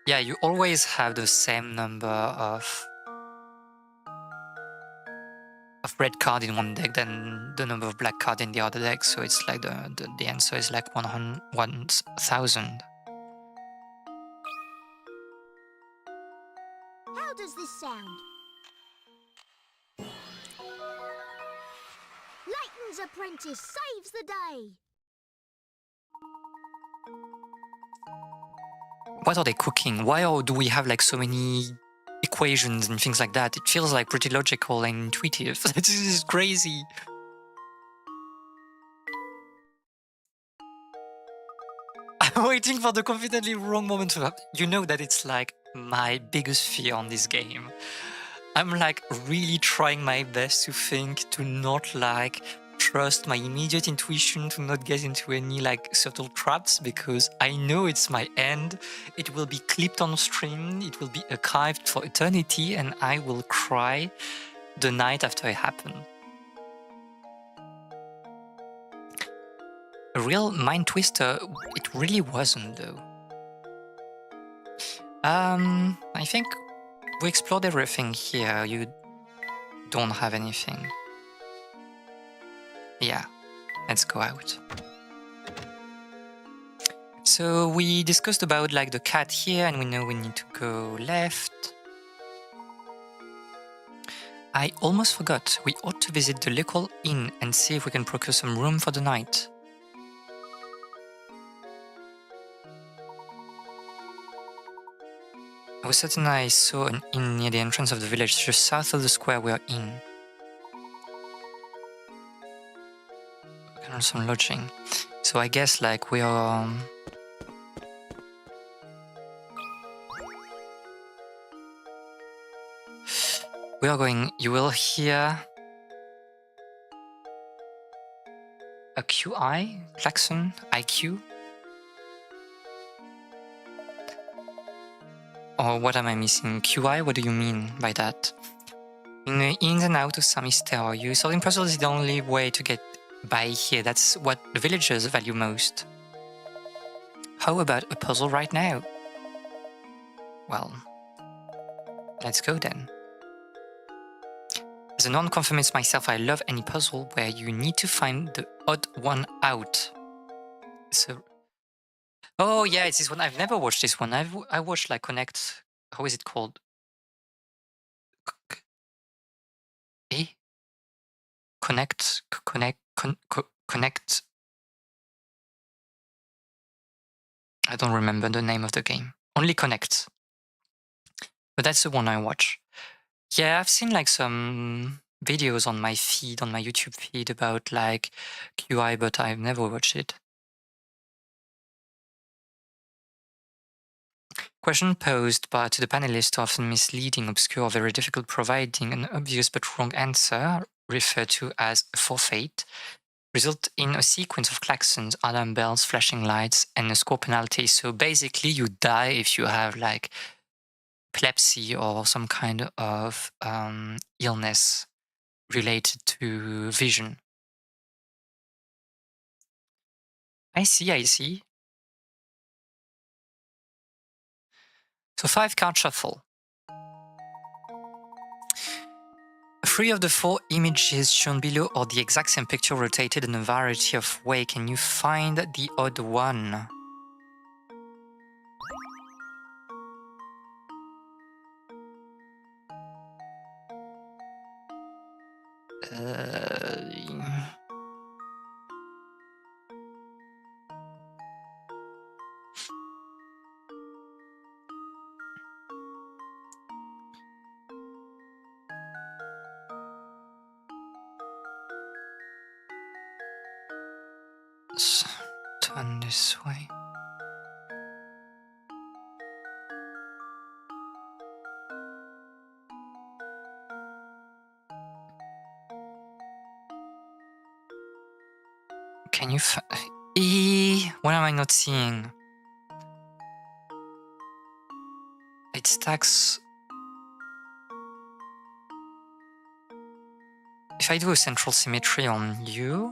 yeah, you always have the same number of red card in one deck than the number of black card in the other deck. So it's like the answer is like 1,000. How does this sound? Layton's apprentice saves the day! What are they cooking? Why do we have like so many equations and things like that? It feels like pretty logical and intuitive. This is crazy. I'm waiting for the confidently wrong moment to happen. You know that it's like my biggest fear on this game. I'm like really trying my best to think, to not like trust my immediate intuition, to not get into any like subtle traps, because I know it's my end. It will be clipped on stream, it will be archived for eternity, and I will cry the night after it happened. A real mind twister, it really wasn't though. I think we explored everything here. You don't have anything. Yeah, let's go out. So we discussed about like the cat here, and we know we need to go left. I almost forgot, we ought to visit the local inn and see if we can procure some room for the night. I was certain I saw an inn near the entrance of the village, just south of the square we are in. We can earn some lodging. So I guess like we are... we are going... You will hear... a QI? Klaxon? IQ? Or what am I missing? QI? What do you mean by that? In the ins and outs of some mystery, solving puzzles is the only way to get by here. That's what the villagers value most. How about a puzzle right now? Well, let's go then. As a non-conformist myself, I love any puzzle where you need to find the odd one out. So... oh yeah, it's this one. I've never watched this one. I watched like Connect... how is it called? Connect... I don't remember the name of the game. Only Connect. But that's the one I watch. Yeah, I've seen like some videos on my feed, on my YouTube feed about like QI, but I've never watched it. Question posed to the panelists, often misleading, obscure, or very difficult, providing an obvious but wrong answer, referred to as forfeit, result in a sequence of klaxons, alarm bells, flashing lights, and a score penalty. So basically you die if you have like epilepsy or some kind of illness related to vision. I see. So 5 card shuffle. 3 of the 4 images shown below are the exact same picture rotated in a variety of ways. Can you find the odd one? Let's turn this way. Can you what am I not seeing? It stacks. If I do a central symmetry on you.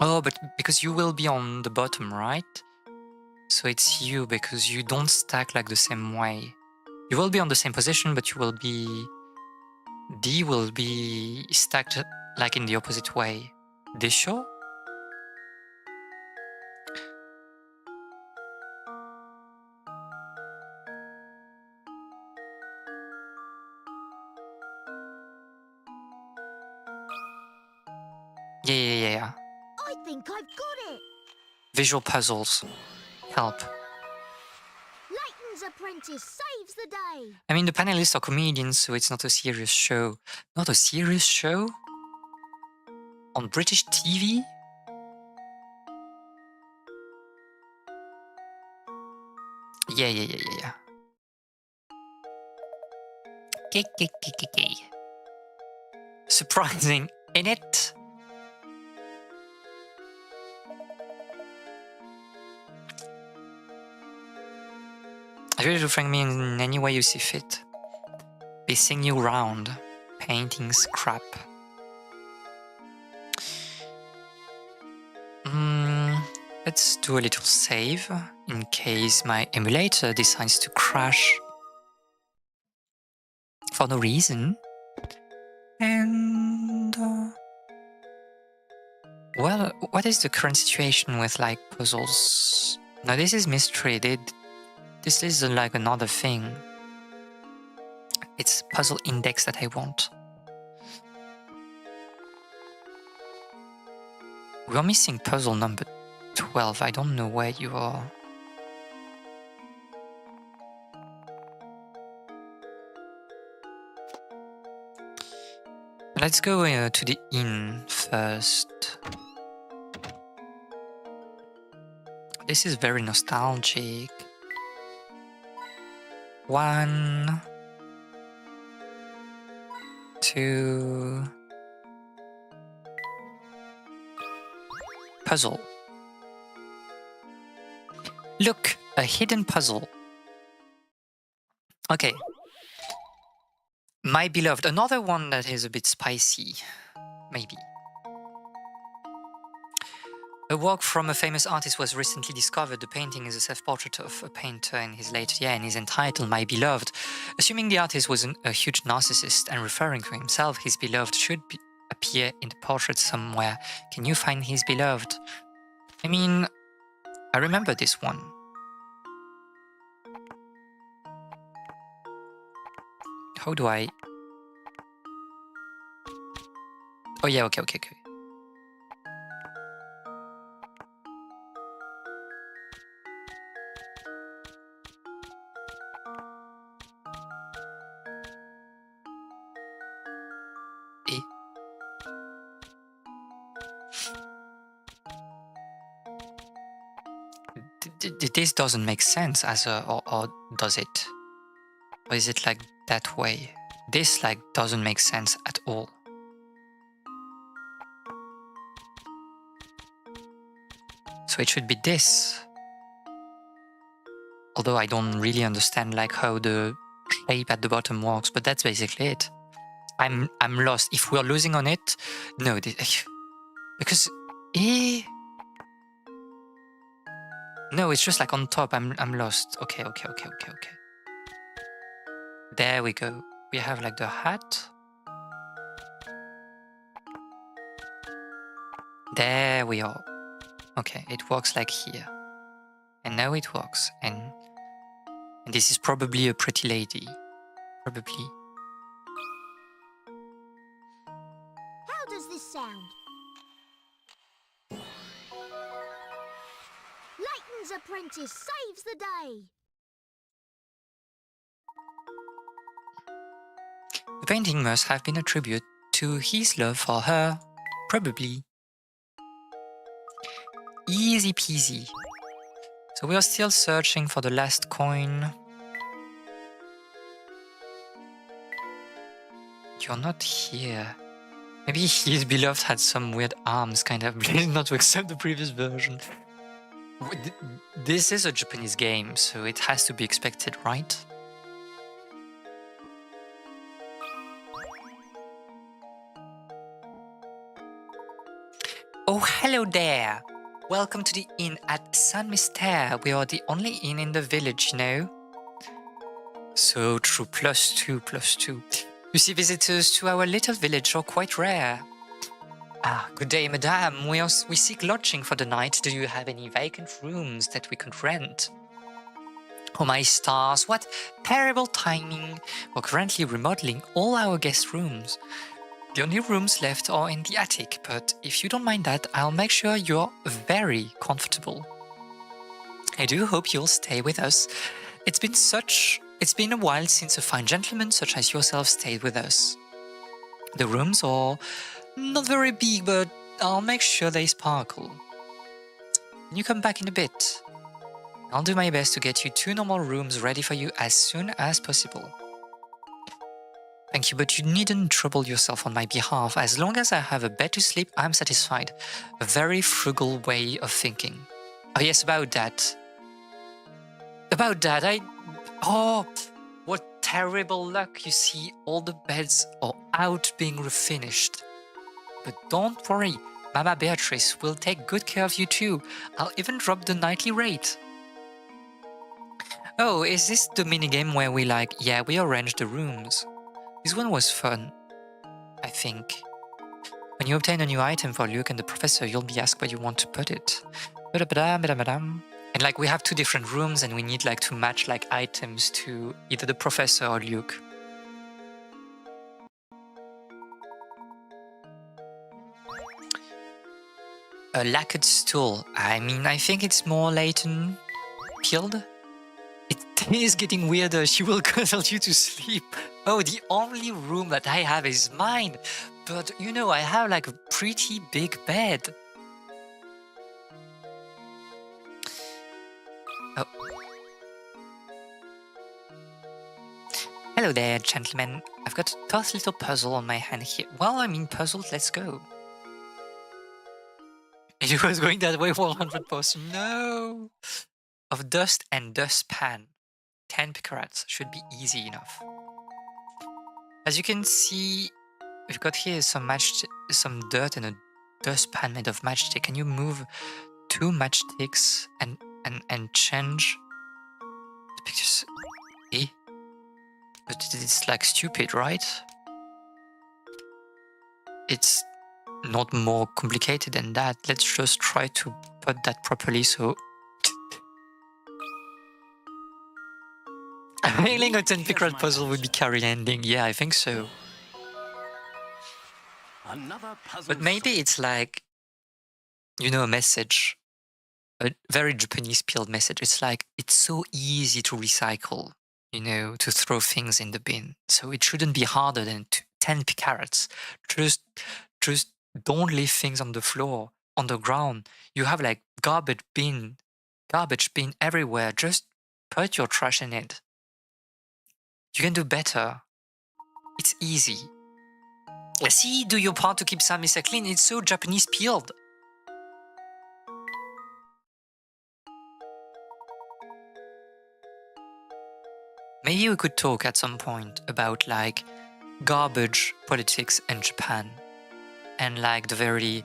Oh, but because you will be on the bottom, right? So it's you because you don't stack like the same way. You will be on the same position, but you will be. D will be stacked like in the opposite way. This show? Yeah. I think I've got it. Visual puzzles. Help. Layton's apprentice saves the day. I mean, the panelists are comedians, so it's not a serious show. Not a serious show? On British TV? Yeah. Surprising, innit? I really do frame me in any way you see fit. Pacing you round. Painting scrap. Let's do a little save in case my emulator decides to crash for no reason. And well, what is the current situation with like puzzles? No, this is mystery. This is like another thing. It's puzzle index that I want. We're missing puzzle number 12. I don't know where you are. Let's go to the inn first. This is very nostalgic. 1, 2. Puzzle. Look, a hidden puzzle. Okay. My beloved, another one that is a bit spicy, maybe. A work from a famous artist was recently discovered. The painting is a self-portrait of a painter in his later year and is entitled My Beloved. Assuming the artist was a huge narcissist and referring to himself, his beloved should appear in the portrait somewhere. Can you find his beloved? I mean, I remember this one. How do I... Oh yeah, okay. This doesn't make sense as a, or does it? Or is it like that way? This like doesn't make sense at all. So it should be this. Although I don't really understand like how the shape at the bottom works, but that's basically it. I'm lost. If we're losing on it, no, because No, it's just like on top. I'm lost. Okay. There we go. We have like the hat. There we are. Okay, it works like here. And now it works. And this is probably a pretty lady. Probably. How does this sound? Layton's apprentice saves the day. The painting must have been a tribute to his love for her. Probably. Easy peasy. So we are still searching for the last coin. You're not here. Maybe his beloved had some weird arms, kind of, not to accept the previous version. This is a Japanese game, so it has to be expected, right? Oh, hello there! Welcome to the inn at Saint Mystère. We are the only inn in the village, you know? So true, +2. You see, visitors to our little village are quite rare. Ah, good day, madame. We seek lodging for the night. Do you have any vacant rooms that we could rent? Oh my stars, what terrible timing. We're currently remodeling all our guest rooms. The only rooms left are in the attic, but if you don't mind that, I'll make sure you're very comfortable. I do hope you'll stay with us. It's been a while since a fine gentleman such as yourself stayed with us. The rooms are not very big, but I'll make sure they sparkle. Can you come back in a bit? I'll do my best to get you 2 normal rooms ready for you as soon as possible. Thank you, but you needn't trouble yourself on my behalf. As long as I have a bed to sleep, I'm satisfied. A very frugal way of thinking. Oh yes, about that. Oh, what terrible luck. You see, all the beds are out being refinished. But don't worry, Mama Beatrice will take good care of you too. I'll even drop the nightly rate. Oh, is this the minigame where we we arrange the rooms? This one was fun, I think. When you obtain a new item for Luke and the professor, you'll be asked where you want to put it. And we have 2 different rooms and we need to match items to either the professor or Luke. A lacquered stool. I mean, I think it's more Layton peeled. It is getting weirder. She will cuddle you to sleep. Oh, the only room that I have is mine. But you know, I have a pretty big bed. Oh. Hello there, gentlemen. I've got a tough little puzzle on my hand here. Well, I mean, puzzled, let's go. It was going that way 100%. No! Of dust and dustpan. 10 picarats should be easy enough. As you can see, we've got here some dirt and a dustpan made of matchstick. Can you move 2 matchsticks and change the pictures? Eh? But it's stupid, right? It's not more complicated than that. Let's just try to put that properly. So failing a 10 picarat puzzle would be carry ending. Yeah, I think so. But maybe it's a message. A very Japanese peeled message. It's it's so easy to recycle, to throw things in the bin. So it shouldn't be harder than 10 picarats. Just don't leave things on the floor, on the ground. You have garbage bin everywhere. Just put your trash in it. You can do better. It's easy. See, do your part to keep Saint Mystère clean. It's so Japanese peeled. Maybe we could talk at some point about garbage politics in Japan and the very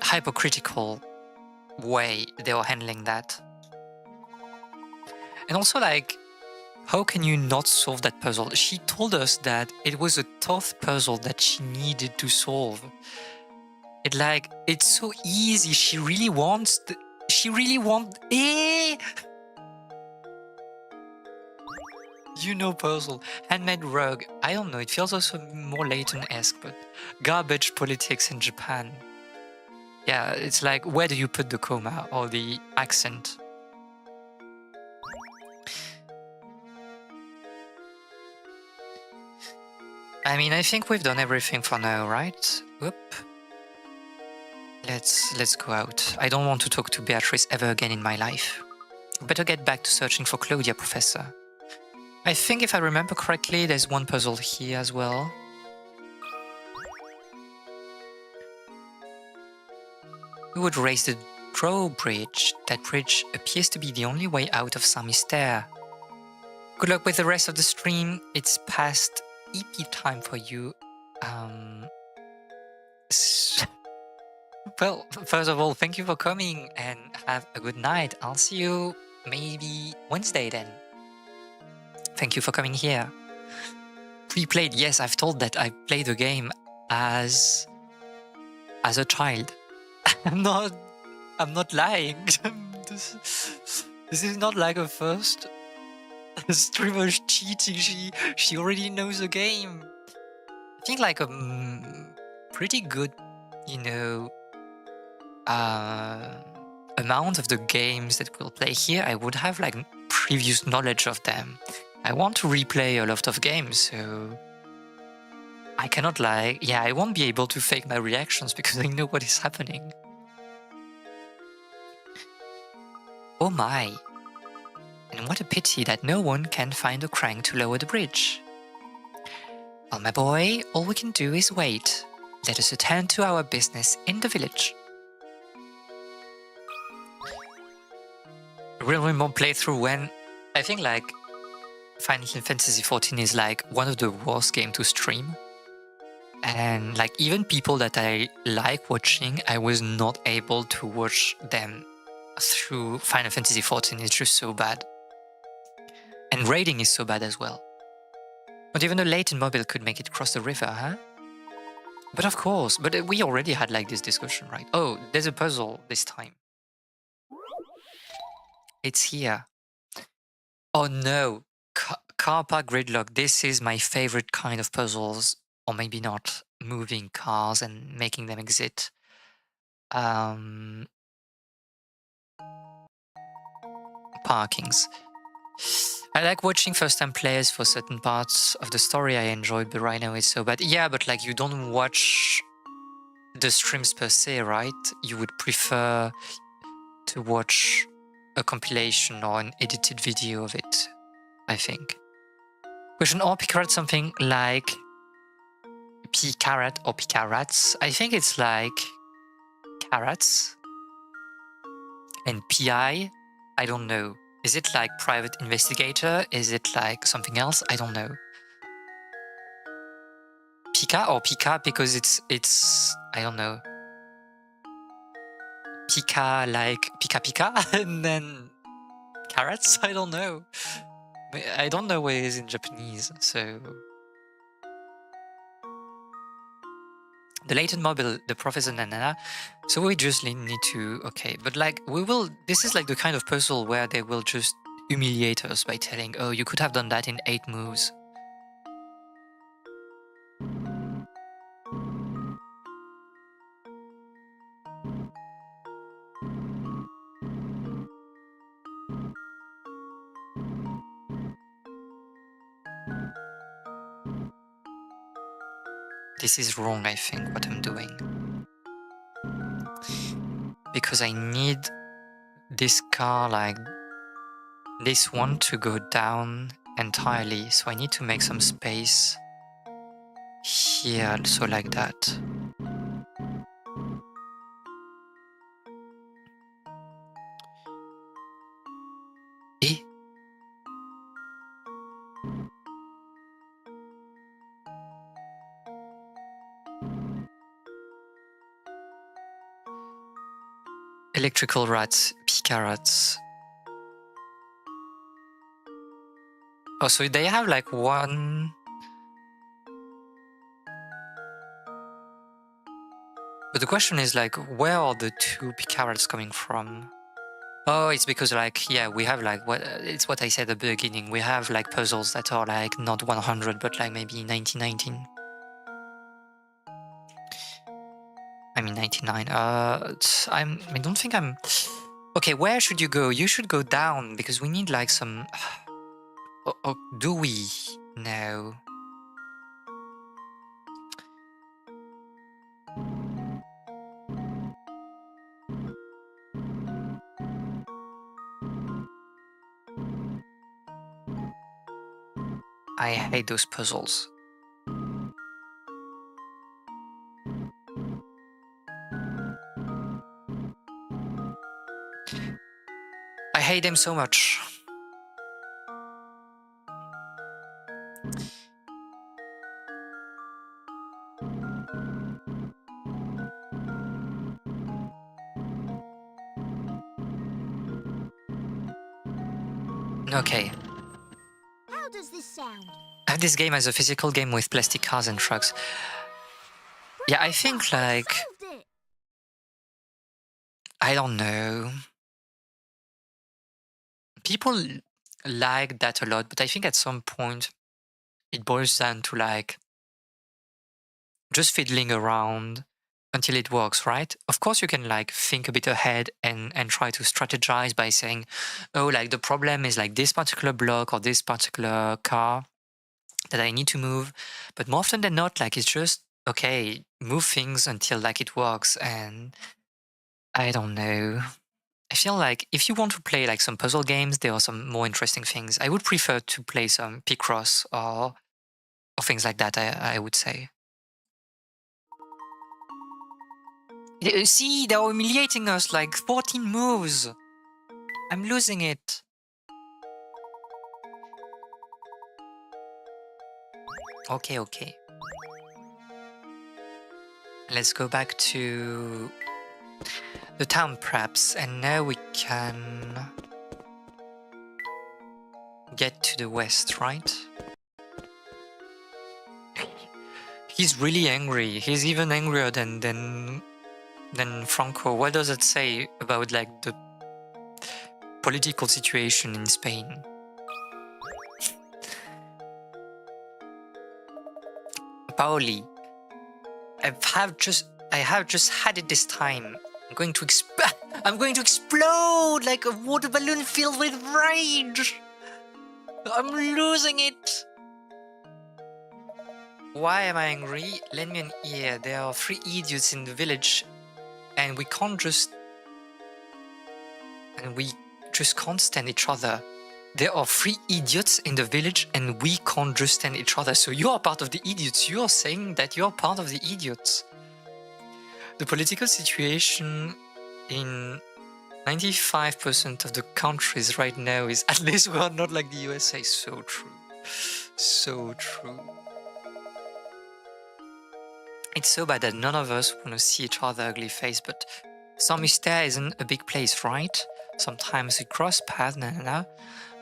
hypocritical way they are handling that. And also, like, how can you not solve that puzzle? She told us that it was a tough puzzle that she needed to solve. It's so easy. She really wants. Puzzle. Handmade rug. I don't know. It feels also more Layton-esque, but garbage politics in Japan. Yeah, it's like, where do you put the comma or the accent? I mean, I think we've done everything for now, right? Whoop. Let's go out. I don't want to talk to Beatrice ever again in my life. Better get back to searching for Claudia, Professor. I think if I remember correctly, there's one puzzle here as well. We would raise the drawbridge. That bridge appears to be the only way out of Saint Mystère. Good luck with the rest of the stream. It's past EP time for you. Well, first of all, thank you for coming and have a good night. I'll see you maybe Wednesday then. Thank you for coming here. Pre-played, yes, I've told that I played the game as a child. I'm not lying. This is not like a first streamer cheating. She already knows the game. I think like a pretty good, amount of the games that we'll play here, I would have like previous knowledge of them. I want to replay a lot of games, so I cannot lie. Yeah, I won't be able to fake my reactions because I know what is happening. Oh my. And what a pity that no one can find a crank to lower the bridge. Well, my boy, all we can do is wait. Let us attend to our business in the village. Real remote playthrough when I think like Final Fantasy XIV is like one of the worst games to stream. And like even people that I like watching, I was not able to watch them through Final Fantasy XIV. It's just so bad. And raiding is so bad as well. Not even a Layton mobile could make it cross the river, huh? But of course, but we already had like this discussion, right? Oh, there's a puzzle this time. It's here. Oh no, car park gridlock. This is my favorite kind of puzzles, or maybe not. Moving cars and making them exit. Parkings. I like watching first-time players for certain parts of the story I enjoyed, but right now it's so bad. Yeah, but like you don't watch the streams per se, right? You would prefer to watch a compilation or an edited video of it, I think. Question, or picarat something like picarat or picarats. I think it's like carrots. And PI, I don't know. Is it like private investigator? Is it like something else? I don't know. Pika or Pika because it's I don't know. Pika like Pika Pika and then carrots? I don't know. I don't know what it is in Japanese, so the Layton mobile, the Professor Nanana. So we just need to okay, but like this is like the kind of puzzle where they will just humiliate us by telling, oh, you could have done that in 8 moves. This is wrong, I think, what I'm doing. Because I need this car, like this one, to go down entirely. So I need to make some space here, so like that. Eh? Electrical rats, Pika rats. Oh, so they have like one. But the question is like, where are the two Pika rats coming from? Oh, it's because like, yeah, we have like it's what I said at the beginning. We have like puzzles that are like not 100, but like maybe 1919. I mean 99. I don't think I'm. Okay, where should you go? You should go down because we need like some. Oh, do we? No. I hate those puzzles. I hate them so much. Okay. How does this sound? I have this game as a physical game with plastic cars and trucks. Yeah, I think like Solved it! I don't know. People like that a lot, but I think at some point it boils down to like just fiddling around until it works, right? Of course you can like think a bit ahead and try to strategize by saying, oh, like the problem is like this particular block or this particular car that I need to move. But more often than not, like it's just okay, move things until like it works. And I don't know. I feel like if you want to play like some puzzle games, there are some more interesting things. I would prefer to play some Picross or things like that, I would say. See, they're humiliating us like 14 moves. I'm losing it. Okay. Let's go back to the town perhaps, and now we can get to the west, right? He's really angry. He's even angrier than Franco. What does it say about like the political situation in Spain? Paoli, I have just had it this time. I'm going to explode like a water balloon filled with rage. I'm losing it. Why am I angry? Lend me an ear. There are 3 idiots in the village, and we just can't stand each other. There are 3 idiots in the village, and we can't just stand each other. So you are part of the idiots. You are saying that you are part of the idiots. The political situation in 95% of the countries right now is, at least we are not like the USA. So true. So true. It's so bad that none of us want to see each other ugly face, but Saint-Mystère isn't a big place, right? Sometimes we cross paths,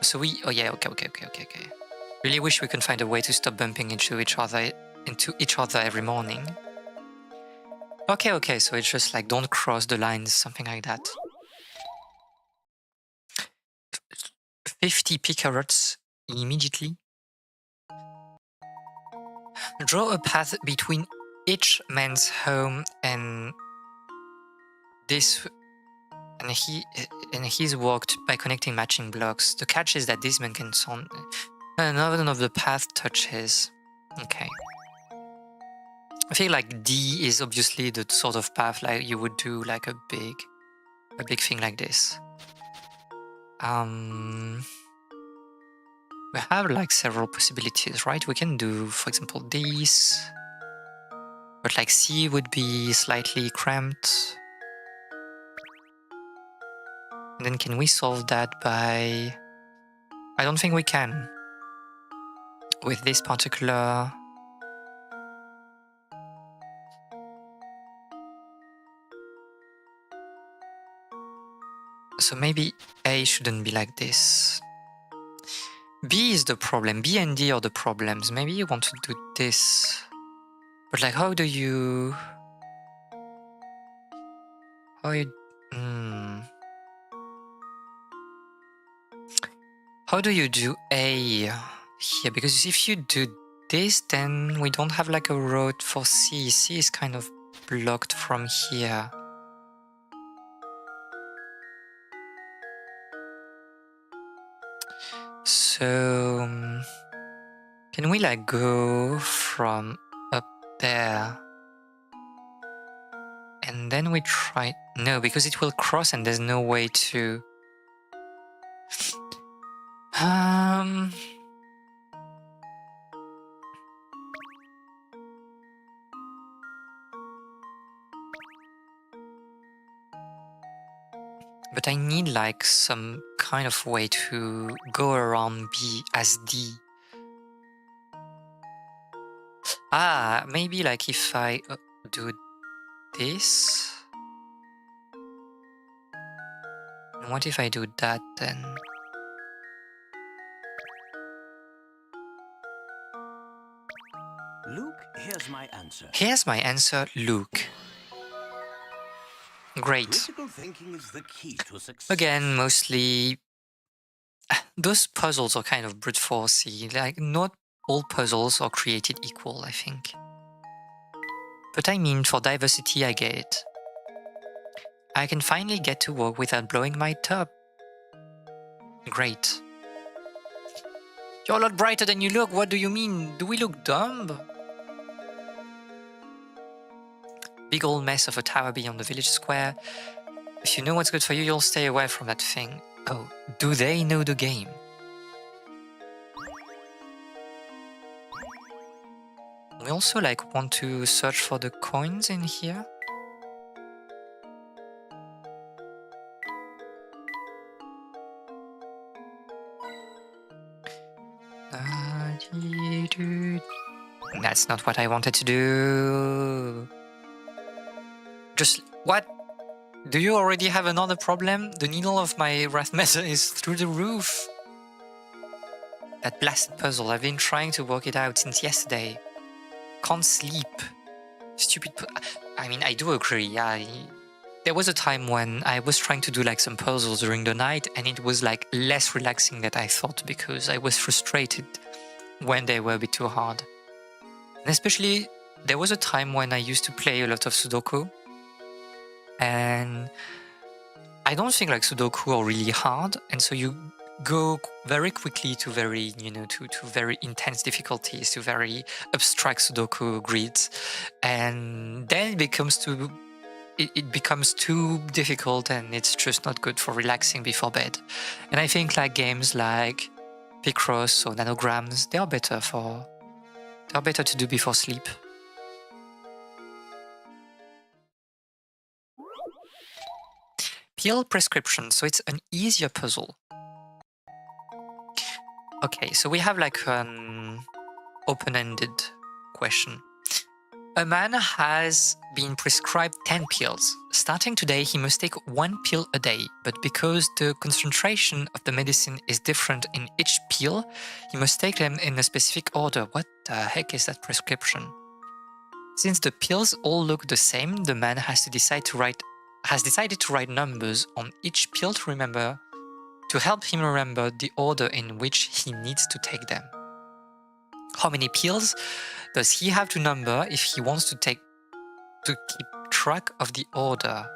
So oh yeah, okay. Really wish we could find a way to stop bumping into each other every morning. Okay, so it's just like don't cross the lines, something like that. 50 picarats immediately. Draw a path between each man's home and this, and he's walked by connecting matching blocks. The catch is that this man can sound none of the path touches. Okay. I feel like D is obviously the sort of path like you would do like a big thing like this. We have like several possibilities, right? We can do, for example, this, but like C would be slightly cramped. And then can we solve that by... I don't think we can. With this particular... So maybe A shouldn't be like this. B is the problem. B and D are the problems. Maybe you want to do this. But like, how do you... How you... How do you do A here? Because if you do this, then we don't have like a road for C. C is kind of blocked from here. So can we like go from up there? And then we try... No, because it will cross and there's no way to... But I need like some kind of way to go around B as D. Maybe like if I do this. What if I do that then? Luke, here's my answer. Here's my answer, Luke. Great. Critical thinking is the key to success. Again, mostly those puzzles are kind of brute forcey. Like, not all puzzles are created equal, I think. But I mean, for diversity, I get it. I can finally get to work without blowing my top. Great. You're a lot brighter than you look. What do you mean? Do we look dumb? Big old mess of a tower beyond the village square. If you know what's good for you, you'll stay away from that thing. Oh, do they know the game? We also like want to search for the coins in here. That's not what I wanted to do. Just what? Do you already have another problem? The needle of my Rathmeter is through the roof. That blasted puzzle, I've been trying to work it out since yesterday. Can't sleep. Stupid. I mean, I do agree. Yeah, there was a time when I was trying to do like some puzzles during the night, and it was like less relaxing than I thought because I was frustrated when they were a bit too hard. And especially, there was a time when I used to play a lot of Sudoku, and I don't think like Sudoku are really hard, and so you go very quickly to very, to very intense difficulties, to very abstract Sudoku grids, and then it becomes too difficult, and it's just not good for relaxing before bed. And I think like games like Picross or Nanograms, they are better to do before sleep. Pill prescription, so it's an easier puzzle. Okay, so we have like an open-ended question. A man has been prescribed 10 pills. Starting today, he must take 1 pill a day, but because the concentration of the medicine is different in each pill, he must take them in a specific order. What the heck is that prescription? Since the pills all look the same, the man has decided to write numbers on each pill to help him remember the order in which he needs to take them. How many pills does he have to number if he wants to keep track of the order?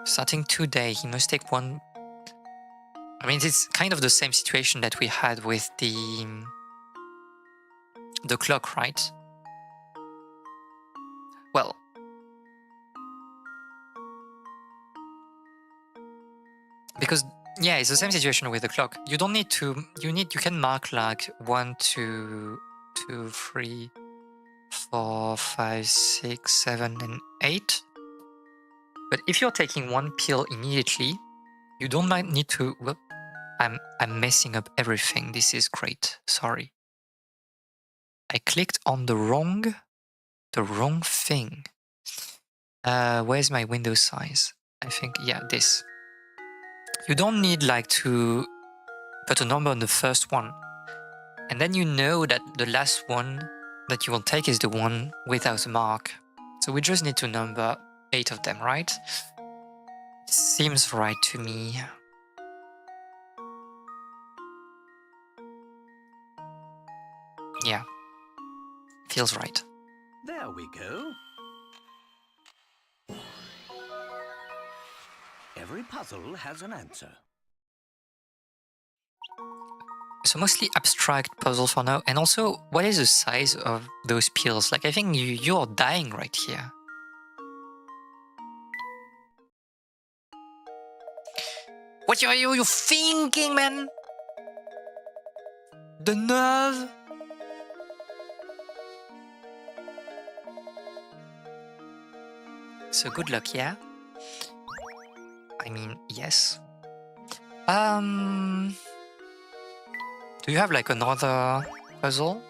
Starting today, he must take 1. I mean, it's kind of the same situation that we had with the clock, right? Well, because yeah, it's the same situation with the clock. You don't need to. You can mark like 1, 2, 3, 4, 5, 6, 7, and 8. But if you're taking 1 pill immediately, you don't need to. Whoop, I'm messing up everything. This is great. Sorry. I clicked on the wrong the wrong thing. Where's my window size? I think, yeah, this. You don't need like to put a number on the first one. And then you know that the last one that you will take is the one without a mark. So we just need to number 8 of them, right? Seems right to me. Yeah, feels right. There we go. Every puzzle has an answer. So mostly abstract puzzle for now. And also, what is the size of those pills? Like, I think you're dying right here. What are you thinking, man? The nerve? So good luck, yeah? I mean, yes. Do you have like another puzzle?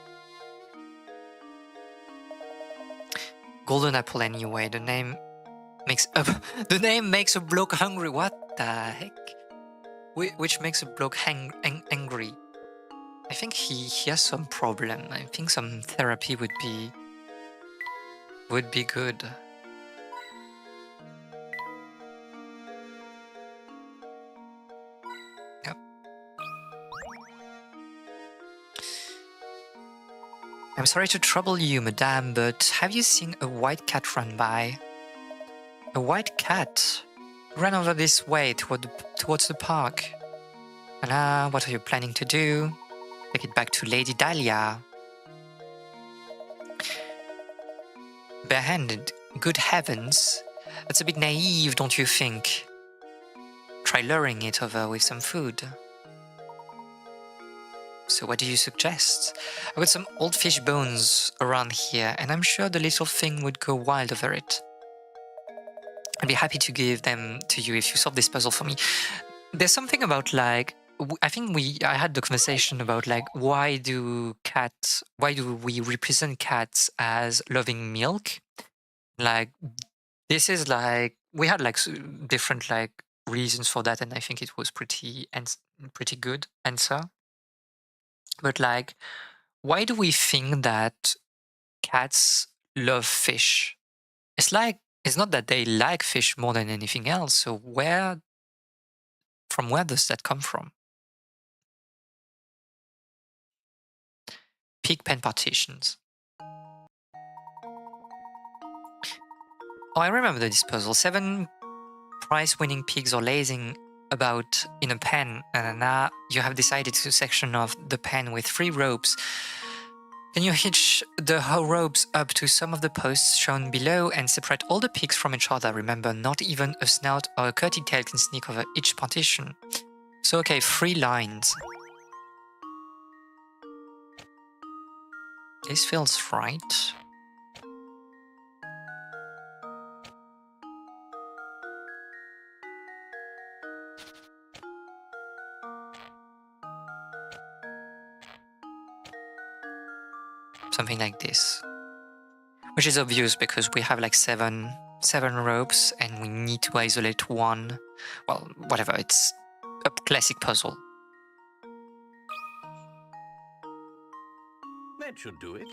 Golden apple anyway. The name makes a bloke hungry. What the heck? Which makes a bloke angry. I think he has some problem. I think some therapy would be good. Yep. I'm sorry to trouble you, madame, but have you seen a white cat run by? A white cat ran over this way towards the park. And what are you planning to do? Take it back to Lady Dahlia. Barehanded? Good heavens. That's a bit naive, don't you think? Try luring it over with some food. So what do you suggest? I've got some old fish bones around here, and I'm sure the little thing would go wild over it. I'd be happy to give them to you if you solve this puzzle for me. There's something about like, I think I had the conversation about like, why do we represent cats as loving milk? Like, this is like, we had like different like reasons for that, and I think it was pretty good answer. But like, why do we think that cats love fish? It's like, it's not that they like fish more than anything else. So from where does that come from? Pig pen partitions. Oh, I remember this puzzle. 7 prize-winning pigs are lazing about in a pen, and now you have decided to section off the pen with 3 ropes. Then you hitch the ropes up to some of the posts shown below and separate all the pigs from each other. Remember, not even a snout or a curly tail can sneak over each partition. So okay, 3 lines. This feels right. Something like this. Which is obvious because we have like seven ropes and we need to isolate one. Well, whatever, it's a classic puzzle. That should do it.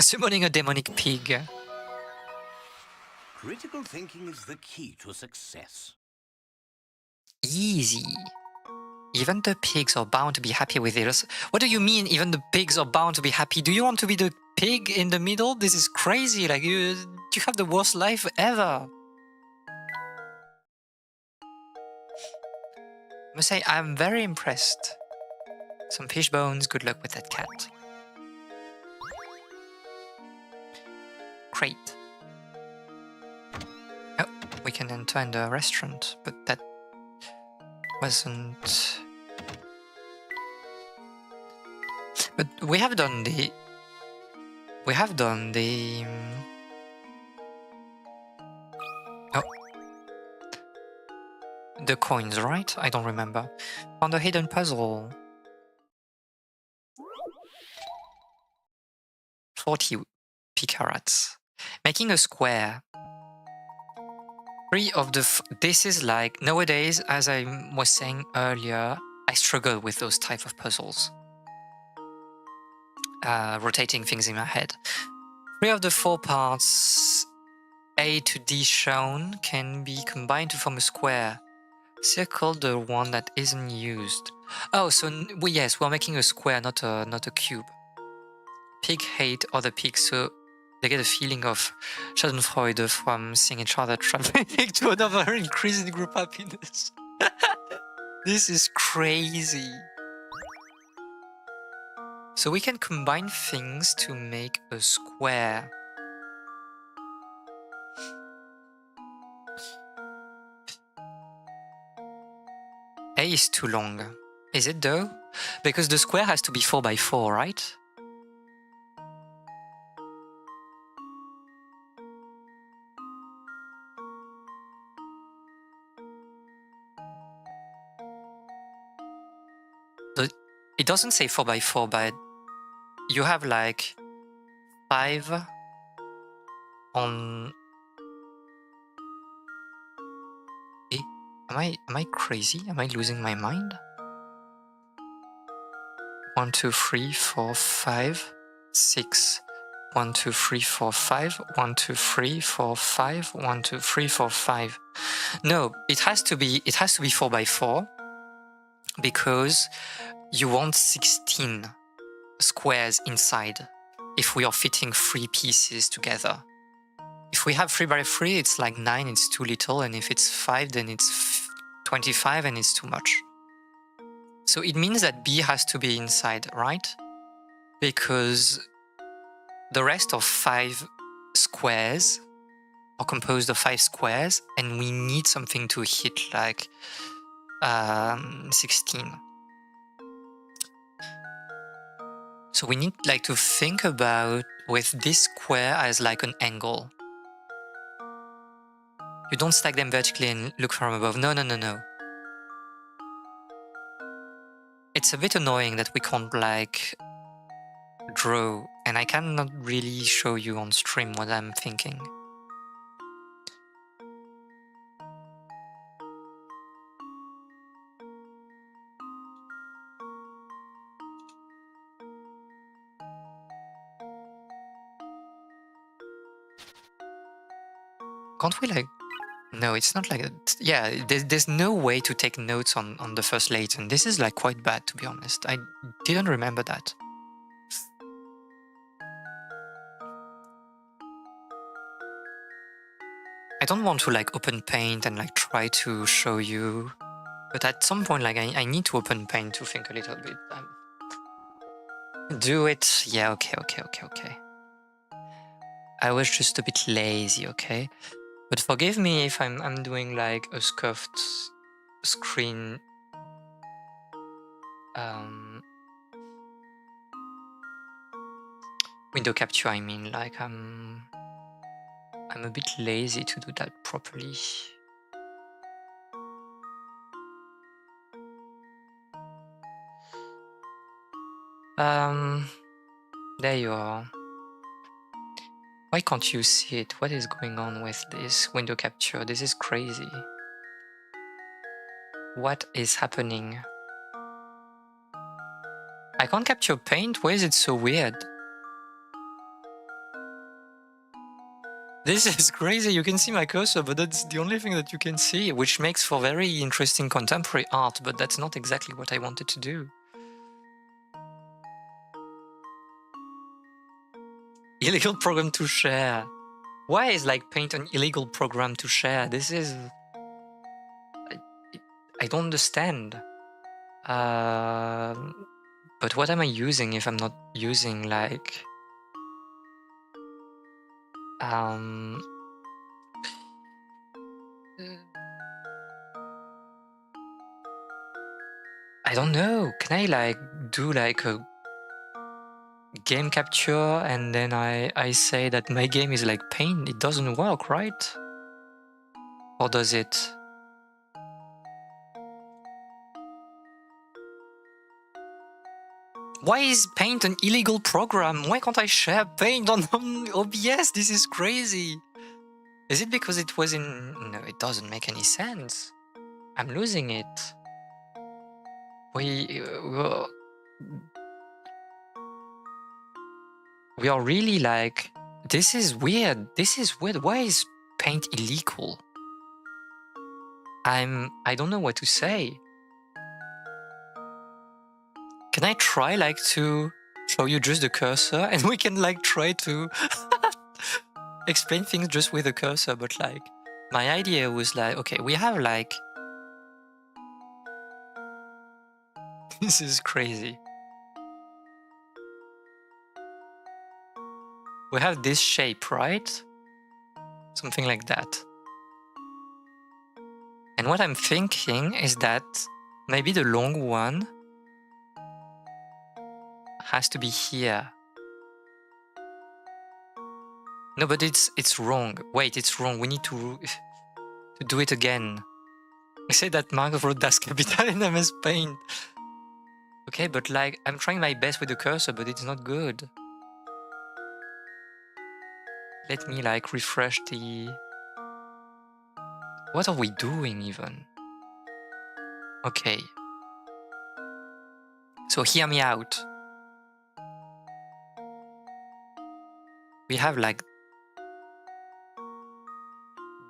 Summoning a demonic pig. Critical thinking is the key to success. Easy. Even the pigs are bound to be happy with it. What do you mean, even the pigs are bound to be happy? Do you want to be the pig in the middle? This is crazy. Like, you have the worst life ever. I must say, I'm very impressed. Some fish bones. Good luck with that cat. Great. Oh, we can enter in the restaurant, but that wasn't... But we have done the... Oh. The coins, right? I don't remember. On the hidden puzzle. 40 picarats. Making a square. 3 of the... This is like... Nowadays, as I was saying earlier, I struggle with those type of puzzles. Rotating things in my head. 3 of the 4 parts A to D shown can be combined to form a square. Circle the one that isn't used. Oh, so yes, we're making a square, not a cube. Pig hate other pigs, so they get a feeling of Schadenfreude from seeing each other traveling to another, increasing group happiness. This is crazy. So we can combine things to make a square. A is too long. Is it though? Because the square has to be 4 by 4, right? It doesn't say 4 by 4, but you have like 5 on... Am I crazy? Am I losing my mind? 1, 2, 3, 4, 5, 6. 1, 2, 3, 4, 5. 1, 2, 3, 4, 5. 1, 2, 3, 4, 5. No, it has to be 4 by 4 because you want 16 squares inside if we are fitting 3 pieces together. If we have 3 by 3, it's like 9, it's too little, and if it's 5, then it's 25 and it's too much. So it means that B has to be inside, right? Because the rest of 5 squares are composed of 5 squares, and we need something to hit like 16. So we need like to think about with this square as like an angle. You don't stack them vertically and look from above. No, no, no, no. It's a bit annoying that we can't like draw, and I cannot really show you on stream what I'm thinking. Can't we like... No, it's not like... Yeah, there's no way to take notes on the first Layton. This is like quite bad, to be honest. I didn't remember that. I don't want to like open paint and like try to show you, but at some point like I need to open paint to think a little bit. Do it. Yeah, okay. I was just a bit lazy, okay? But forgive me if I'm doing like a scuffed screen window capture. I mean, like I'm a bit lazy to do that properly. There you are. Why can't you see it? What is going on with this window capture? This is crazy. What is happening? I can't capture paint? Why is it so weird? This is crazy. You can see my cursor, but that's the only thing that you can see, which makes for very interesting contemporary art, but that's not exactly what I wanted to do. Illegal program to share. Why is like paint an illegal program to share? This is... I don't understand. But what am I using if I'm not using like... I don't know. Can I like do like a game capture and then I say that my game is like paint? It doesn't work, right? Or does it? Why is Paint an illegal program? Why can't I share Paint on OBS? This is crazy. Is it because it was in... No, it doesn't make any sense. I'm losing it. We are really like... This is weird. This is weird. Why is Paint illegal? I don't know what to say. Can I try like to show you just the cursor and we can like try to explain things just with the cursor, but like my idea was like, okay, we have like this is crazy. We have this shape, right? Something like that. And what I'm thinking is that maybe the long one has to be here. No, but it's wrong. Wait, it's wrong. We need to do it again. I say that Mark wrote Das Kapital in MS Paint. Okay, but like I'm trying my best with the cursor, but it's not good. Let me like refresh the... What are we doing even? Okay. So hear me out. We have like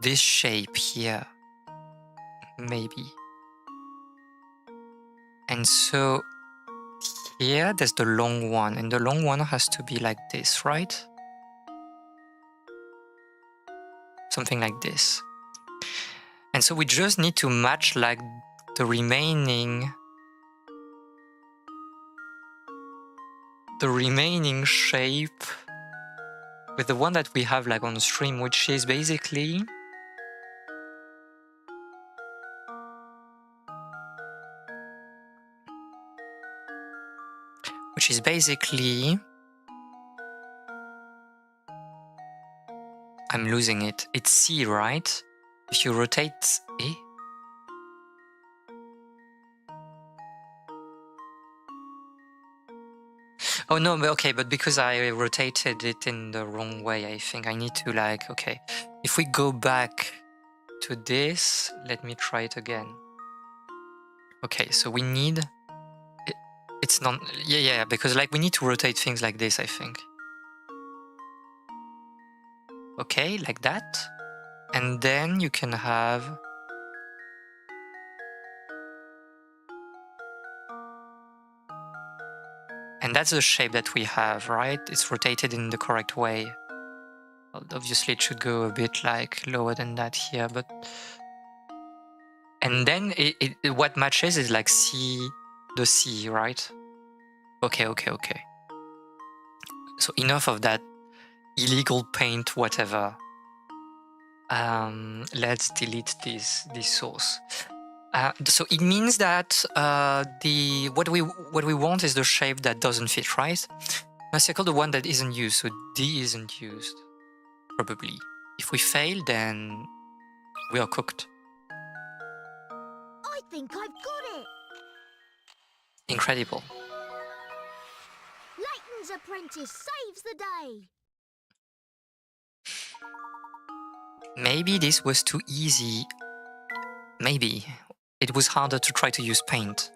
this shape here, maybe. And so here there's the long one, and the long one has to be like this, right? Something like this. And so we just need to match like the remaining shape with the one that we have like on the stream, which is basically I'm losing it. It's C, right? If you rotate A. Oh no, but okay, but because I rotated it in the wrong way, I think I need to like, okay, if we go back to this, let me try it again. Okay, so we need, it's not, yeah, because like we need to rotate things like this, I think. Okay, like that. And then you can have, and that's the shape that we have, right? It's rotated in the correct way. Obviously it should go a bit like lower than that here, but... And then what matches is like C, the C, right? Okay. So enough of that illegal paint, whatever. Let's delete this source. So it means that what we want is the shape that doesn't fit, right? Now circle the one that isn't used, so D isn't used, probably. If we fail, then we are cooked. I think I've got it. Incredible. Layton's apprentice saves the day. Maybe this was too easy. Maybe. It was harder to try to use paint.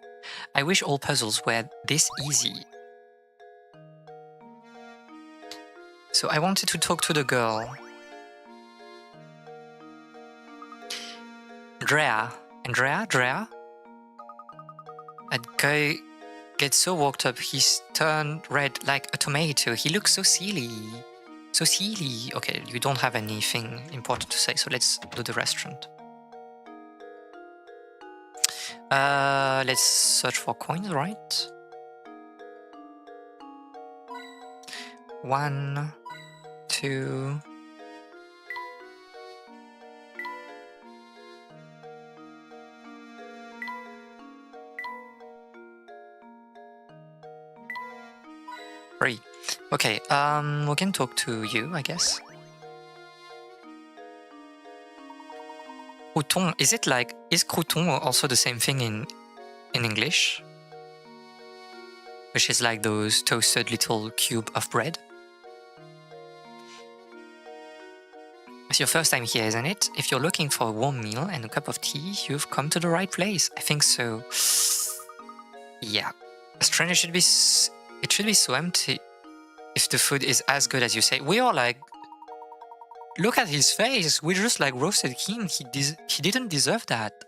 I wish all puzzles were this easy. So I wanted to talk to the girl. Andrea. That guy gets so worked up, he's turned red like a tomato. He looks so silly. So silly. Okay, you don't have anything important to say, so let's do the restaurant. Let's search for coins, right? 1, 2... Three. Okay, we can talk to you, I guess. Crouton, is it like, is crouton also the same thing in English? which is like those toasted little cube of bread. It's your first time here, isn't it? If you're looking for a warm meal and a cup of tea, you've come to the right place. I think so. Yeah. Australia should be... It should be so empty if the food is as good as you say. We are like... Look at his face. We just like roasted him. He didn't deserve that.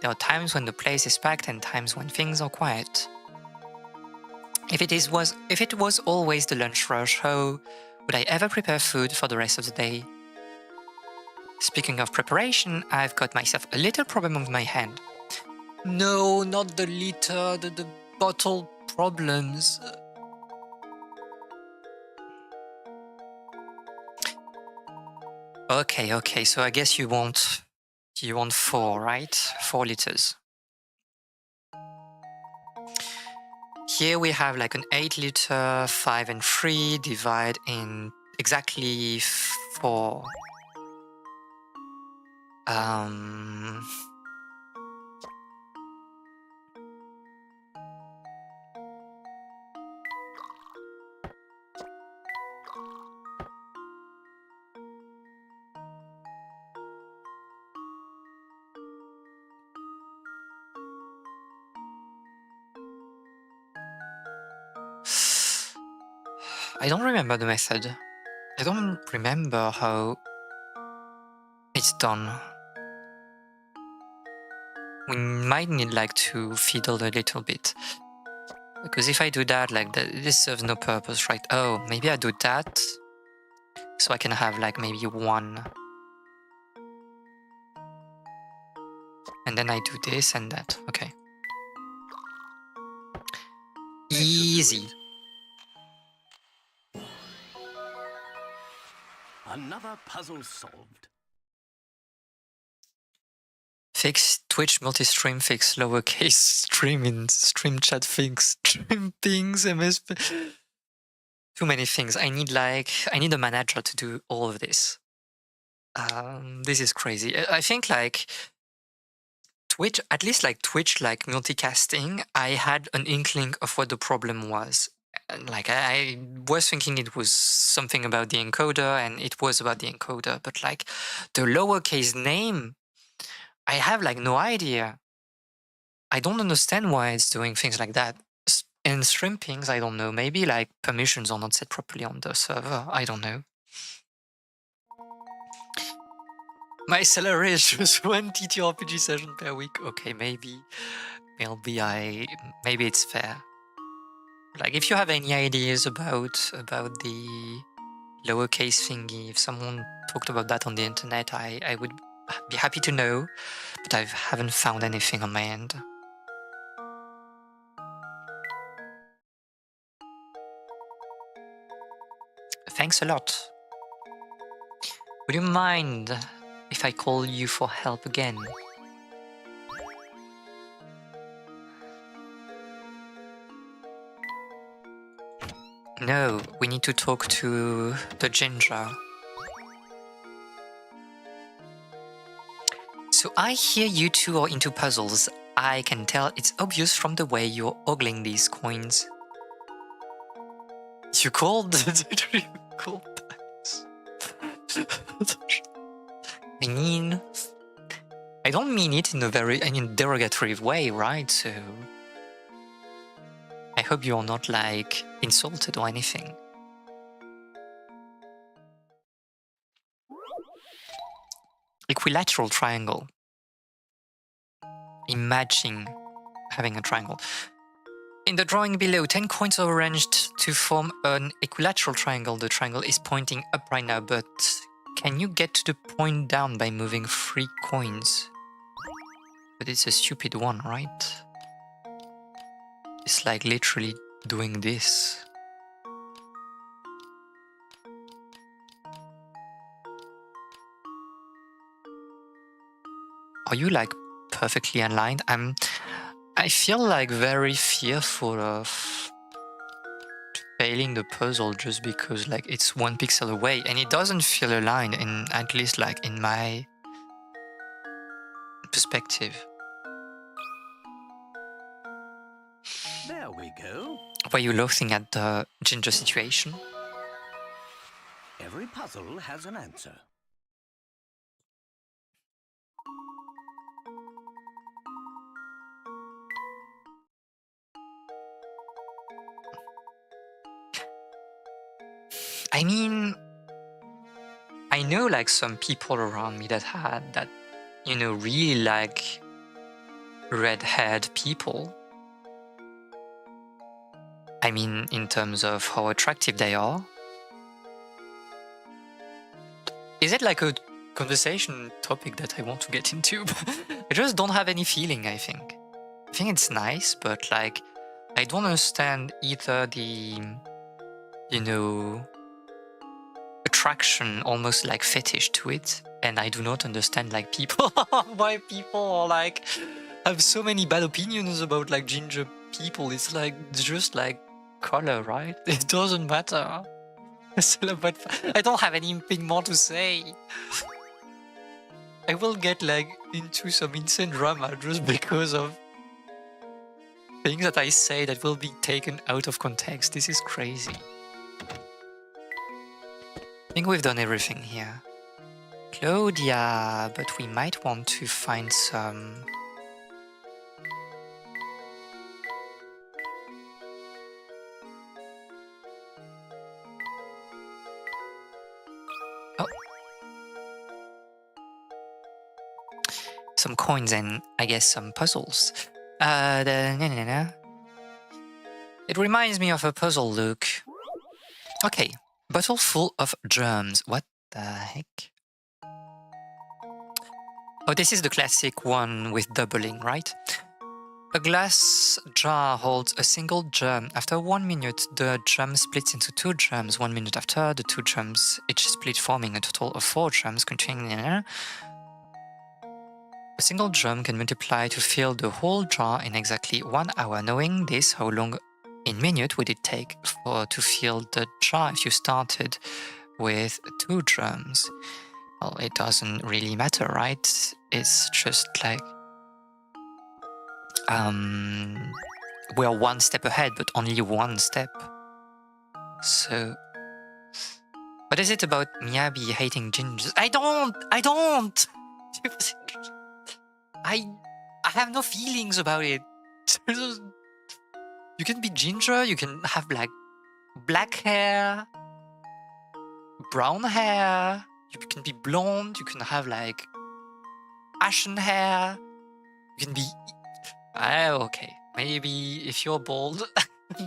There are times when the place is packed and times when things are quiet. If it was always the lunch rush, how would I ever prepare food for the rest of the day? Speaking of preparation, I've got myself a little problem with my hand. No, not the liter, the bottle problems. Okay, so I guess you want 4, right? 4 liters. Here we have like an 8 liter, 5 and 3, divide in exactly 4. I don't remember the method. I don't remember how it's done. We might need like to fiddle a little bit. Because if I do that, like this serves no purpose, right? Oh, maybe I do that. So I can have like maybe 1. And then I do this and that. Okay. Easy. Another puzzle solved. Fix Twitch multi-stream, fix lowercase stream in stream chat, fix stream pings, MSP. Too many things. I need a manager to do all of this. This is crazy. I think like Twitch, at least like Twitch, like multicasting, I had an inkling of what the problem was. And like I was thinking it was something about the encoder, and it was about the encoder, but like the lowercase name, I have like no idea. I don't understand why it's doing things like that. In stream pings, I don't know. Maybe like permissions are not set properly on the server. I don't know. My salary is just 1 TTRPG session per week. Okay, maybe it's fair. Like, if you have any ideas about the lowercase thingy, if someone talked about that on the internet, I would be happy to know, but I haven't found anything on my end. Thanks a lot. Would you mind if I call you for help again? No, we need to talk to the ginger. So I hear you two are into puzzles. I can tell it's obvious from the way you're ogling these coins. You called? You called that? I mean, I don't mean it in a very derogatory way, right? So I hope you're not like insulted or anything. Equilateral triangle. Imagine having a triangle. In the drawing below, 10 coins are arranged to form an equilateral triangle. The triangle is pointing up right now, but can you get to the point down by moving 3 coins? But it's a stupid one, right? It's like literally doing this. Are you like perfectly aligned? I feel like very fearful of failing the puzzle just because like it's 1 pixel away and it doesn't feel aligned, in at least like in my perspective. we go. Were you laughing at the ginger situation? Every puzzle has an answer. I mean, I know like some people around me that had that, you know, really like red-haired people. I mean, in terms of how attractive they are. Is it like a conversation topic that I want to get into? I just don't have any feeling, I think. I think it's nice, but like, I don't understand either the, you know, attraction, almost like fetish to it. And I do not understand like people, why people are like, have so many bad opinions about like ginger people. It's like, just like color, right? It doesn't matter. I don't have anything more to say. I will get like into some insane drama just because of things that I say that will be taken out of context. This is crazy. I think we've done everything here. Claudia, but we might want to find some... Oh. Some coins and, I guess, some puzzles. It reminds me of a puzzle, Luke. Okay, bottle full of germs. What the heck? Oh, this is the classic one with doubling, right? A glass jar holds a single germ. After 1 minute, the germ splits into 2 germs. 1 minute after, the 2 germs each split, forming a total of 4 germs containing a single germ can multiply to fill the whole jar in exactly 1 hour. Knowing this, how long in minute would it take to fill the jar if you started with 2 germs? Well, it doesn't really matter, right? It's just like we are 1 step ahead, but only 1 step. So, what is it about Miyabi hating gingers? I don't. I have no feelings about it. You can be ginger. You can have like black hair, brown hair. You can be blonde. You can have like ashen hair. You can be. Okay. Maybe if you're bald,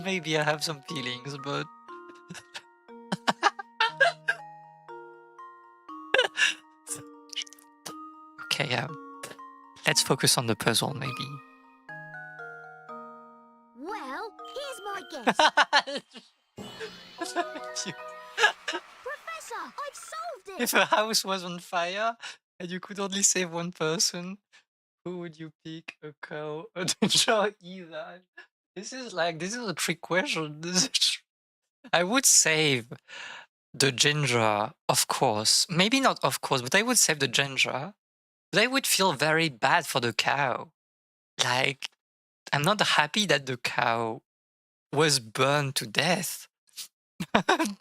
maybe I have some feelings, but. Okay, let's focus on the puzzle, maybe. Well, here's my guess. Professor, I've solved it! If a house was on fire and you could only save 1 person, who would you pick? A cow? A ginger? Either. This is a trick question. I would save the ginger, of course. Maybe not of course, but I would save the ginger. But I would feel very bad for the cow. Like, I'm not happy that the cow was burned to death. The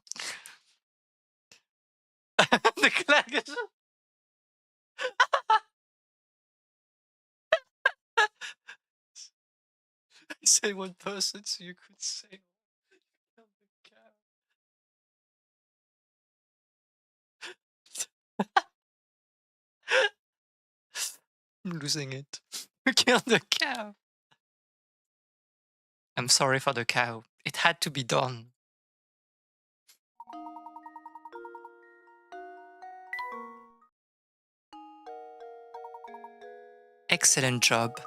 clag. I say 1 person, so you could say the cow. I'm losing it. Kill the cow. I'm sorry for the cow. It had to be done. Excellent job.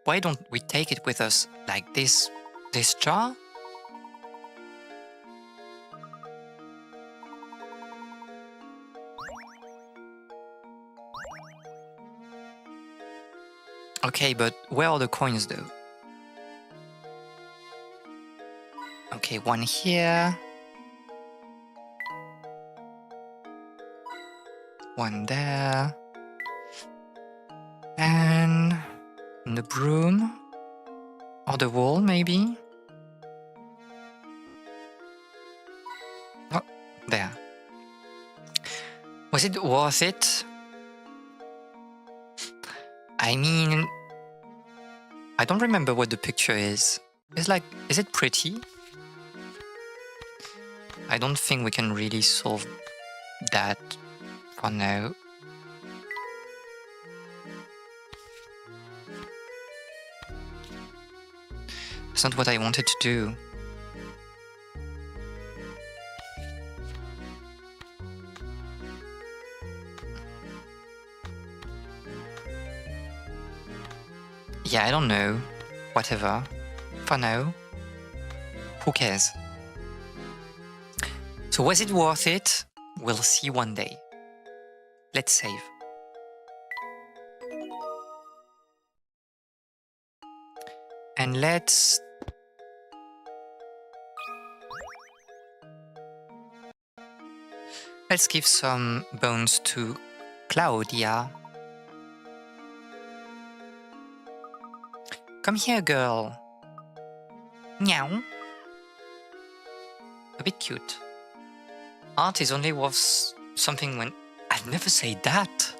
Why don't we take it with us like this jar? Okay, but where are the coins though? Okay, 1 here. 1 there. And in the broom. Or the wall, maybe? Oh, there. Was it worth it? I mean, I don't remember what the picture is. Is it pretty? I don't think we can really solve that for now. It's not what I wanted to do. Yeah, I don't know. Whatever. For now. Who cares? So was it worth it? We'll see one day. Let's save. And let's give some bones to Claudia. Come here, girl. Meow. A bit cute. Art is only worth something when... I'd never say that.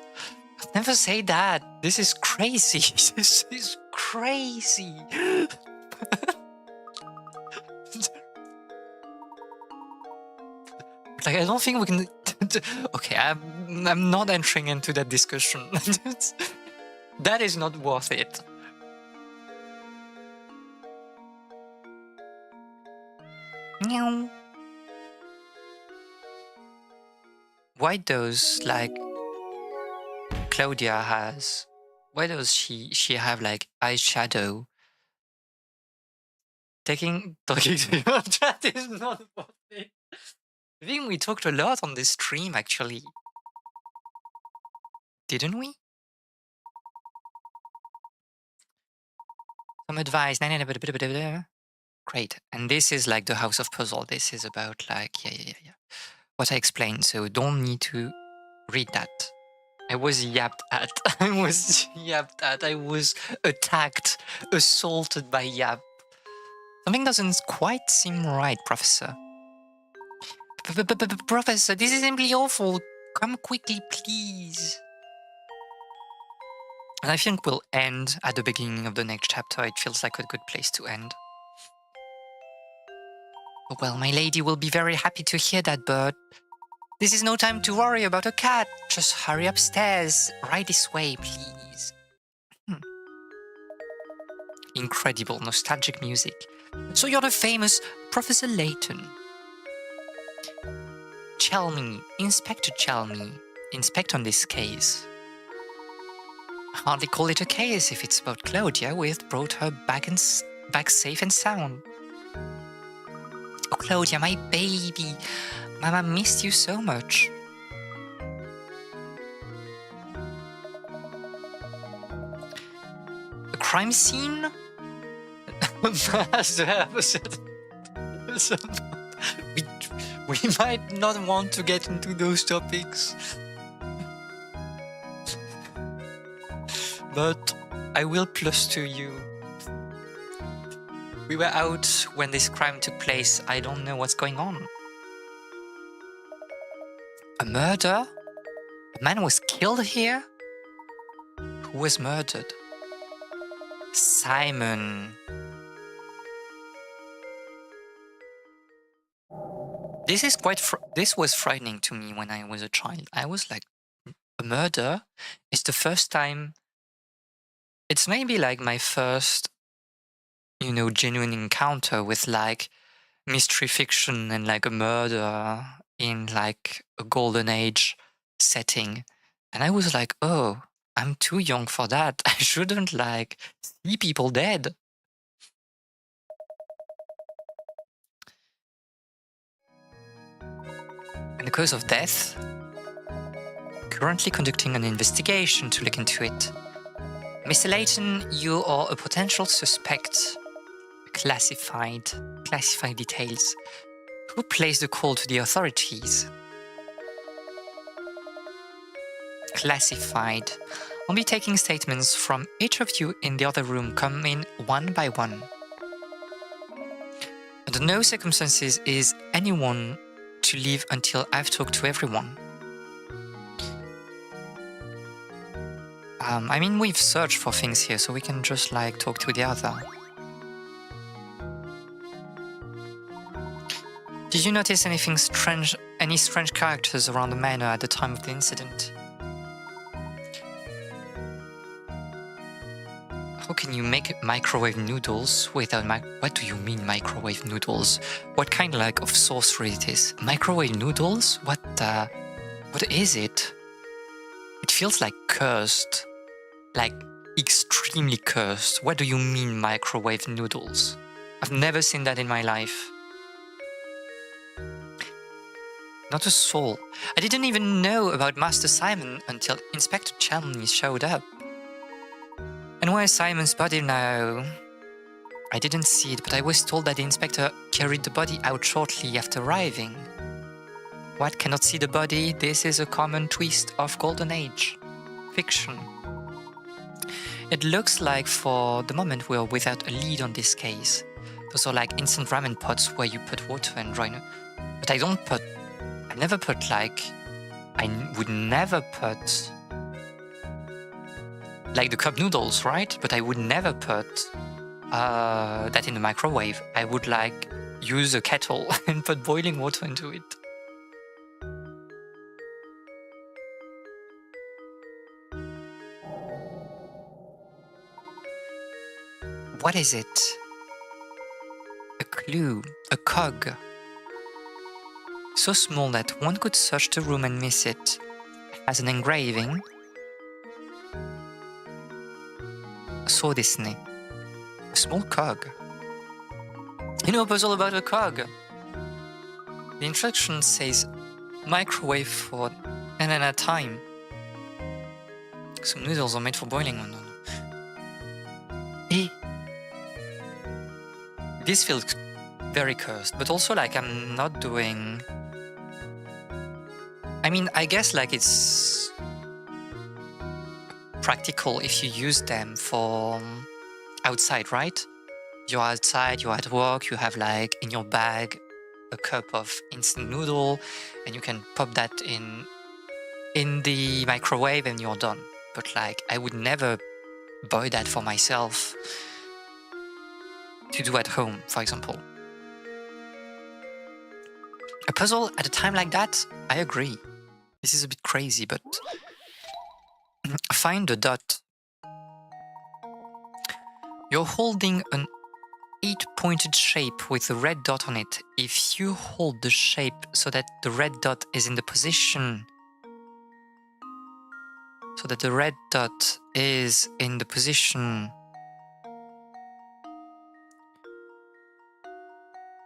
I'd never say that. This is crazy. This is crazy. Like, I don't think we can... Okay, I'm not entering into that discussion. That is not worth it. Meow. Why does, like, Claudia has... Why does she have, like, eyeshadow? Talking to your chat is not worth it. I think we talked a lot on this stream, actually. Didn't we? Some advice. Great. And this is like the House of Puzzle. This is about, like, yeah. What I explained, so don't need to read that. I was yapped at. I was yapped at. I was attacked, assaulted by Yap. Something doesn't quite seem right, Professor. Professor, this is simply awful. Come quickly, please. And I think we'll end at the beginning of the next chapter. It feels like a good place to end. Well, my lady will be very happy to hear that, but this is no time to worry about a cat. Just hurry upstairs. Right this way, please. Incredible, nostalgic music. So you're the famous Professor Layton. Chelmy, Inspector Chelmy. Inspect on this case. Hardly call it a case if it's about Claudia. We've brought her back safe and sound. Oh, Claudia, my baby. Mama missed you so much. A crime scene? we might not want to get into those topics. But I will plus to you. We were out when this crime took place. I don't know what's going on. A murder? A man was killed here? Who was murdered? Simon. This was frightening to me when I was a child. I was like, a murder? It's the first time. It's maybe like my first, genuine encounter with like mystery fiction and like a murder in like a golden age setting. And I was like, oh, I'm too young for that. I shouldn't like see people dead. And the cause of death? Currently conducting an investigation to look into it. Mr. Layton, you are a potential suspect. Classified details. Who placed the call to the authorities? Classified. I'll be taking statements from each of you in the other room. Come in one by one. Under no circumstances is anyone to leave until I've talked to everyone. I mean, we've searched for things here, so we can just like talk to the other. Did you notice anything strange, any strange characters around the manor at the time of the incident? How can you make microwave noodles without what do you mean microwave noodles? What kind of sorcery it is? Microwave noodles? What is it? It feels like cursed. Like extremely cursed. What do you mean microwave noodles? I've never seen that in my life. Not a soul. I didn't even know about Master Simon until Inspector Chelmley showed up. And where's Simon's body now? I didn't see it, but I was told that the inspector carried the body out shortly after arriving. What, cannot see the body? This is a common twist of Golden Age fiction. It looks like for the moment we're without a lead on this case. Those are like instant ramen pots where you put water and dry. But I would never put like the cup noodles, right? But I would never put that in the microwave. I would like use a kettle and put boiling water into it. What is it? A clue, a cog. So small that one could search the room and miss it. Has an engraving. Saw Disney. A small cog. You know a puzzle about a cog? The instruction says microwave for an at a time. Some noodles are made for boiling. This feels very cursed, but also like I'm not doing... I mean, I guess like it's practical if you use them for outside, right? You're outside, you're at work, you have like in your bag a cup of instant noodle and you can pop that in the microwave and you're done. But like I would never buy that for myself to do at home, for example. A puzzle at a time like that, I agree. This is a bit crazy, but find the dot. You're holding an 8-pointed shape with a red dot on it. If you hold the shape so that the red dot is in the position,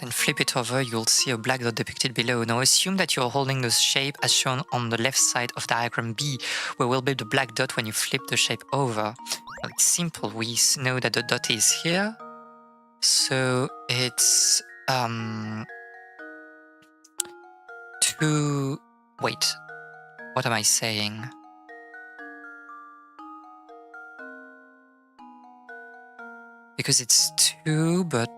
then flip it over, you'll see a black dot depicted below. Now assume that you're holding the shape as shown on the left side of diagram B, where will be the black dot when you flip the shape over. Now it's simple, we know that the dot is here, so it's wait, what am I saying? Because it's 2, but...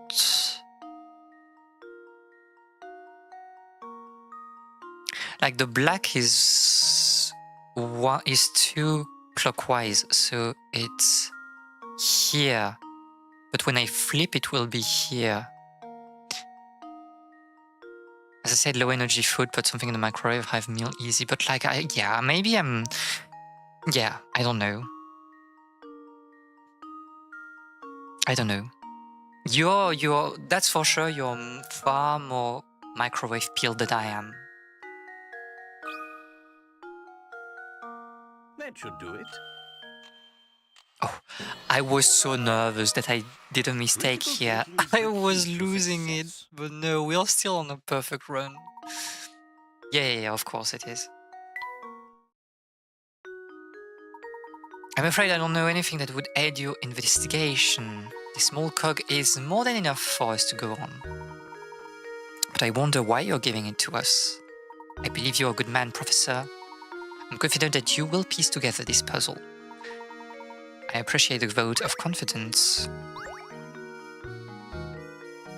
like the black is 2 clockwise, so it's here. But when I flip, it will be here. As I said, low energy food, put something in the microwave, have meal easy. But like, I don't know. I don't know. You're that's for sure. You're far more microwave peeled than I am. That should do it. Oh, I was so nervous that I did a mistake here. I was losing it, but no, we are still on a perfect run. Yeah, of course it is. I'm afraid I don't know anything that would aid your investigation. This small cog is more than enough for us to go on. But I wonder why you're giving it to us. I believe you're a good man, Professor. I'm confident that you will piece together this puzzle. I appreciate the vote of confidence.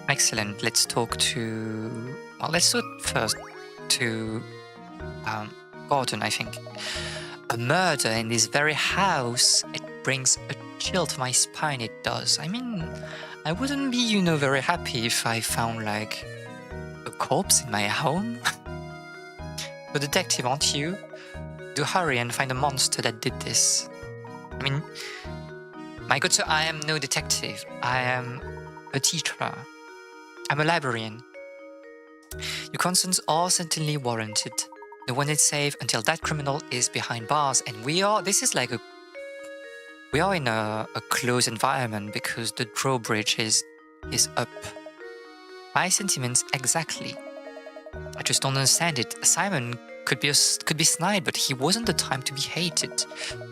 Excellent. Let's talk to... Well, let's talk first to Gordon, I think. A murder in this very house, it brings a chill to my spine, it does. I mean, I wouldn't be, you know, very happy if I found, like, a corpse in my home. A detective, aren't you? Do hurry and find the monster that did this. I mean, my good sir, I am no detective. I am a teacher. I'm a librarian. Your concerns are certainly warranted. No one is safe until that criminal is behind bars, and we are in a closed environment because the drawbridge is up. My sentiments exactly. I just don't understand it. Simon could be snide, but he wasn't the time to be hated.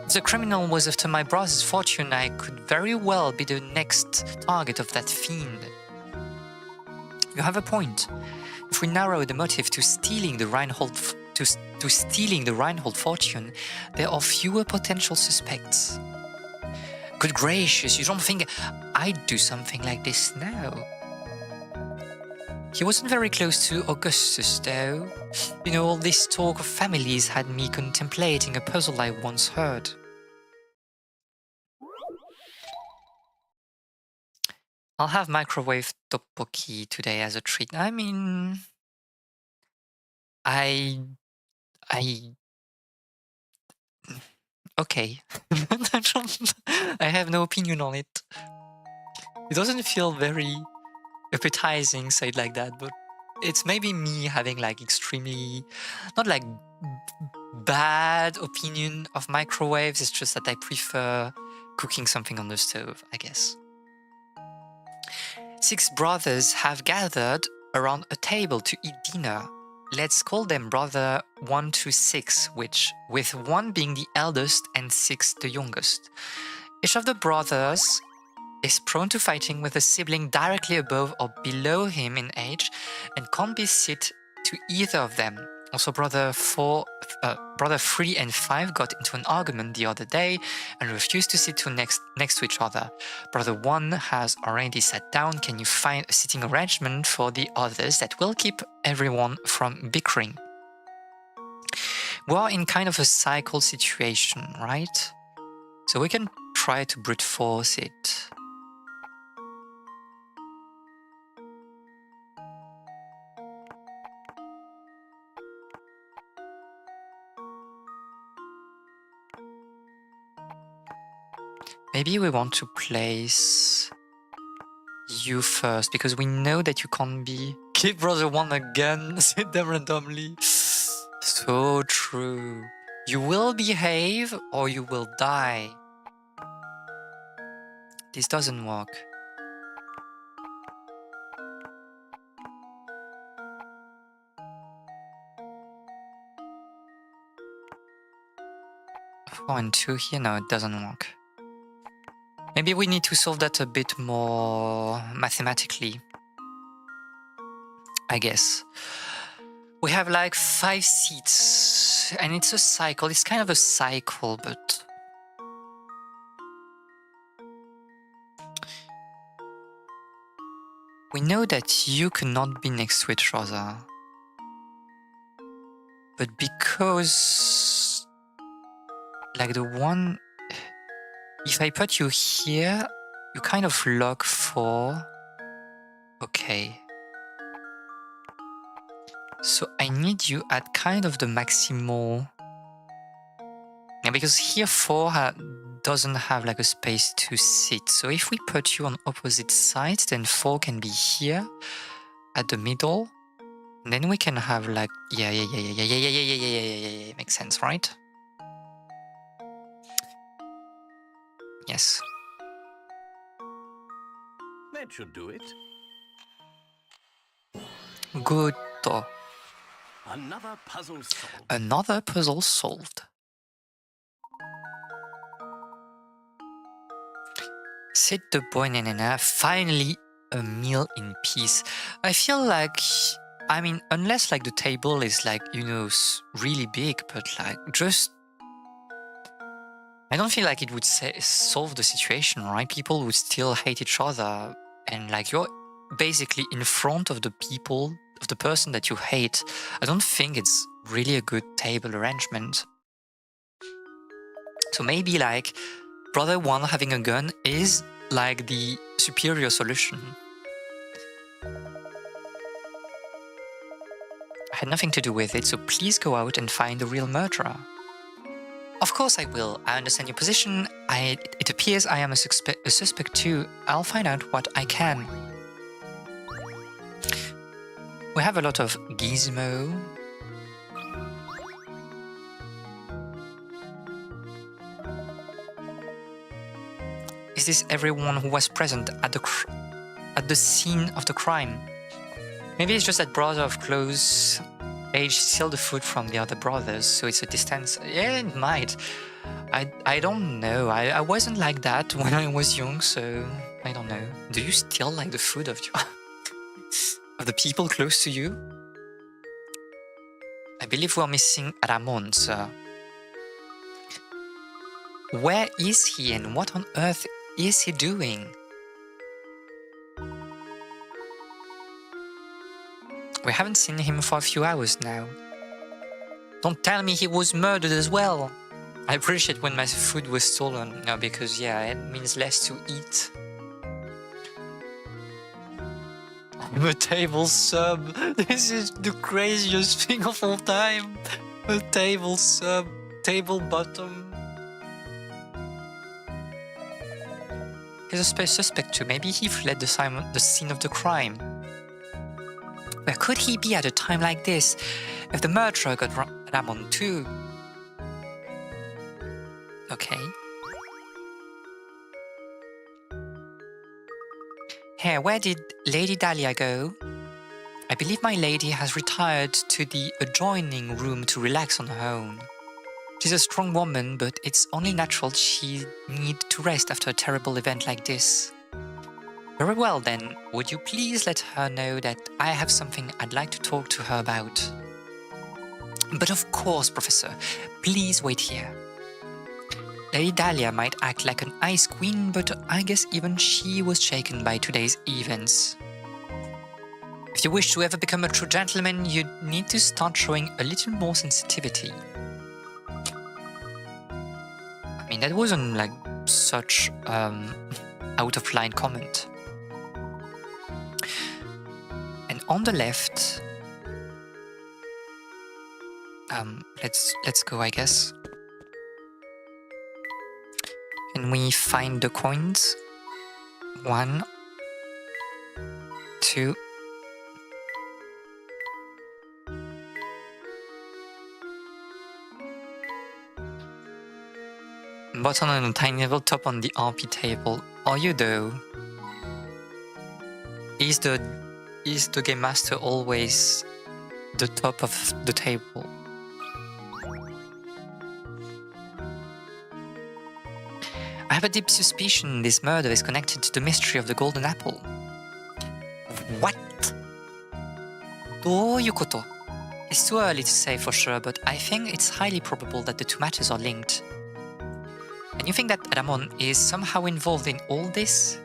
If the criminal was after my brother's fortune, I could very well be the next target of that fiend. You have a point. If we narrow the motive to stealing the Reinhold fortune, there are fewer potential suspects. Good gracious, you don't think I'd do something like this now? He wasn't very close to Augustus, though. You know, all this talk of families had me contemplating a puzzle I once heard. I'll have microwave tteokbokki today as a treat. I mean... Okay. I have no opinion on it. It doesn't feel very appetizing, say it like that, but it's maybe me having like extremely, not like bad opinion of microwaves, it's just that I prefer cooking something on the stove, I guess. 6 brothers have gathered around a table to eat dinner. Let's call them brother 1 to 6, which with 1 being the eldest and 6 the youngest. Each of the brothers is prone to fighting with a sibling directly above or below him in age and can't be sit to either of them. Also, brother 3 and 5 got into an argument the other day and refused to sit next to each other. Brother 1 has already sat down. Can you find a sitting arrangement for the others that will keep everyone from bickering? We're in kind of a cycle situation, right? So we can try to brute force it. Maybe we want to place you first, because we know that you can't be... Give brother 1 again, sit them randomly. So true. You will behave or you will die. This doesn't work. Four and 2 here? No, it doesn't work. Maybe we need to solve that a bit more mathematically, I guess. We have like 5 seats, and it's a cycle. It's kind of a cycle, but... We know that you cannot be next to each other. But because... Like the one... If I put you here, you kind of lock 4. Okay. So I need you at kind of the maximal... Yeah, because here 4 doesn't have like a space to sit. So if we put you on opposite sides, then 4 can be here at the middle. And then we can have like... Yeah. Makes sense, right? Yes. That should do it. Good. Another puzzle solved. Another puzzle solved. Said the boy Nenena, finally a meal in peace. I feel like, I mean, unless like the table is like, you know, really big, but like just... I don't feel like it would solve the situation, right? People would still hate each other, and like basically in front of the people, of the person that you hate, I don't think it's really a good table arrangement. So maybe like brother one having a gun is like the superior solution. I had nothing to do with it, so please go out and find the real murderer. Of course I will. I understand your position. It appears I am a suspect too. I'll find out what I can. We have a lot of gizmo. Is this everyone who was present at the scene of the crime? Maybe it's just that brother of close age steal the food from the other brothers, so it's a distance. Yeah, it might. I don't know. I wasn't like that when I was young, so I don't know. Do you steal like the food of your of the people close to you? I believe we're missing Ramon, sir. Where is he and what on earth is he doing? We haven't seen him for a few hours now. Don't tell me he was murdered as well. I appreciate when my food was stolen, no, because yeah, it means less to eat. I'm a table sub. This is the craziest thing of all time. A table sub, table bottom. He's a suspect too. Maybe he fled the scene of the crime. Where could he be at a time like this? If the murderer got Ramon too. Okay. Hey, where did Lady Dahlia go? I believe my lady has retired to the adjoining room to relax on her own. She's a strong woman, but it's only natural she need to rest after a terrible event like this. Very well then, would you please let her know that I have something I'd like to talk to her about? But of course, Professor, please wait here. Lady Dahlia might act like an ice queen, but I guess even she was shaken by today's events. If you wish to ever become a true gentleman, you need to start showing a little more sensitivity. I mean, that wasn't like such out of line comment. And on the left, let's go, I guess. Can we find the coins? 1, 2. Button on a tiny level, top on the RP table. Are you though? Is the game master always the top of the table? I have a deep suspicion this murder is connected to the mystery of the golden apple. What? どういうこと? It's too early to say for sure, but I think it's highly probable that the two matters are linked. And you think that Ramon is somehow involved in all this?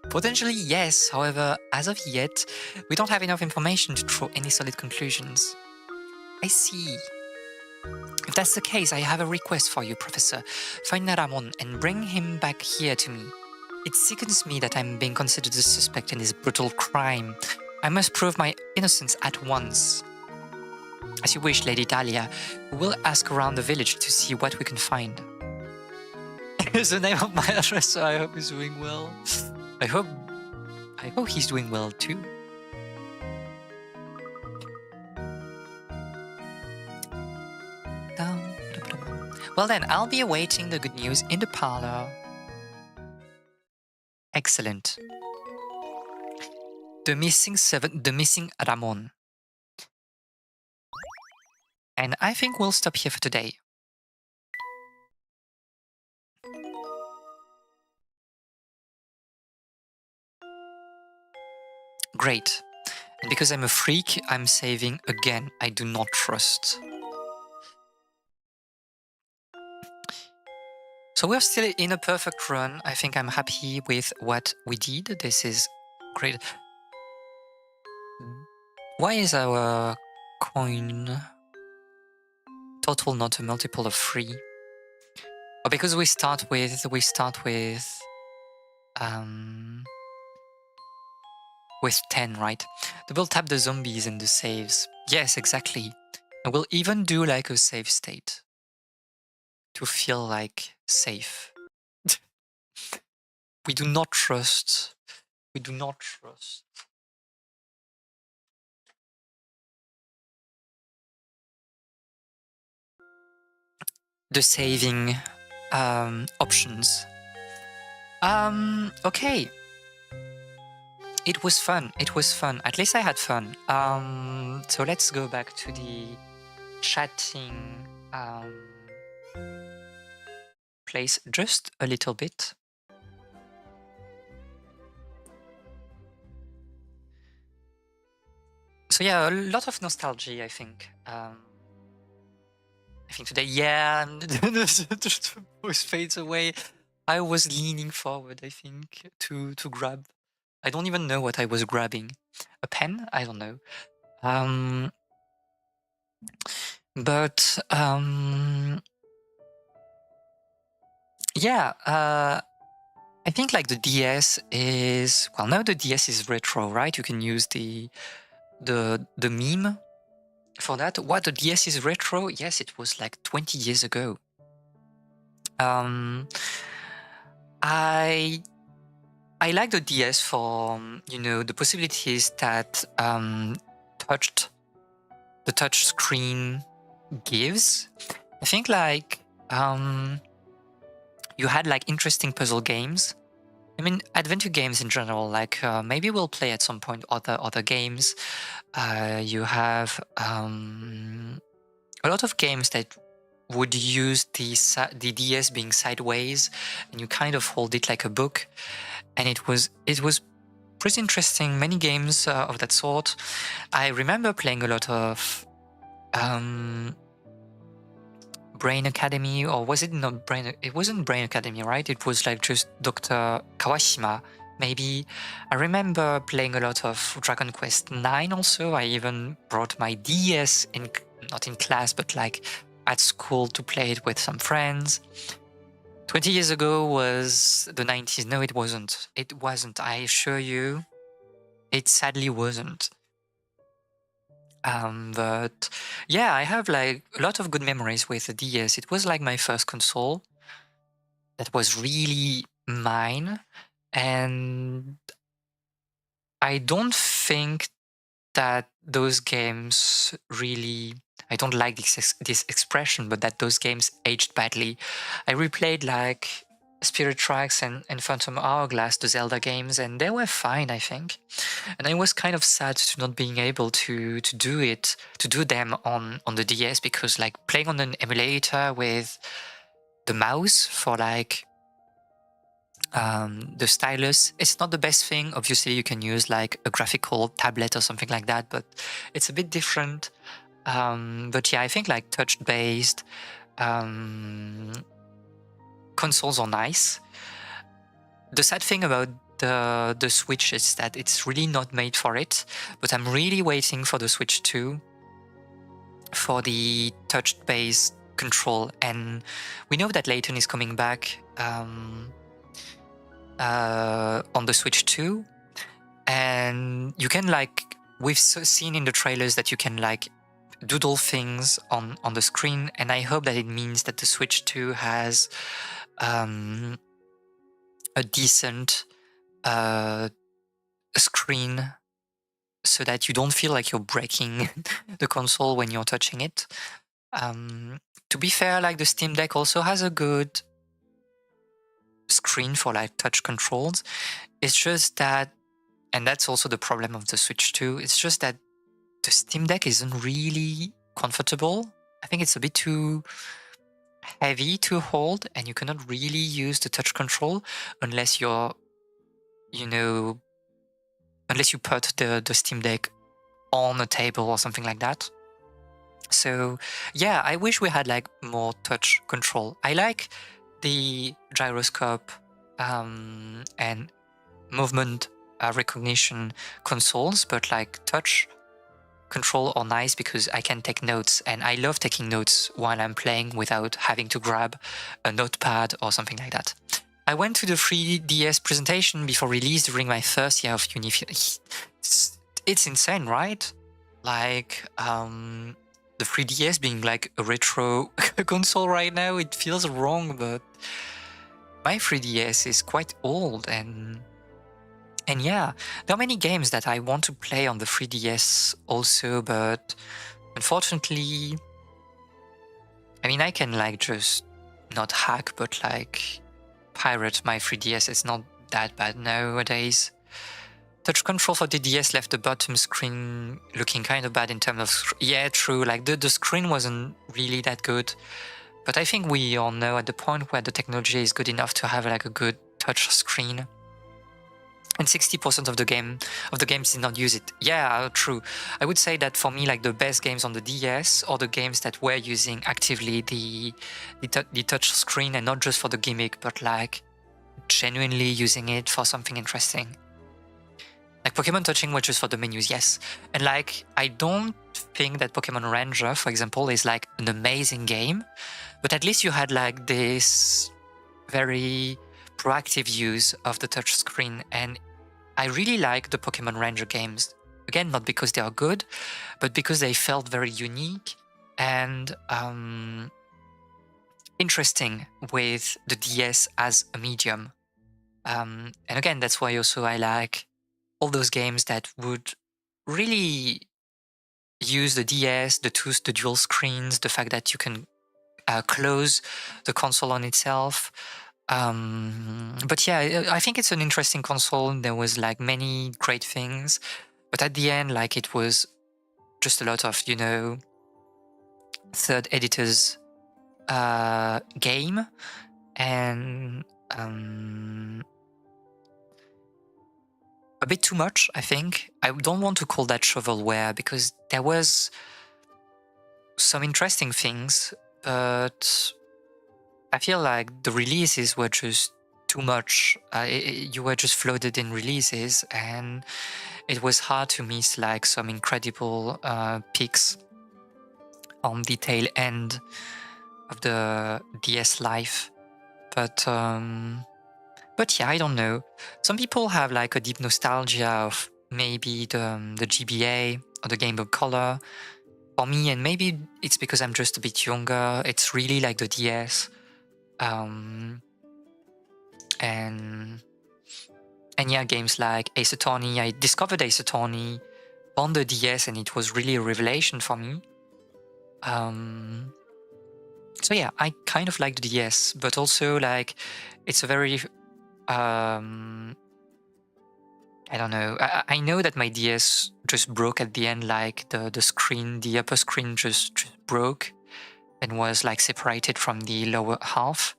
Potentially yes, however, as of yet, we don't have enough information to draw any solid conclusions. I see. If that's the case, I have a request for you, Professor. Find Ramon and bring him back here to me. It sickens me that I'm being considered a suspect in this brutal crime. I must prove my innocence at once. As you wish, Lady Dahlia. We will ask around the village to see what we can find. Here's the name of my address. I hope he's doing well. I hope he's doing well too. Well then, I'll be awaiting the good news in the parlor. Excellent. The missing Ramon. And I think we'll stop here for today. Great. And because I'm a freak, I'm saving again. I do not trust. So we're still in a perfect run. I think I'm happy with what we did. This is great. Why is our coin total not a multiple of 3? Oh, because we start with 10, right? Double tap the zombies and the saves. Yes, exactly. And we'll even do like a save state to feel like safe. We do not trust. We do not trust. The saving options. Okay. It was fun. It was fun. At least I had fun. So let's go back to the chatting place just a little bit. So yeah, a lot of nostalgia, I think. I think today, yeah, the voice fades away. I was leaning forward, I think, to grab. I don't even know what I was grabbing. A pen? I don't know. But yeah, I think like the DS is, well, now the DS is retro, right? You can use the meme for that. What, the DS is retro? Yes, it was like 20 years ago. I like the DS for the possibilities that the touch screen gives. I think like you had like interesting puzzle games. I mean, adventure games in general. Like maybe we'll play at some point other games. You have a lot of games that would use the DS being sideways, and you kind of hold it like a book, and it was pretty interesting. Many games of that sort. I remember playing a lot of Brain Academy, or was it not Brain? It wasn't Brain Academy, right? It was like just Dr. Kawashima. Maybe. I remember playing a lot of Dragon Quest 9 also. I even brought my DS not in class, but like at school to play it with some friends. 20 years ago was the 90s. No, it wasn't. It wasn't. I assure you, it sadly wasn't. But yeah, I have like a lot of good memories with the DS. It was like my first console that was really mine. And I don't think that those games really, I don't like this expression, but that those games aged badly. I replayed like Spirit Tracks and Phantom Hourglass, the Zelda games, and they were fine, I think. And I was kind of sad to not being able to do them on the DS, because like playing on an emulator with the mouse for like the stylus, it's not the best thing. Obviously you can use like a graphical tablet or something like that, but it's a bit different. But yeah, I think like touch based consoles are nice. The sad thing about the Switch is that it's really not made for it, but I'm really waiting for the Switch 2 for the touch-based control. And we know that Layton is coming back on the Switch 2, and you can like, we've seen in the trailers that you can like doodle things on the screen, and I hope that it means that the Switch 2 has a decent screen, so that you don't feel like you're breaking the console when you're touching it. To be fair, like the Steam Deck also has a good screen for like touch controls. It's just that, and that's also the problem of the Switch 2, it's just that the Steam Deck isn't really comfortable. I think it's a bit too heavy to hold, and you cannot really use the touch control unless you're, unless you put the Steam Deck on a table or something like that. So yeah, I wish we had like more touch control. I like the gyroscope and movement recognition consoles, but like touch control are nice because I can take notes, and I love taking notes while I'm playing without having to grab a notepad or something like that. I went to the 3DS presentation before release during my first year of uni. It's insane, right? Like, the 3DS being like a retro console right now, it feels wrong, but my 3DS is quite old, and yeah, there are many games that I want to play on the 3DS also, but unfortunately, I mean, I can like just not hack, but like pirate my 3DS. It's not that bad nowadays. Touch control for the DS left the bottom screen looking kind of bad in terms of... Yeah, true, like the screen wasn't really that good. But I think we all know at the point where the technology is good enough to have like a good touch screen. And 60% of the games did not use it. Yeah, true. I would say that for me, like the best games on the DS are the games that were using actively the touch screen, and not just for the gimmick, but like genuinely using it for something interesting. Like Pokemon touching was just for the menus, yes. And like, I don't think that Pokemon Ranger, for example, is like an amazing game, but at least you had like this very proactive use of the touch screen, and I really like the Pokemon Ranger games. Again, not because they are good, but because they felt very unique and interesting with the DS as a medium. And again, that's why also I like all those games that would really use the DS, the dual screens, the fact that you can close the console on itself. But yeah, I think it's an interesting console. There was like many great things, but at the end, like it was just a lot of, you know, third editors game, and a bit too much, I think. I don't want to call that shovelware because there was some interesting things, but I feel like the releases were just too much. You were just flooded in releases, and it was hard to miss like some incredible picks on the tail end of the DS life. But yeah, I don't know. Some people have like a deep nostalgia of maybe the GBA or the Game Boy Color. For me, and maybe it's because I'm just a bit younger, it's really like the DS. And yeah, games like Ace Attorney. I discovered Ace Attorney on the DS, and it was really a revelation for me. So yeah, I kind of like the DS, but also like it's a very I don't know. I know that my DS just broke at the end, like the screen, the upper screen just broke and was like separated from the lower half.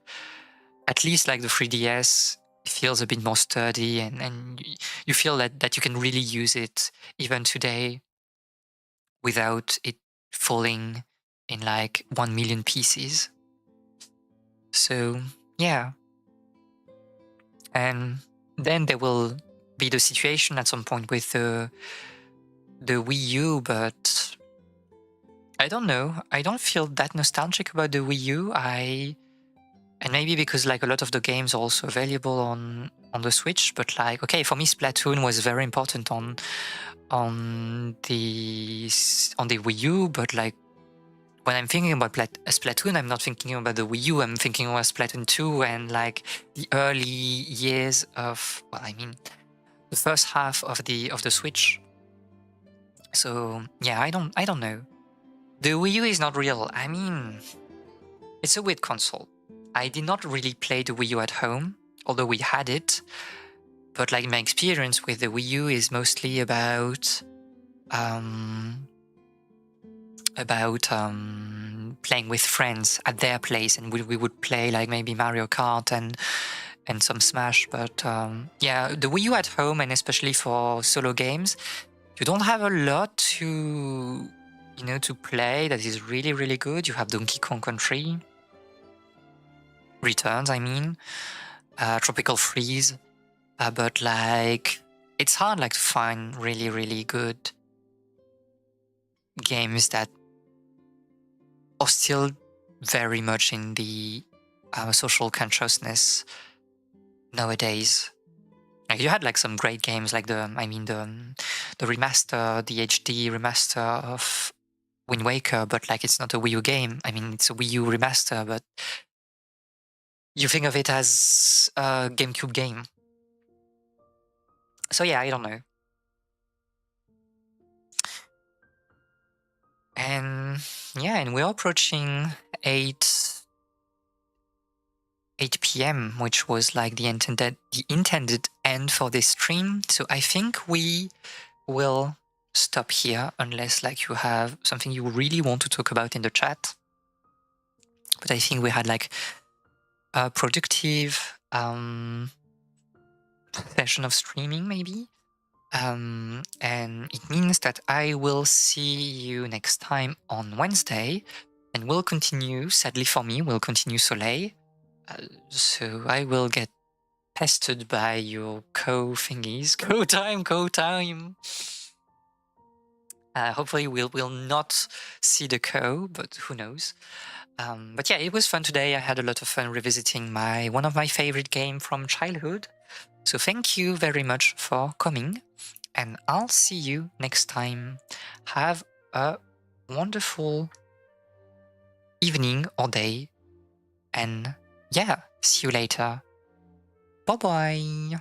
At least like the 3DS feels a bit more sturdy, and you feel that you can really use it even today without it falling in like 1 million pieces. So yeah. And then there will be the situation at some point with the Wii U, but I don't know. I don't feel that nostalgic about the Wii U. And maybe because like a lot of the games are also available on the Switch, but like, okay, for me Splatoon was very important on the Wii U, but like when I'm thinking about Splatoon, I'm not thinking about the Wii U, I'm thinking about Splatoon 2 and like the early years of, well, I mean, the first half of the Switch. So yeah, I don't know. The Wii U is not real. I mean, it's a weird console. I did not really play the Wii U at home, although we had it. But like my experience with the Wii U is mostly about playing with friends at their place, and we would play like maybe Mario Kart and some Smash. But yeah, the Wii U at home, and especially for solo games, you don't have a lot to to play that is really good. You have Donkey Kong Country, Returns, I mean, Tropical Freeze, but like it's hard like to find really good games that are still very much in the social consciousness nowadays. Like, you had like some great games like the remaster, the HD remaster of Wind Waker, but like it's not a Wii U game. I mean, it's a Wii U remaster, but you think of it as a GameCube game. So yeah, I don't know. And yeah, and we're approaching 8 p.m., which was like the intended end for this stream. So I think we will stop here unless like you have something you really want to talk about in the chat. But I think we had like a productive session of streaming maybe. And it means that I will see you next time on Wednesday, and we'll continue, sadly for me, we'll continue Soleil. So I will get pestered by your co-thingies. Go time, go time! Hopefully we'll not see the co, but who knows. But yeah, it was fun today. I had a lot of fun revisiting one of my favorite games from childhood. So thank you very much for coming, and I'll see you next time. Have a wonderful evening or day, and yeah, see you later. Bye bye.